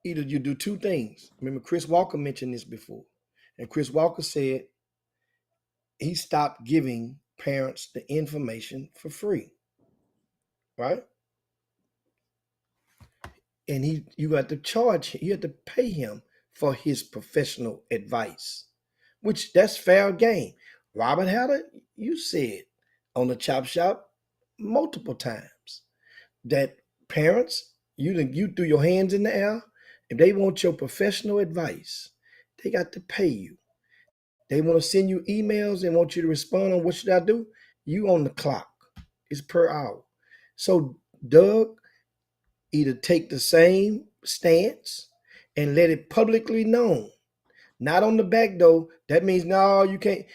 Either you do two things. Remember, Chris Walker mentioned this before. And Chris Walker said he stopped giving parents the information for free. Right? And you have to charge him, you have to pay him for his professional advice, which that's fair game. Robert Hatter, you said on the Chop Shop multiple times that parents, you threw your hands in the air. If they want your professional advice, they got to pay you. They want to send you emails and want you to respond on what should I do. You on the clock. It's per hour. So Doug, either take the same stance and let it publicly known, not on the back door. That means, no, you can't.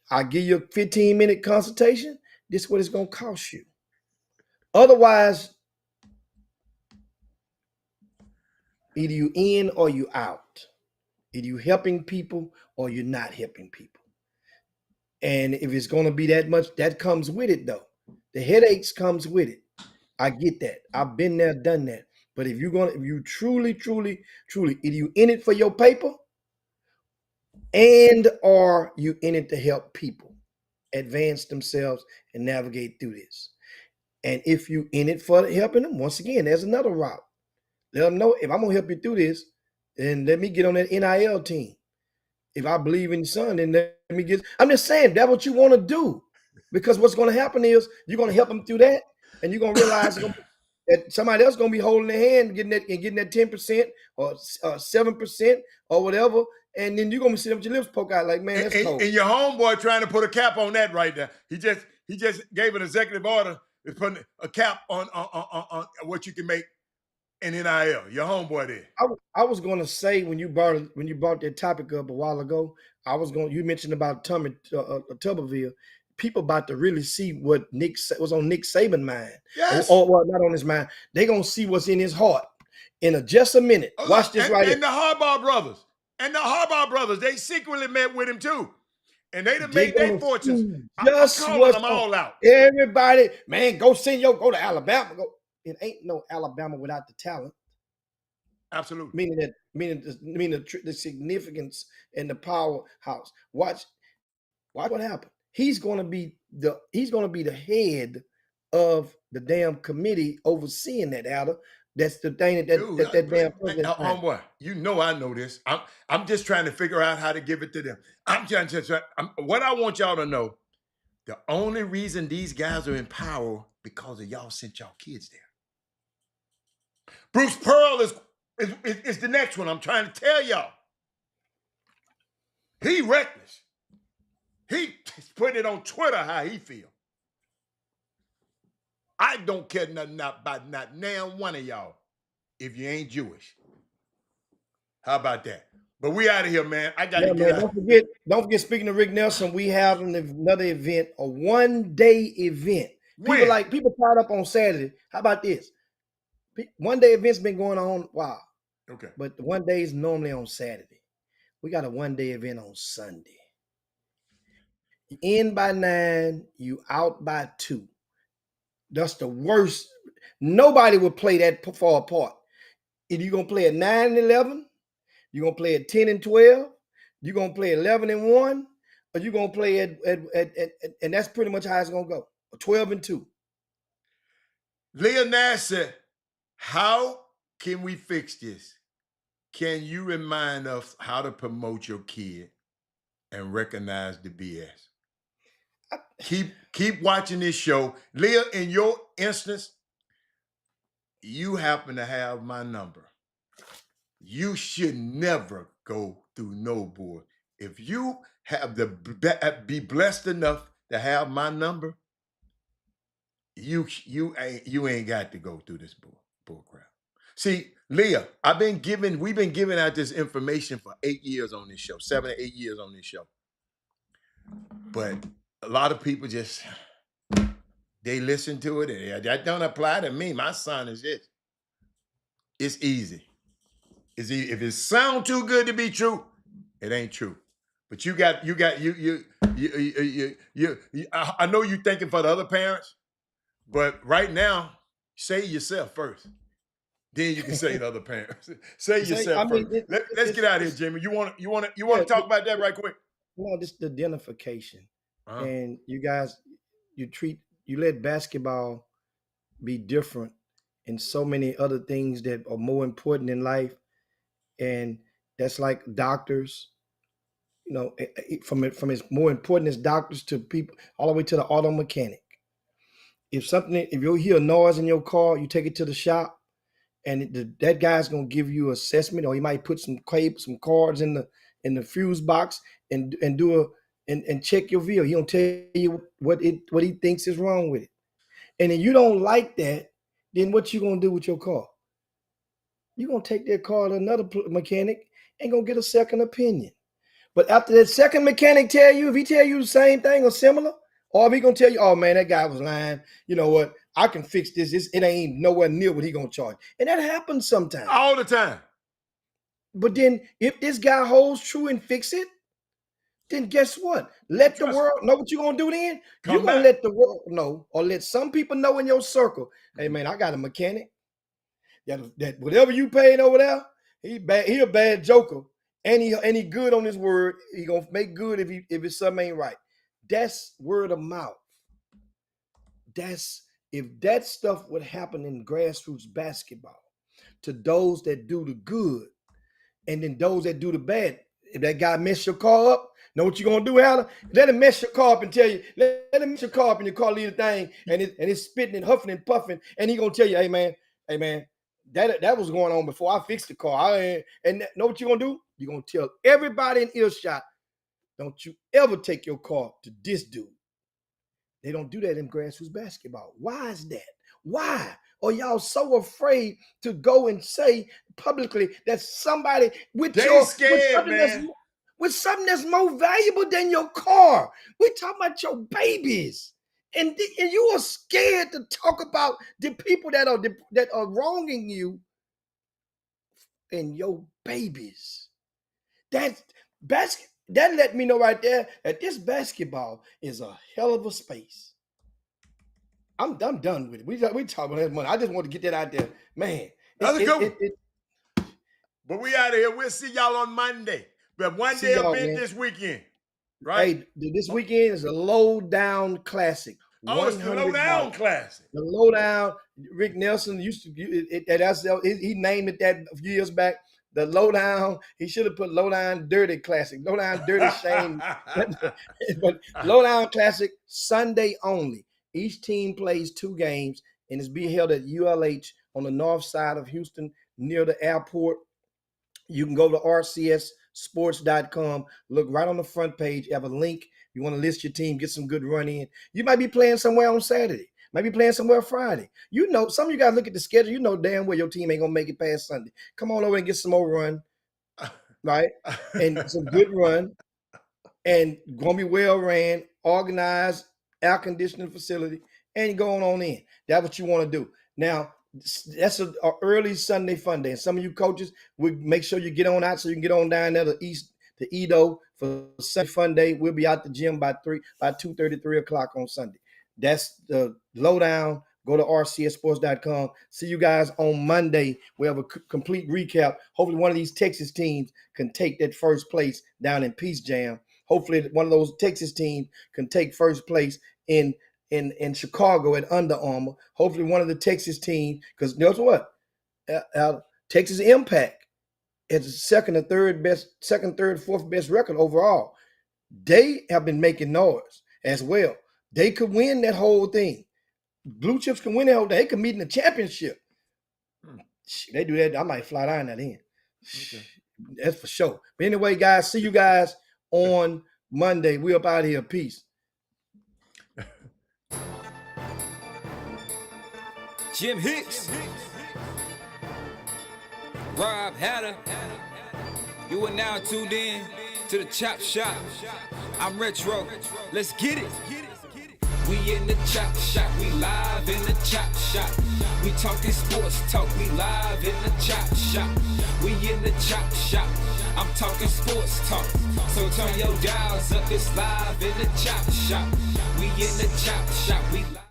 I give you a 15-minute consultation. This is what it's going to cost you. Otherwise, either you in or you out. Either you helping people or you're not helping people. And if it's going to be that much, that comes with it, though. The headaches comes with it. I get that. I've been there, done that. But if you truly, either you in it for your paper or you in it to help people advance themselves and navigate through this. And if you in it for helping them, once again, there's another route. Let them know, if I'm going to help you through this, then let me get on that NIL team. If I believe in your son, then let me get. I'm just saying, that's what you want to do. Because what's going to happen is you're going to help them through that, and you're going to realize that somebody else going to be holding their hand, getting that 10% or 7% or whatever, and then you're going to be sitting with your lips poke out like, man, that's cold. And your homeboy trying to put a cap on that right there. He just gave an executive order to put a cap on what you can make and NIL. Your homeboy there. I was going to say when you brought that topic up a while ago, you mentioned about Tuberville. People about to really see what was on Nick Saban's mind, Yes. or well, not on his mind. They gonna see what's in his heart in just a minute. Watch this right here. And the Harbaugh brothers, they secretly met with him too. And they done made their fortunes. Just I'm calling them all out. Everybody, man, go to Alabama. It ain't no Alabama without the talent. Absolutely. Meaning the significance and the powerhouse. Watch what happened. He's gonna be the head of the damn committee overseeing that, Alda. That's the thing that damn president. Homeboy, you know I know this. I'm just trying to figure out how to give it to them. What I want y'all to know, the only reason these guys are in power because of y'all sent y'all kids there. Bruce Pearl is the next one. I'm trying to tell y'all. He reckless. He's putting it on Twitter how he feel. I don't care nothing about not now one of y'all if you ain't Jewish. How about that? But we out of here, man. I got to get out. Don't forget, speaking of Rick Nelson, we have another event, a one-day event. People tied up on Saturday. How about this? One-day event's been going on. Wow. Okay. But the one day is normally on Saturday. We got a one-day event on Sunday. You in by 9, you out by 2. That's the worst. Nobody would play that far apart. If you're going to play at 9 and 11, you're going to play at 10 and 12, you're going to play 11 and 1, or you're going to play at and that's pretty much how it's going to go. 12 and 2. Leah Nash said, how can we fix this? Can you remind us how to promote your kid and recognize the BS? Keep watching this show. Leah, in your instance, you happen to have my number. You should never go through no board. If you have be blessed enough to have my number, you ain't got to go through this bull crap. See, Leah, we've been giving out this information for 8 years on this show, 7 or 8 years on this show. But a lot of people they listen to it and that don't apply to me. My son is this. It's easy. If it sounds too good to be true, it ain't true. But I know you're thinking for the other parents, but right now, say yourself first. Then you can say the other parents. Say yourself first. Let's get out of here, Jimmy. You want to talk about that right quick? No, this is the identification. And you guys, you let basketball be different in so many other things that are more important in life. And that's like doctors, from as more important as doctors to people, all the way to the auto mechanic. If you hear a noise in your car, you take it to the shop, and that guy's gonna give you assessment, or he might put some cards in the fuse box and check your vehicle. He don't tell you what he thinks is wrong with it. And if you don't like that, then what you gonna do with your car? You're gonna take that car to another mechanic and gonna get a second opinion. But after that second mechanic if he tell you the same thing or similar, or if he gonna tell you, oh man, that guy was lying, you know what? I can fix this. It ain't nowhere near what he gonna charge. And that happens sometimes. All the time. But then if this guy holds true and fix it, then guess what? Let the world know what you're gonna do then. You're gonna let the world know, or let some people know in your circle, hey man, I got a mechanic. That whatever you paid over there, he a bad joker. And he good on his word. He gonna make good if his something ain't right. That's word of mouth. If that stuff would happen in grassroots basketball to those that do the good, and then those that do the bad. If that guy mess your car up, know what you're gonna do, Alan? Let him mess your car up and tell you, let him mess your car up and your car leave the thing, and it's spitting and huffing and puffing, and he gonna tell you, hey man, that was going on before I fixed the car. Know what you're gonna do? You're gonna tell everybody in earshot, don't you ever take your car to this dude. They don't do that in grassroots basketball. Why is that? Why? or y'all so afraid to go and say publicly that somebody with They scared, man. with something that's more valuable than your car. We're talking about your babies. And you are scared to talk about the people that are wronging you and your babies. That let me know right there that this basketball is a hell of a space. I'm done with it. We talking about that money. I just want to get that out there, man. That's a good one. But we out of here. We'll see y'all on Monday. We have one day event this weekend, right? Hey, this weekend is a low down classic. Oh, it's the low down classic. The low down. Rick Nelson used to he named it that a few years back. The low down. He should have put low down dirty classic. Low down dirty shame. But low down classic Sunday only. Each team plays 2 games and it's being held at ULH on the north side of Houston near the airport. You can go to rcssports.com. Look right on the front page. You have a link. You want to list your team, get some good run in. You might be playing somewhere on Saturday. Might be playing somewhere Friday. You know, some of you guys look at the schedule. You know damn well your team ain't going to make it past Sunday. Come on over and get some more run, right? And some good run. And going to be well ran, organized, air conditioning facility, and going on in. That's what you want to do. Now, that's an early Sunday fun day. And some of you coaches, we make sure you get on out so you can get on down there to Edo for Sunday fun day. We'll be out the gym by 2:30, 3 o'clock on Sunday. That's the lowdown. Go to rcssports.com. See you guys on Monday. We have a complete recap. Hopefully one of these Texas teams can take that first place down in Peace Jam. Hopefully one of those Texas teams can take first place in Chicago at Under Armour. Hopefully one of the Texas teams, because guess what? Texas Impact is the second, third, fourth best record overall. They have been making noise as well. They could win that whole thing. Blue Chips can win that whole thing. They could meet in the championship. They do that. I might fly down that in. Okay. That's for sure. But anyway, guys, see you guys on Monday. We up out of here. Peace. Jim Hicks, Rob Hatter, you are now tuned in to the Chop Shop. I'm Retro, let's get it. We in the Chop Shop, we live in the Chop Shop. We talking sports talk, we live in the Chop Shop. We in the Chop Shop, I'm talking sports talk. So turn your dials up, it's live in the Chop Shop. We in the Chop Shop, we live.